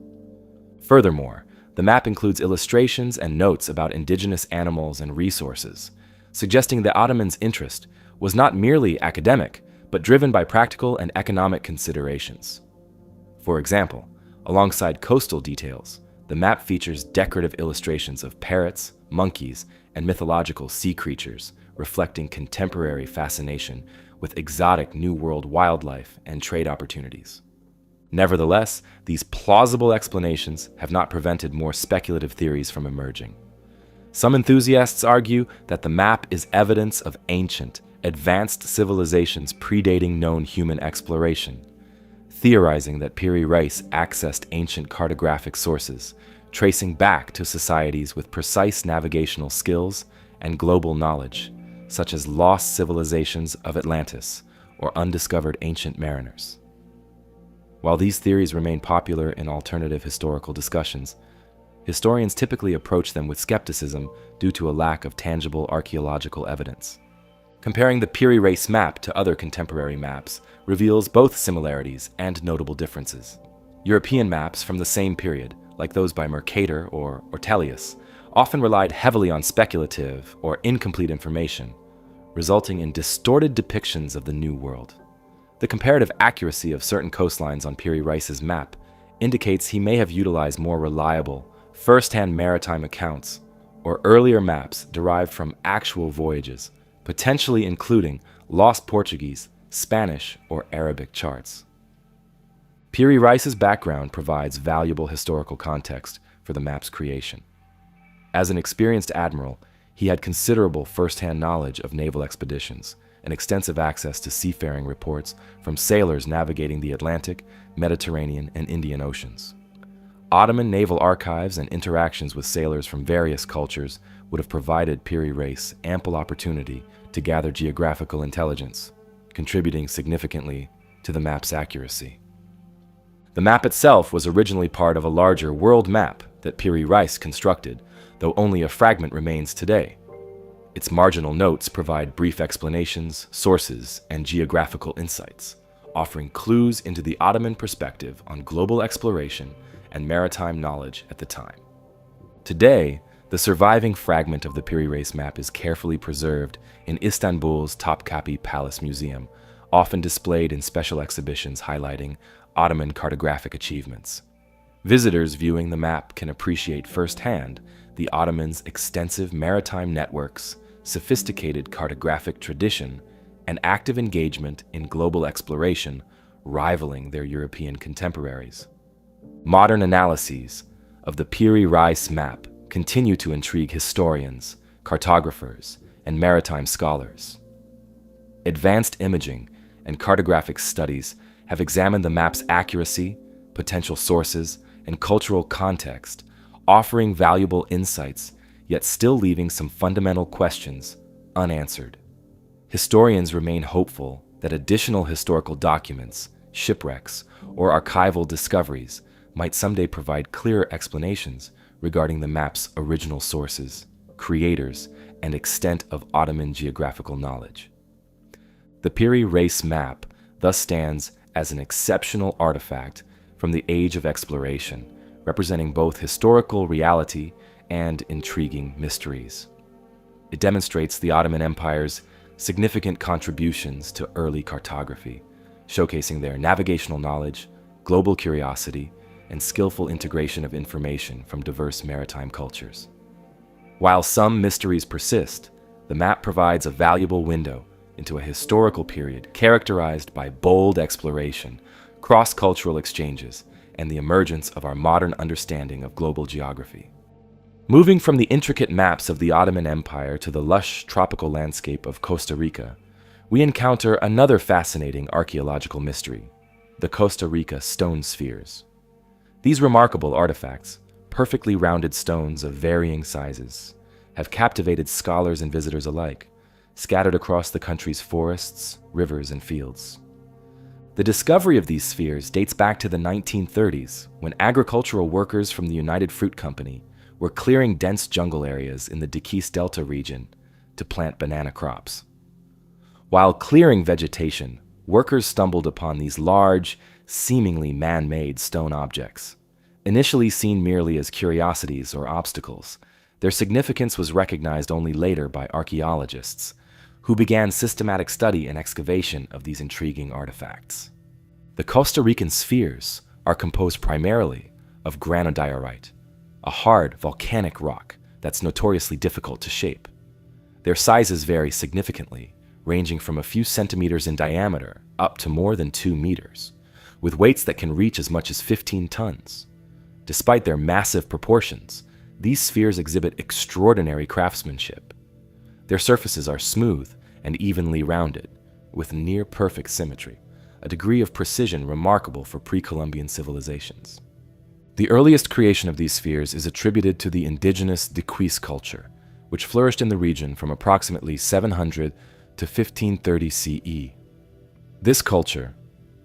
Furthermore, the map includes illustrations and notes about indigenous animals and resources, suggesting the Ottomans' interest was not merely academic, but driven by practical and economic considerations. For example, alongside coastal details, the map features decorative illustrations of parrots, monkeys, and mythological sea creatures, reflecting contemporary fascination with exotic New World wildlife and trade opportunities. Nevertheless, these plausible explanations have not prevented more speculative theories from emerging. Some enthusiasts argue that the map is evidence of ancient, advanced civilizations predating known human exploration, theorizing that Piri Reis accessed ancient cartographic sources, tracing back to societies with precise navigational skills and global knowledge, such as lost civilizations of Atlantis or undiscovered ancient mariners. While these theories remain popular in alternative historical discussions, historians typically approach them with skepticism due to a lack of tangible archaeological evidence. Comparing the Piri Reis map to other contemporary maps reveals both similarities and notable differences. European maps from the same period, like those by Mercator or Ortelius, often relied heavily on speculative or incomplete information, resulting in distorted depictions of the New World. The comparative accuracy of certain coastlines on Piri Reis's map indicates he may have utilized more reliable, first-hand maritime accounts or earlier maps derived from actual voyages, potentially including lost Portuguese, Spanish, or Arabic charts. Piri Reis's background provides valuable historical context for the map's creation. As an experienced admiral, he had considerable first-hand knowledge of naval expeditions and extensive access to seafaring reports from sailors navigating the Atlantic, Mediterranean, and Indian Oceans. Ottoman naval archives and interactions with sailors from various cultures would have provided Piri Reis ample opportunity to gather geographical intelligence, contributing significantly to the map's accuracy. The map itself was originally part of a larger world map that Piri Reis constructed, though only a fragment remains today. Its marginal notes provide brief explanations, sources, and geographical insights, offering clues into the Ottoman perspective on global exploration and maritime knowledge at the time. Today, the surviving fragment of the Piri Reis map is carefully preserved in Istanbul's Topkapi Palace Museum, often displayed in special exhibitions highlighting Ottoman cartographic achievements. Visitors viewing the map can appreciate firsthand the Ottomans' extensive maritime networks, sophisticated cartographic tradition, and active engagement in global exploration, rivaling their European contemporaries. Modern analyses of the Piri Reis map continue to intrigue historians, cartographers, and maritime scholars. Advanced imaging and cartographic studies have examined the map's accuracy, potential sources, and cultural context, offering valuable insights, yet still leaving some fundamental questions unanswered. Historians remain hopeful that additional historical documents, shipwrecks, or archival discoveries might someday provide clearer explanations regarding the map's original sources, creators, and extent of Ottoman geographical knowledge. The Piri Reis map thus stands as an exceptional artifact from the age of exploration, representing both historical reality and intriguing mysteries. It demonstrates the Ottoman Empire's significant contributions to early cartography, showcasing their navigational knowledge, global curiosity, and skillful integration of information from diverse maritime cultures. While some mysteries persist, the map provides a valuable window into a historical period characterized by bold exploration, cross-cultural exchanges, and the emergence of our modern understanding of global geography. Moving from the intricate maps of the Ottoman Empire to the lush tropical landscape of Costa Rica, we encounter another fascinating archaeological mystery, the Costa Rica stone spheres. These remarkable artifacts, perfectly rounded stones of varying sizes, have captivated scholars and visitors alike, scattered across the country's forests, rivers, and fields. The discovery of these spheres dates back to the 1930s, when agricultural workers from the United Fruit Company were clearing dense jungle areas in the Decipher Delta region to plant banana crops. While clearing vegetation, workers stumbled upon these large, seemingly man-made stone objects. Initially seen merely as curiosities or obstacles, their significance was recognized only later by archaeologists, who began systematic study and excavation of these intriguing artifacts. The Costa Rican spheres are composed primarily of granodiorite, a hard volcanic rock that's notoriously difficult to shape. Their sizes vary significantly, ranging from a few centimeters in diameter up to more than 2 meters, with weights that can reach as much as 15 tons. Despite their massive proportions, these spheres exhibit extraordinary craftsmanship. Their surfaces are smooth and evenly rounded, with near-perfect symmetry, a degree of precision remarkable for pre-Columbian civilizations. The earliest creation of these spheres is attributed to the indigenous Decipher culture, which flourished in the region from approximately 700 to 1530 CE. This culture,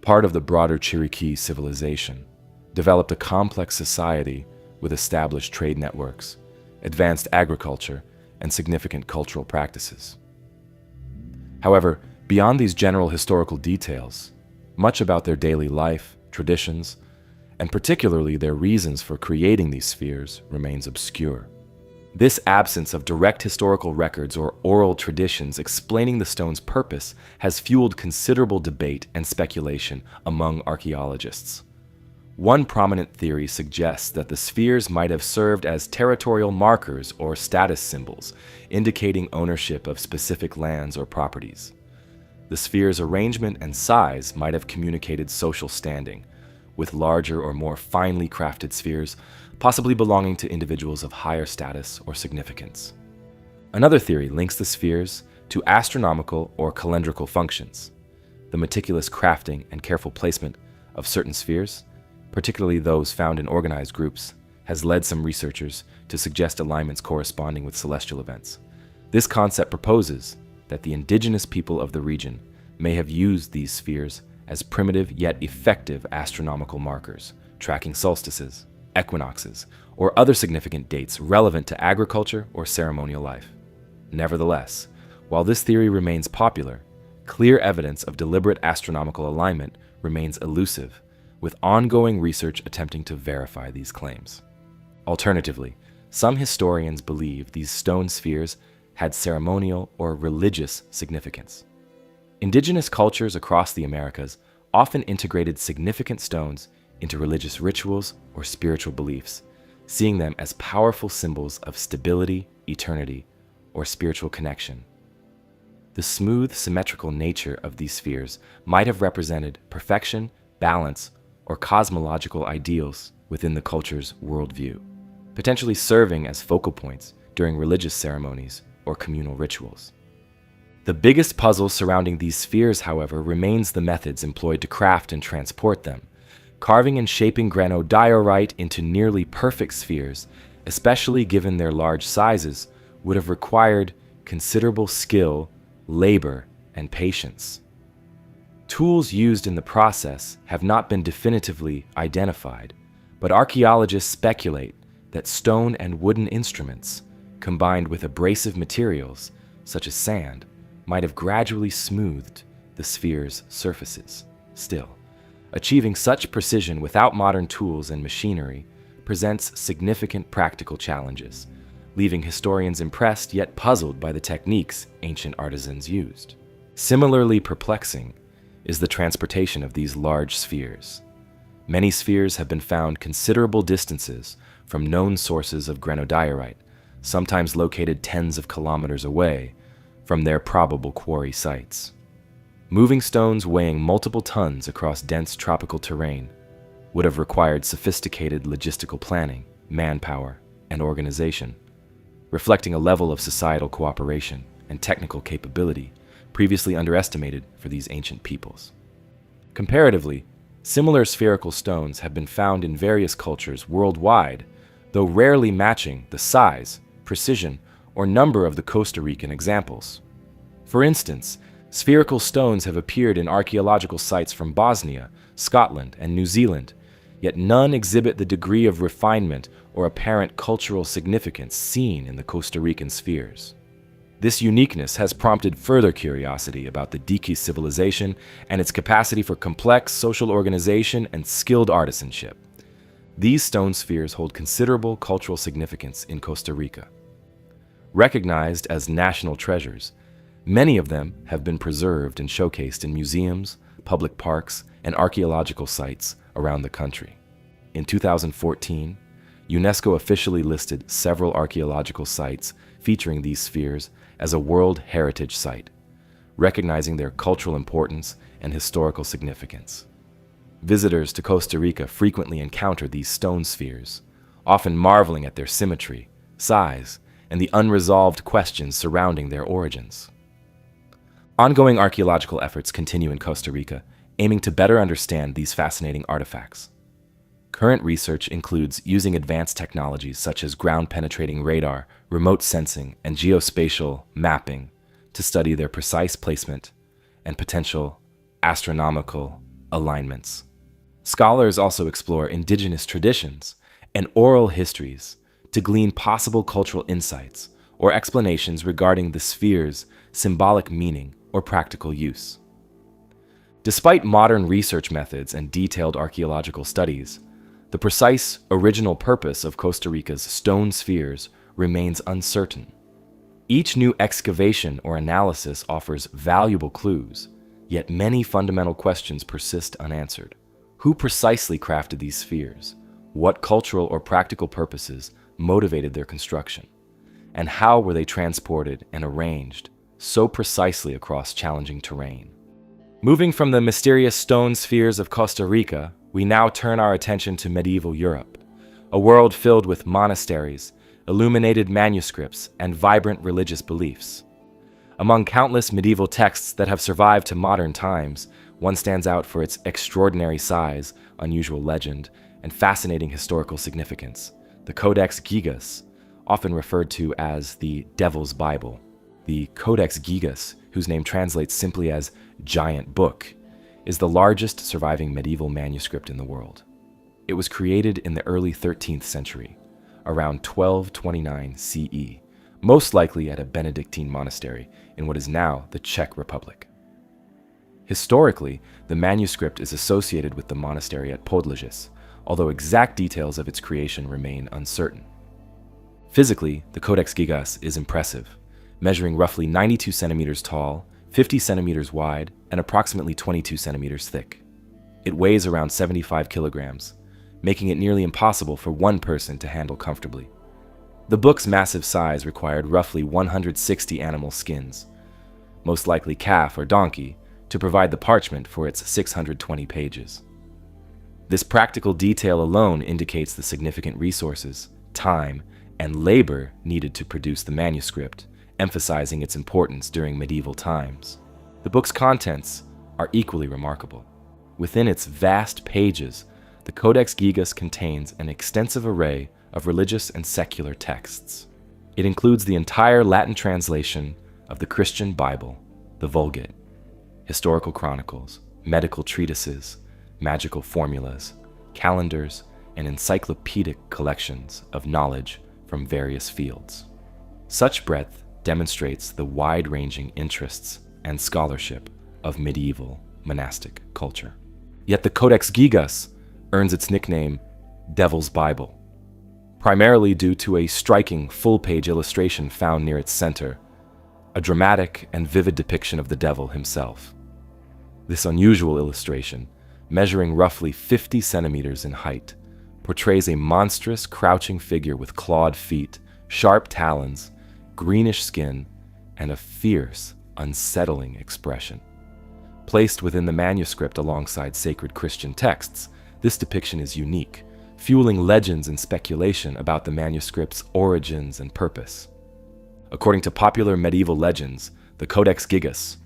part of the broader Cherokee civilization, developed a complex society with established trade networks, advanced agriculture, and significant cultural practices. However, beyond these general historical details, much about their daily life, traditions, and particularly their reasons for creating these spheres remains obscure. This absence of direct historical records or oral traditions explaining the stone's purpose has fueled considerable debate and speculation among archaeologists. One prominent theory suggests that the spheres might have served as territorial markers or status symbols, indicating ownership of specific lands or properties. The sphere's arrangement and size might have communicated social standing, with larger or more finely crafted spheres possibly belonging to individuals of higher status or significance. Another theory links the spheres to astronomical or calendrical functions. The meticulous crafting and careful placement of certain spheres, particularly those found in organized groups, has led some researchers to suggest alignments corresponding with celestial events. This concept proposes that the indigenous people of the region may have used these spheres as primitive yet effective astronomical markers, tracking solstices, equinoxes, or other significant dates relevant to agriculture or ceremonial life. Nevertheless, while this theory remains popular, clear evidence of deliberate astronomical alignment remains elusive, with ongoing research attempting to verify these claims. Alternatively, some historians believe these stone spheres had ceremonial or religious significance. Indigenous cultures across the Americas often integrated significant stones into religious rituals or spiritual beliefs, seeing them as powerful symbols of stability, eternity, or spiritual connection. The smooth, symmetrical nature of these spheres might have represented perfection, balance, or cosmological ideals within the culture's worldview, potentially serving as focal points during religious ceremonies or communal rituals. The biggest puzzle surrounding these spheres, however, remains the methods employed to craft and transport them. Carving and shaping granodiorite into nearly perfect spheres, especially given their large sizes, would have required considerable skill, labor, and patience. Tools used in the process have not been definitively identified, but archaeologists speculate that stone and wooden instruments, combined with abrasive materials, such as sand, might have gradually smoothed the sphere's surfaces. Still, achieving such precision without modern tools and machinery presents significant practical challenges, leaving historians impressed yet puzzled by the techniques ancient artisans used. Similarly perplexing is the transportation of these large spheres. Many spheres have been found considerable distances from known sources of granodiorite, sometimes located tens of kilometers away from their probable quarry sites. Moving stones weighing multiple tons across dense tropical terrain would have required sophisticated logistical planning, manpower, and organization, reflecting a level of societal cooperation and technical capability previously underestimated for these ancient peoples. Comparatively, similar spherical stones have been found in various cultures worldwide, though rarely matching the size, precision, or number of the Costa Rican examples. For instance, spherical stones have appeared in archaeological sites from Bosnia, Scotland, and New Zealand, yet none exhibit the degree of refinement or apparent cultural significance seen in the Costa Rican spheres. This uniqueness has prompted further curiosity about the Diqui civilization and its capacity for complex social organization and skilled artisanship. These stone spheres hold considerable cultural significance in Costa Rica. Recognized as national treasures, many of them have been preserved and showcased in museums, public parks, and archaeological sites around the country. In 2014, UNESCO officially listed several archaeological sites featuring these spheres as a World Heritage Site, recognizing their cultural importance and historical significance. Visitors to Costa Rica frequently encounter these stone spheres, often marveling at their symmetry, size, and the unresolved questions surrounding their origins. Ongoing archaeological efforts continue in Costa Rica, aiming to better understand these fascinating artifacts. Current research includes using advanced technologies such as ground-penetrating radar, remote sensing, and geospatial mapping to study their precise placement and potential astronomical alignments. Scholars also explore indigenous traditions and oral histories to glean possible cultural insights or explanations regarding the sphere's symbolic meaning or practical use. Despite modern research methods and detailed archaeological studies, the precise original purpose of Costa Rica's stone spheres remains uncertain. Each new excavation or analysis offers valuable clues, yet many fundamental questions persist unanswered. Who precisely crafted these spheres? What cultural or practical purposes motivated their construction? And how were they transported and arranged so precisely across challenging terrain? Moving from the mysterious stone spheres of Costa Rica, we now turn our attention to medieval Europe, a world filled with monasteries, illuminated manuscripts, and vibrant religious beliefs. Among countless medieval texts that have survived to modern times, one stands out for its extraordinary size, unusual legend, and fascinating historical significance: the Codex Gigas, often referred to as the Devil's Bible. The Codex Gigas, whose name translates simply as giant book, is the largest surviving medieval manuscript in the world. It was created in the early 13th century, around 1229 CE, most likely at a Benedictine monastery in what is now the Czech Republic. Historically, the manuscript is associated with the monastery at Podlažis, although exact details of its creation remain uncertain. Physically, the Codex Gigas is impressive, measuring roughly 92 centimeters tall, 50 centimeters wide, and approximately 22 centimeters thick. It weighs around 75 kilograms, making it nearly impossible for one person to handle comfortably. The book's massive size required roughly 160 animal skins, most likely calf or donkey, to provide the parchment for its 620 pages. This practical detail alone indicates the significant resources, time, and labor needed to produce the manuscript, emphasizing its importance during medieval times. The book's contents are equally remarkable. Within its vast pages, the Codex Gigas contains an extensive array of religious and secular texts. It includes the entire Latin translation of the Christian Bible, the Vulgate, historical chronicles, medical treatises, magical formulas, calendars, and encyclopedic collections of knowledge from various fields. Such breadth demonstrates the wide-ranging interests and scholarship of medieval monastic culture. Yet the Codex Gigas earns its nickname Devil's Bible, primarily due to a striking full-page illustration found near its center, a dramatic and vivid depiction of the devil himself. This unusual illustration, measuring roughly 50 centimeters in height, portrays a monstrous crouching figure with clawed feet, sharp talons, greenish skin, and a fierce, unsettling expression. Placed within the manuscript alongside sacred Christian texts, this depiction is unique, fueling legends and speculation about the manuscript's origins and purpose. According to popular medieval legends, the Codex Gigas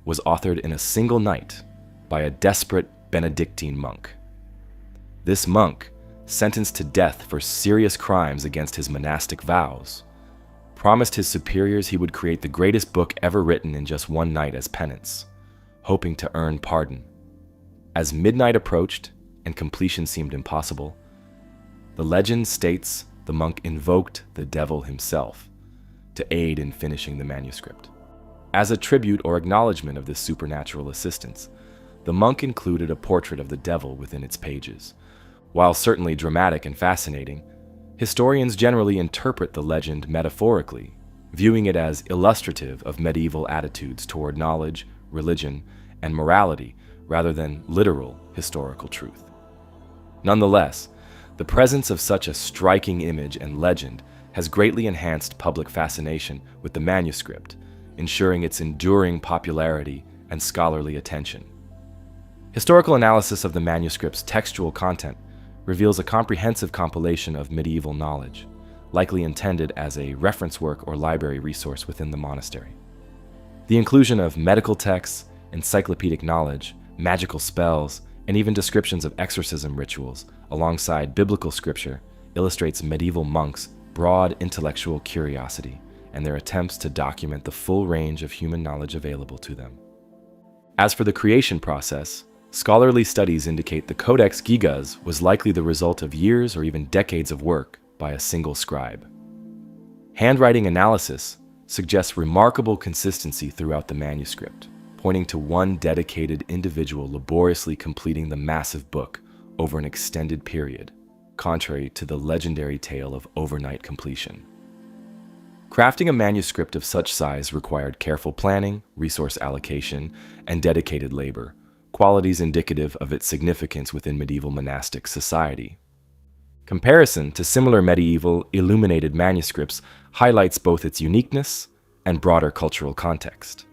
was authored in a single night by a desperate Benedictine monk. This monk, sentenced to death for serious crimes against his monastic vows, promised his superiors he would create the greatest book ever written in just one night as penance, hoping to earn pardon. As midnight approached and completion seemed impossible, the legend states the monk invoked the devil himself to aid in finishing the manuscript. As a tribute or acknowledgement of this supernatural assistance, the monk included a portrait of the devil within its pages. While certainly dramatic and fascinating, historians generally interpret the legend metaphorically, viewing it as illustrative of medieval attitudes toward knowledge, religion, and morality rather than literal historical truth. Nonetheless, the presence of such a striking image and legend has greatly enhanced public fascination with the manuscript, ensuring its enduring popularity and scholarly attention. Historical analysis of the manuscript's textual content reveals a comprehensive compilation of medieval knowledge, likely intended as a reference work or library resource within the monastery. The inclusion of medical texts, encyclopedic knowledge, magical spells, and even descriptions of exorcism rituals alongside biblical scripture illustrates medieval monks' broad intellectual curiosity and their attempts to document the full range of human knowledge available to them. As for the creation process, scholarly studies indicate the Codex Gigas was likely the result of years or even decades of work by a single scribe. Handwriting analysis suggests remarkable consistency throughout the manuscript, pointing to one dedicated individual laboriously completing the massive book over an extended period, contrary to the legendary tale of overnight completion. Crafting a manuscript of such size required careful planning, resource allocation, and dedicated labor, qualities indicative of its significance within medieval monastic society. Comparison to similar medieval illuminated manuscripts highlights both its uniqueness and broader cultural context.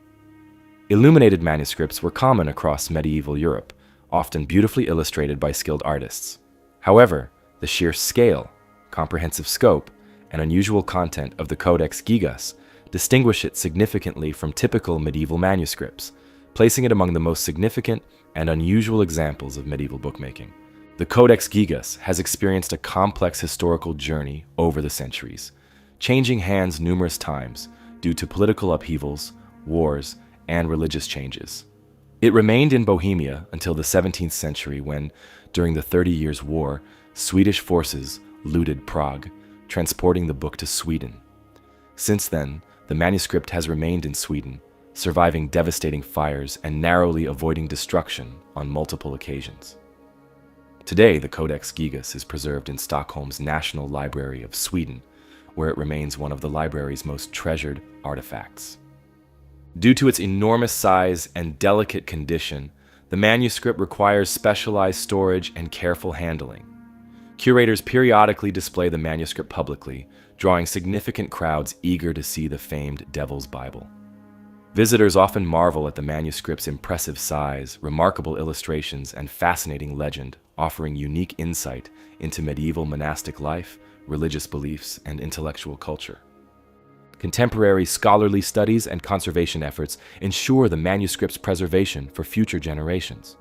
Illuminated manuscripts were common across medieval Europe, often beautifully illustrated by skilled artists. However, the sheer scale, comprehensive scope, and unusual content of the Codex Gigas distinguish it significantly from typical medieval manuscripts, placing it among the most significant and unusual examples of medieval bookmaking. The Codex Gigas has experienced a complex historical journey over the centuries, changing hands numerous times due to political upheavals, wars, and religious changes. It remained in Bohemia until the 17th century when, during the 30 Years' War, Swedish forces looted Prague, transporting the book to Sweden. Since then, the manuscript has remained in Sweden, surviving devastating fires and narrowly avoiding destruction on multiple occasions. Today, the Codex Gigas is preserved in Stockholm's National Library of Sweden, where it remains one of the library's most treasured artifacts. Due to its enormous size and delicate condition, the manuscript requires specialized storage and careful handling. Curators periodically display the manuscript publicly, drawing significant crowds eager to see the famed Devil's Bible. Visitors often marvel at the manuscript's impressive size, remarkable illustrations, and fascinating legend, offering unique insight into medieval monastic life, religious beliefs, and intellectual culture. Contemporary scholarly studies and conservation efforts ensure the manuscript's preservation for future generations.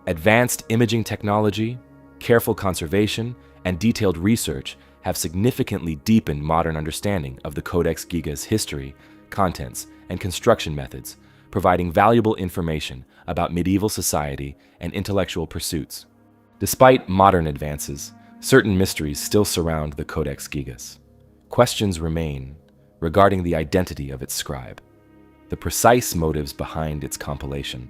Advanced imaging technology, careful conservation, and detailed research have significantly deepened modern understanding of the Codex Gigas' history, contents, and construction methods, providing valuable information about medieval society and intellectual pursuits. Despite modern advances, certain mysteries still surround the Codex Gigas. Questions remain regarding the identity of its scribe, the precise motives behind its compilation,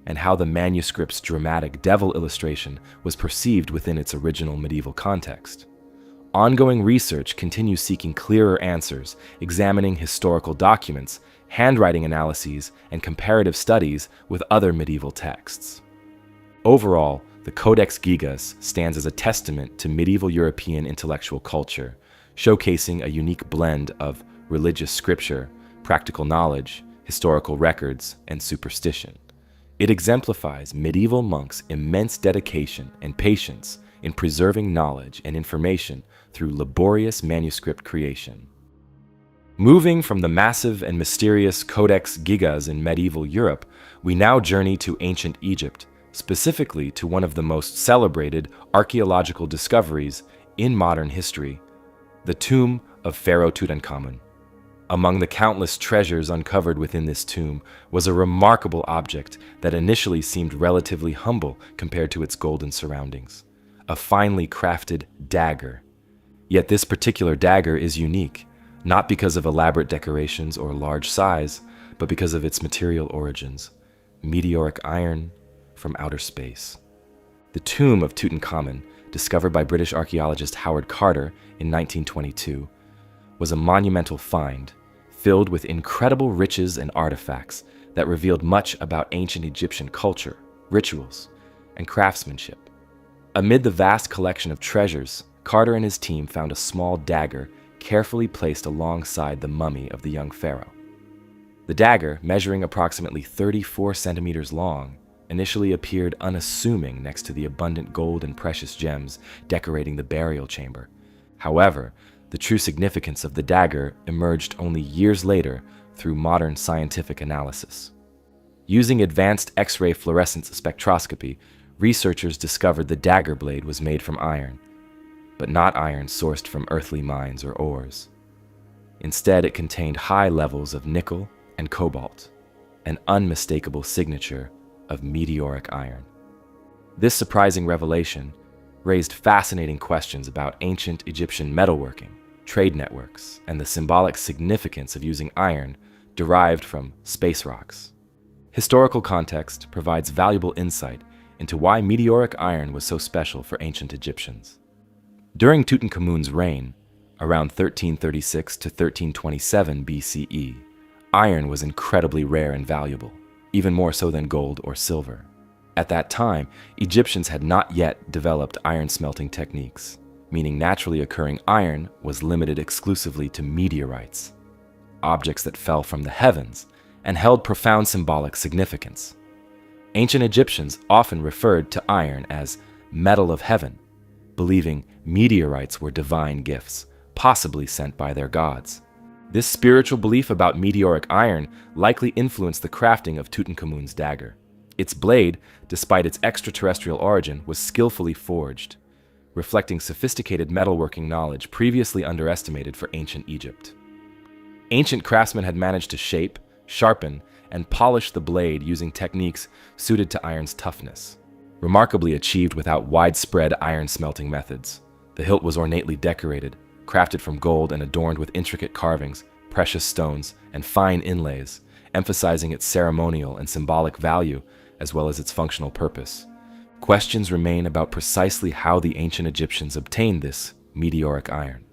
and how the manuscript's dramatic devil illustration was perceived within its original medieval context. Ongoing research continues seeking clearer answers, examining historical documents, handwriting analyses, and comparative studies with other medieval texts. Overall, the Codex Gigas stands as a testament to medieval European intellectual culture, showcasing a unique blend of religious scripture, practical knowledge, historical records, and superstition. It exemplifies medieval monks' immense dedication and patience in preserving knowledge and information through laborious manuscript creation. Moving from the massive and mysterious Codex Gigas in medieval Europe, we now journey to ancient Egypt, specifically to one of the most celebrated archaeological discoveries in modern history, the tomb of Pharaoh Tutankhamun. Among the countless treasures uncovered within this tomb was a remarkable object that initially seemed relatively humble compared to its golden surroundings: a finely crafted dagger. Yet this particular dagger is unique, not because of elaborate decorations or large size, but because of its material origins: meteoric iron from outer space. The tomb of Tutankhamun, discovered by British archaeologist Howard Carter in 1922, was a monumental find, filled with incredible riches and artifacts that revealed much about ancient Egyptian culture, rituals, and craftsmanship. Amid the vast collection of treasures, Carter and his team found a small dagger carefully placed alongside the mummy of the young pharaoh. The dagger, measuring approximately 34 centimeters long, initially appeared unassuming next to the abundant gold and precious gems decorating the burial chamber. However, the true significance of the dagger emerged only years later through modern scientific analysis. Using advanced X-ray fluorescence spectroscopy, researchers discovered the dagger blade was made from iron, but not iron sourced from earthly mines or ores. Instead, it contained high levels of nickel and cobalt, an unmistakable signature of meteoric iron. This surprising revelation raised fascinating questions about ancient Egyptian metalworking, trade networks, and the symbolic significance of using iron derived from space rocks. Historical context provides valuable insight into why meteoric iron was so special for ancient Egyptians. During Tutankhamun's reign, around 1336 to 1327 BCE, iron was incredibly rare and valuable, even more so than gold or silver. At that time, Egyptians had not yet developed iron smelting techniques, meaning naturally occurring iron was limited exclusively to meteorites, objects that fell from the heavens and held profound symbolic significance. Ancient Egyptians often referred to iron as metal of heaven, believing meteorites were divine gifts, possibly sent by their gods. This spiritual belief about meteoric iron likely influenced the crafting of Tutankhamun's dagger. Its blade, despite its extraterrestrial origin, was skillfully forged, reflecting sophisticated metalworking knowledge previously underestimated for ancient Egypt. Ancient craftsmen had managed to shape, sharpen, and polish the blade using techniques suited to iron's toughness, remarkably achieved without widespread iron smelting methods. The hilt was ornately decorated, crafted from gold and adorned with intricate carvings, precious stones, and fine inlays, emphasizing its ceremonial and symbolic value as well as its functional purpose. Questions remain about precisely how the ancient Egyptians obtained this meteoric iron.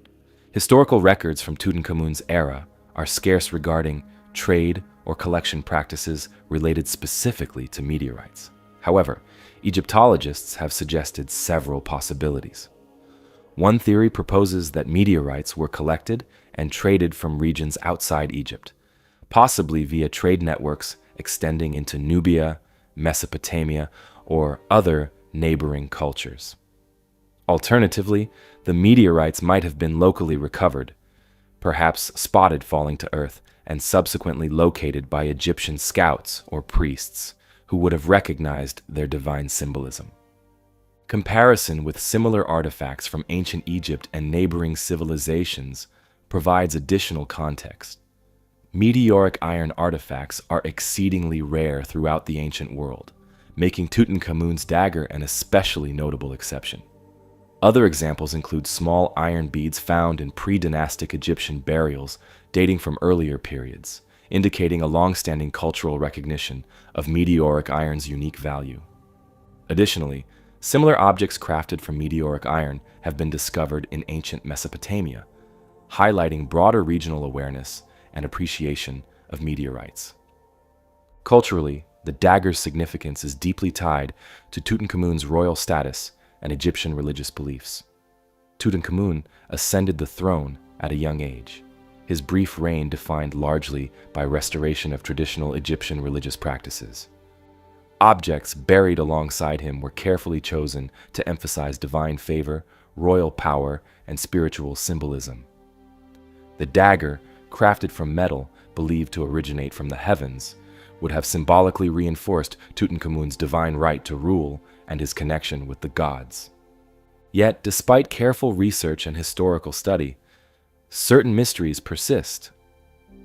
Historical records from Tutankhamun's era are scarce regarding trade or collection practices related specifically to meteorites. However, Egyptologists have suggested several possibilities. One theory proposes that meteorites were collected and traded from regions outside Egypt, possibly via trade networks extending into Nubia, Mesopotamia, or other neighboring cultures. Alternatively, the meteorites might have been locally recovered, perhaps spotted falling to Earth, and subsequently located by Egyptian scouts or priests who would have recognized their divine symbolism. Comparison with similar artifacts from ancient Egypt and neighboring civilizations provides additional context. Meteoric iron artifacts are exceedingly rare throughout the ancient world, making Tutankhamun's dagger an especially notable exception. Other examples include small iron beads found in pre-dynastic Egyptian burials dating from earlier periods, indicating a long-standing cultural recognition of meteoric iron's unique value. Additionally, similar objects crafted from meteoric iron have been discovered in ancient Mesopotamia, highlighting broader regional awareness and appreciation of meteorites. Culturally, the dagger's significance is deeply tied to Tutankhamun's royal status and Egyptian religious beliefs. Tutankhamun ascended the throne at a young age, his brief reign defined largely by restoration of traditional Egyptian religious practices. Objects buried alongside him were carefully chosen to emphasize divine favor, royal power, and spiritual symbolism. The dagger, crafted from metal believed to originate from the heavens, would have symbolically reinforced Tutankhamun's divine right to rule and his connection with the gods. Yet, despite careful research and historical study, certain mysteries persist.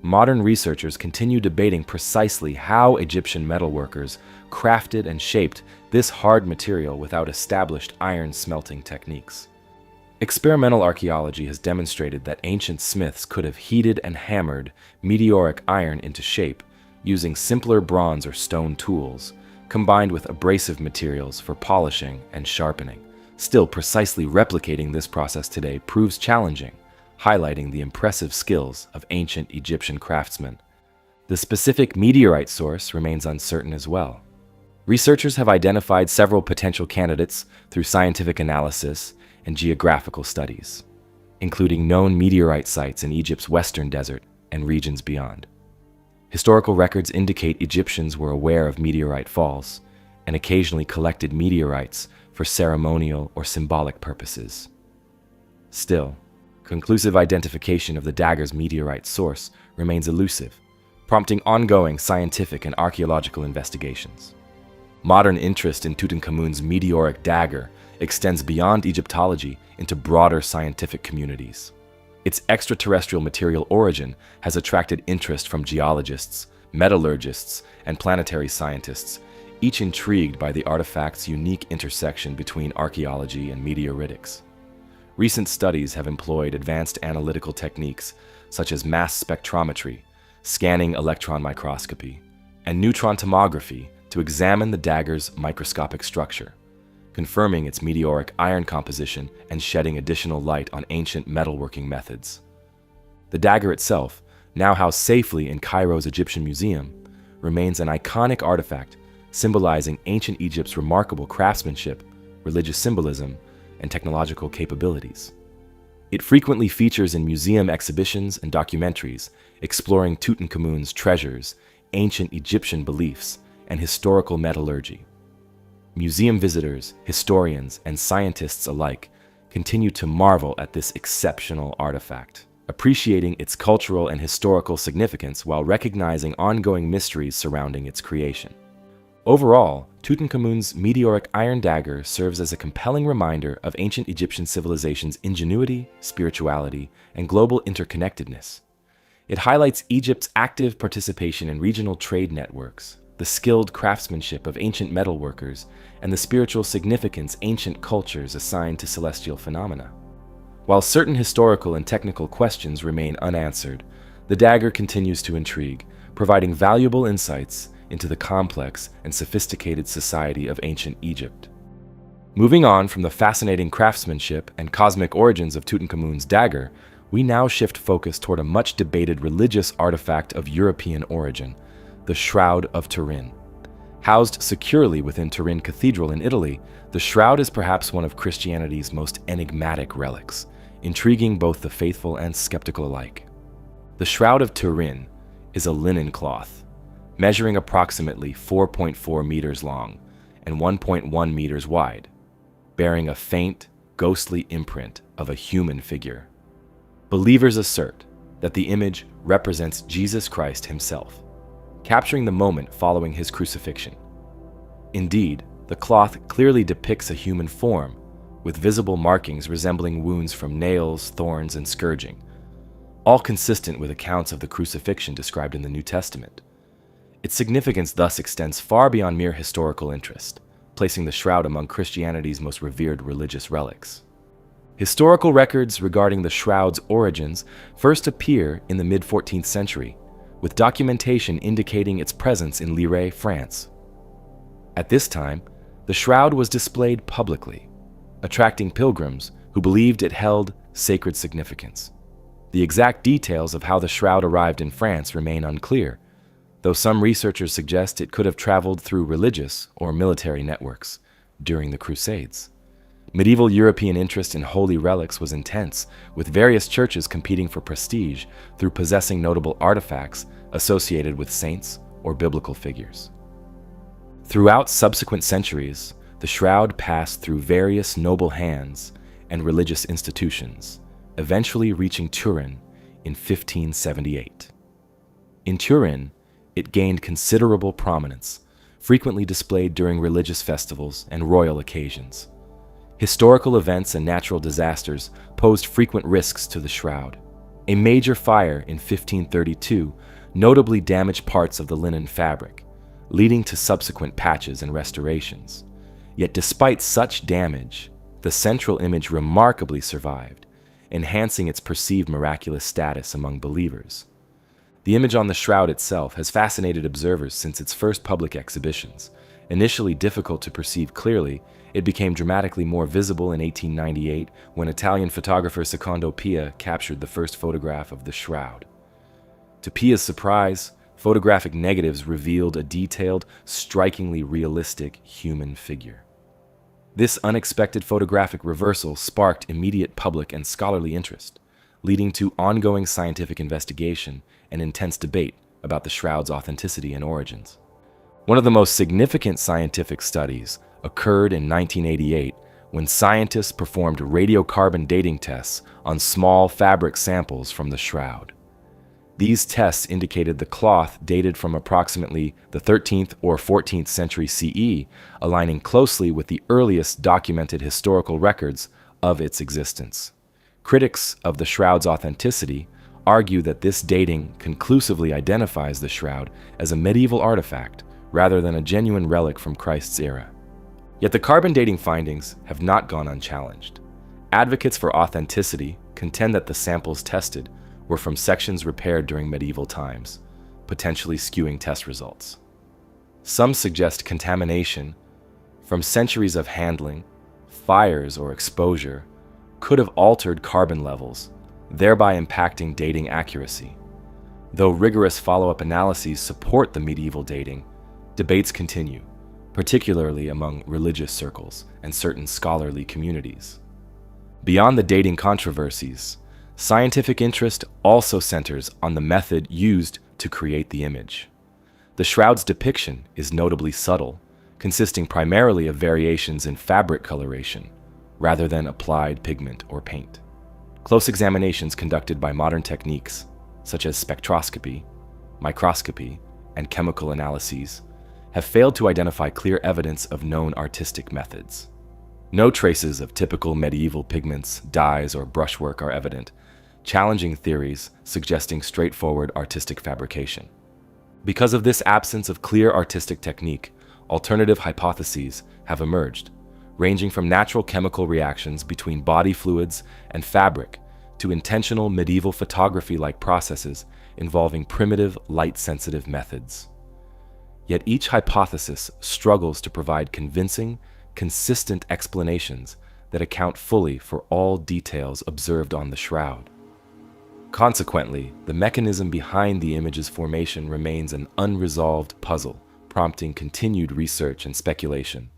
Modern researchers continue debating precisely how Egyptian metalworkers crafted and shaped this hard material without established iron smelting techniques. Experimental archaeology has demonstrated that ancient smiths could have heated and hammered meteoric iron into shape using simpler bronze or stone tools, combined with abrasive materials for polishing and sharpening. Still, precisely replicating this process today proves challenging, highlighting the impressive skills of ancient Egyptian craftsmen. The specific meteorite source remains uncertain as well. Researchers have identified several potential candidates through scientific analysis and geographical studies, including known meteorite sites in Egypt's western desert and regions beyond. Historical records indicate Egyptians were aware of meteorite falls and occasionally collected meteorites for ceremonial or symbolic purposes. Still, conclusive identification of the dagger's meteorite source remains elusive, prompting ongoing scientific and archaeological investigations. Modern interest in Tutankhamun's meteoric dagger extends beyond Egyptology into broader scientific communities. Its extraterrestrial material origin has attracted interest from geologists, metallurgists, and planetary scientists, each intrigued by the artifact's unique intersection between archaeology and meteoritics. Recent studies have employed advanced analytical techniques such as mass spectrometry, scanning electron microscopy, and neutron tomography to examine the dagger's microscopic structure, confirming its meteoric iron composition and shedding additional light on ancient metalworking methods. The dagger itself, now housed safely in Cairo's Egyptian Museum, remains an iconic artifact symbolizing ancient Egypt's remarkable craftsmanship, religious symbolism, and technological capabilities. It frequently features in museum exhibitions and documentaries exploring Tutankhamun's treasures, ancient Egyptian beliefs, and historical metallurgy. Museum visitors, historians, and scientists alike continue to marvel at this exceptional artifact, appreciating its cultural and historical significance while recognizing ongoing mysteries surrounding its creation. Overall, Tutankhamun's meteoric iron dagger serves as a compelling reminder of ancient Egyptian civilization's ingenuity, spirituality, and global interconnectedness. It highlights Egypt's active participation in regional trade networks, the skilled craftsmanship of ancient metalworkers, and the spiritual significance ancient cultures assign to celestial phenomena. While certain historical and technical questions remain unanswered, the dagger continues to intrigue, providing valuable insights into the complex and sophisticated society of ancient Egypt. Moving on from the fascinating craftsmanship and cosmic origins of Tutankhamun's dagger, we now shift focus toward a much-debated religious artifact of European origin, the Shroud of Turin. Housed securely within Turin Cathedral in Italy, the Shroud is perhaps one of Christianity's most enigmatic relics, intriguing both the faithful and skeptical alike. The Shroud of Turin is a linen cloth, measuring approximately 4.4 meters long and 1.1 meters wide, bearing a faint, ghostly imprint of a human figure. Believers assert that the image represents Jesus Christ himself, capturing the moment following his crucifixion. Indeed, the cloth clearly depicts a human form, with visible markings resembling wounds from nails, thorns, and scourging, all consistent with accounts of the crucifixion described in the New Testament. Its significance thus extends far beyond mere historical interest, placing the Shroud among Christianity's most revered religious relics. Historical records regarding the Shroud's origins first appear in the mid-14th century, with documentation indicating its presence in Lille, France. At this time, the Shroud was displayed publicly, attracting pilgrims who believed it held sacred significance. The exact details of how the Shroud arrived in France remain unclear, though some researchers suggest it could have traveled through religious or military networks during the Crusades. Medieval European interest in holy relics was intense, with various churches competing for prestige through possessing notable artifacts associated with saints or biblical figures. Throughout subsequent centuries, the Shroud passed through various noble hands and religious institutions, eventually reaching Turin in 1578. In Turin, it gained considerable prominence, frequently displayed during religious festivals and royal occasions. Historical events and natural disasters posed frequent risks to the Shroud. A major fire in 1532 notably damaged parts of the linen fabric, leading to subsequent patches and restorations. Yet despite such damage, the central image remarkably survived, enhancing its perceived miraculous status among believers. The image on the shroud itself has fascinated observers since its first public exhibitions. Initially difficult to perceive clearly, it became dramatically more visible in 1898 when Italian photographer Secondo Pia captured the first photograph of the shroud. To Pia's surprise, photographic negatives revealed a detailed, strikingly realistic human figure. This unexpected photographic reversal sparked immediate public and scholarly interest, leading to ongoing scientific investigation and intense debate about the shroud's authenticity and origins. One of the most significant scientific studies occurred in 1988 when scientists performed radiocarbon dating tests on small fabric samples from the shroud. These tests indicated the cloth dated from approximately the 13th or 14th century CE, aligning closely with the earliest documented historical records of its existence. Critics of the shroud's authenticity argue that this dating conclusively identifies the shroud as a medieval artifact rather than a genuine relic from Christ's era. Yet the carbon dating findings have not gone unchallenged. Advocates for authenticity contend that the samples tested were from sections repaired during medieval times, potentially skewing test results. Some suggest contamination from centuries of handling, fires, or exposure could have altered carbon levels, thereby impacting dating accuracy. Though rigorous follow-up analyses support the medieval dating, debates continue, particularly among religious circles and certain scholarly communities. Beyond the dating controversies, scientific interest also centers on the method used to create the image. The shroud's depiction is notably subtle, consisting primarily of variations in fabric coloration, rather than applied pigment or paint. Close examinations conducted by modern techniques, such as spectroscopy, microscopy, and chemical analyses, have failed to identify clear evidence of known artistic methods. No traces of typical medieval pigments, dyes, or brushwork are evident, challenging theories suggesting straightforward artistic fabrication. Because of this absence of clear artistic technique, alternative hypotheses have emerged, ranging from natural chemical reactions between body fluids and fabric to intentional medieval photography-like processes involving primitive, light-sensitive methods. Yet each hypothesis struggles to provide convincing, consistent explanations that account fully for all details observed on the shroud. Consequently, the mechanism behind the image's formation remains an unresolved puzzle, prompting continued research and speculation.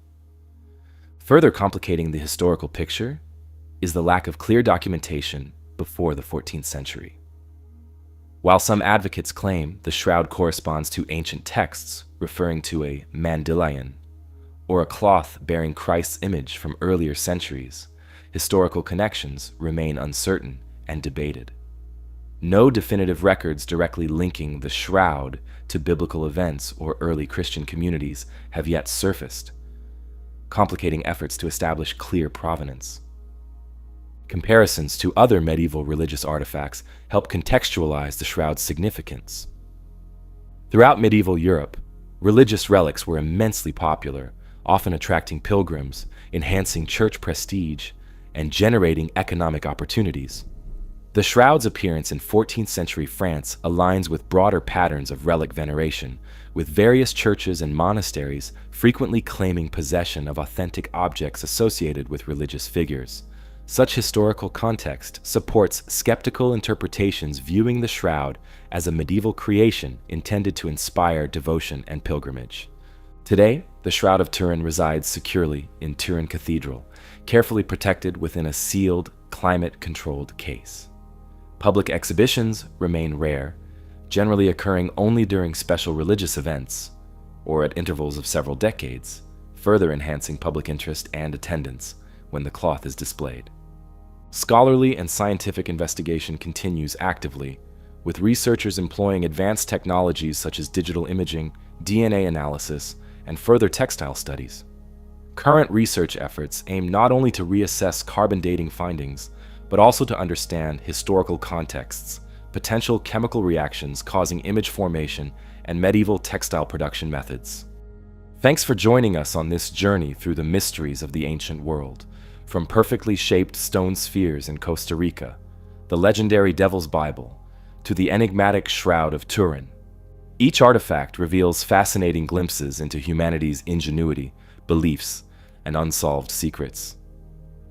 Further complicating the historical picture is the lack of clear documentation before the 14th century. While some advocates claim the shroud corresponds to ancient texts referring to a mandylion, or a cloth bearing Christ's image from earlier centuries, historical connections remain uncertain and debated. No definitive records directly linking the shroud to biblical events or early Christian communities have yet surfaced, complicating efforts to establish clear provenance. Comparisons to other medieval religious artifacts help contextualize the shroud's significance. Throughout medieval Europe, religious relics were immensely popular, often attracting pilgrims, enhancing church prestige, and generating economic opportunities. The shroud's appearance in 14th century France aligns with broader patterns of relic veneration, with various churches and monasteries frequently claiming possession of authentic objects associated with religious figures. Such historical context supports skeptical interpretations viewing the shroud as a medieval creation intended to inspire devotion and pilgrimage. Today, the Shroud of Turin resides securely in Turin Cathedral, carefully protected within a sealed, climate-controlled case. Public exhibitions remain rare, generally occurring only during special religious events, or at intervals of several decades, further enhancing public interest and attendance when the cloth is displayed. Scholarly and scientific investigation continues actively, with researchers employing advanced technologies such as digital imaging, DNA analysis, and further textile studies. Current research efforts aim not only to reassess carbon dating findings, but also to understand historical contexts, potential chemical reactions causing image formation, and medieval textile production methods. Thanks for joining us on this journey through the mysteries of the ancient world, from perfectly shaped stone spheres in Costa Rica, the legendary Devil's Bible, to the enigmatic Shroud of Turin. Each artifact reveals fascinating glimpses into humanity's ingenuity, beliefs, and unsolved secrets.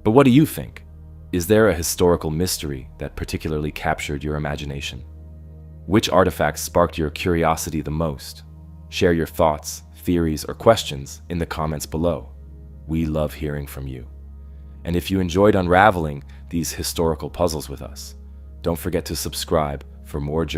But what do you think? Is there a historical mystery that particularly captured your imagination? Which artifacts sparked your curiosity the most? Share your thoughts, theories, or questions in the comments below. We love hearing from you. And if you enjoyed unraveling these historical puzzles with us, don't forget to subscribe for more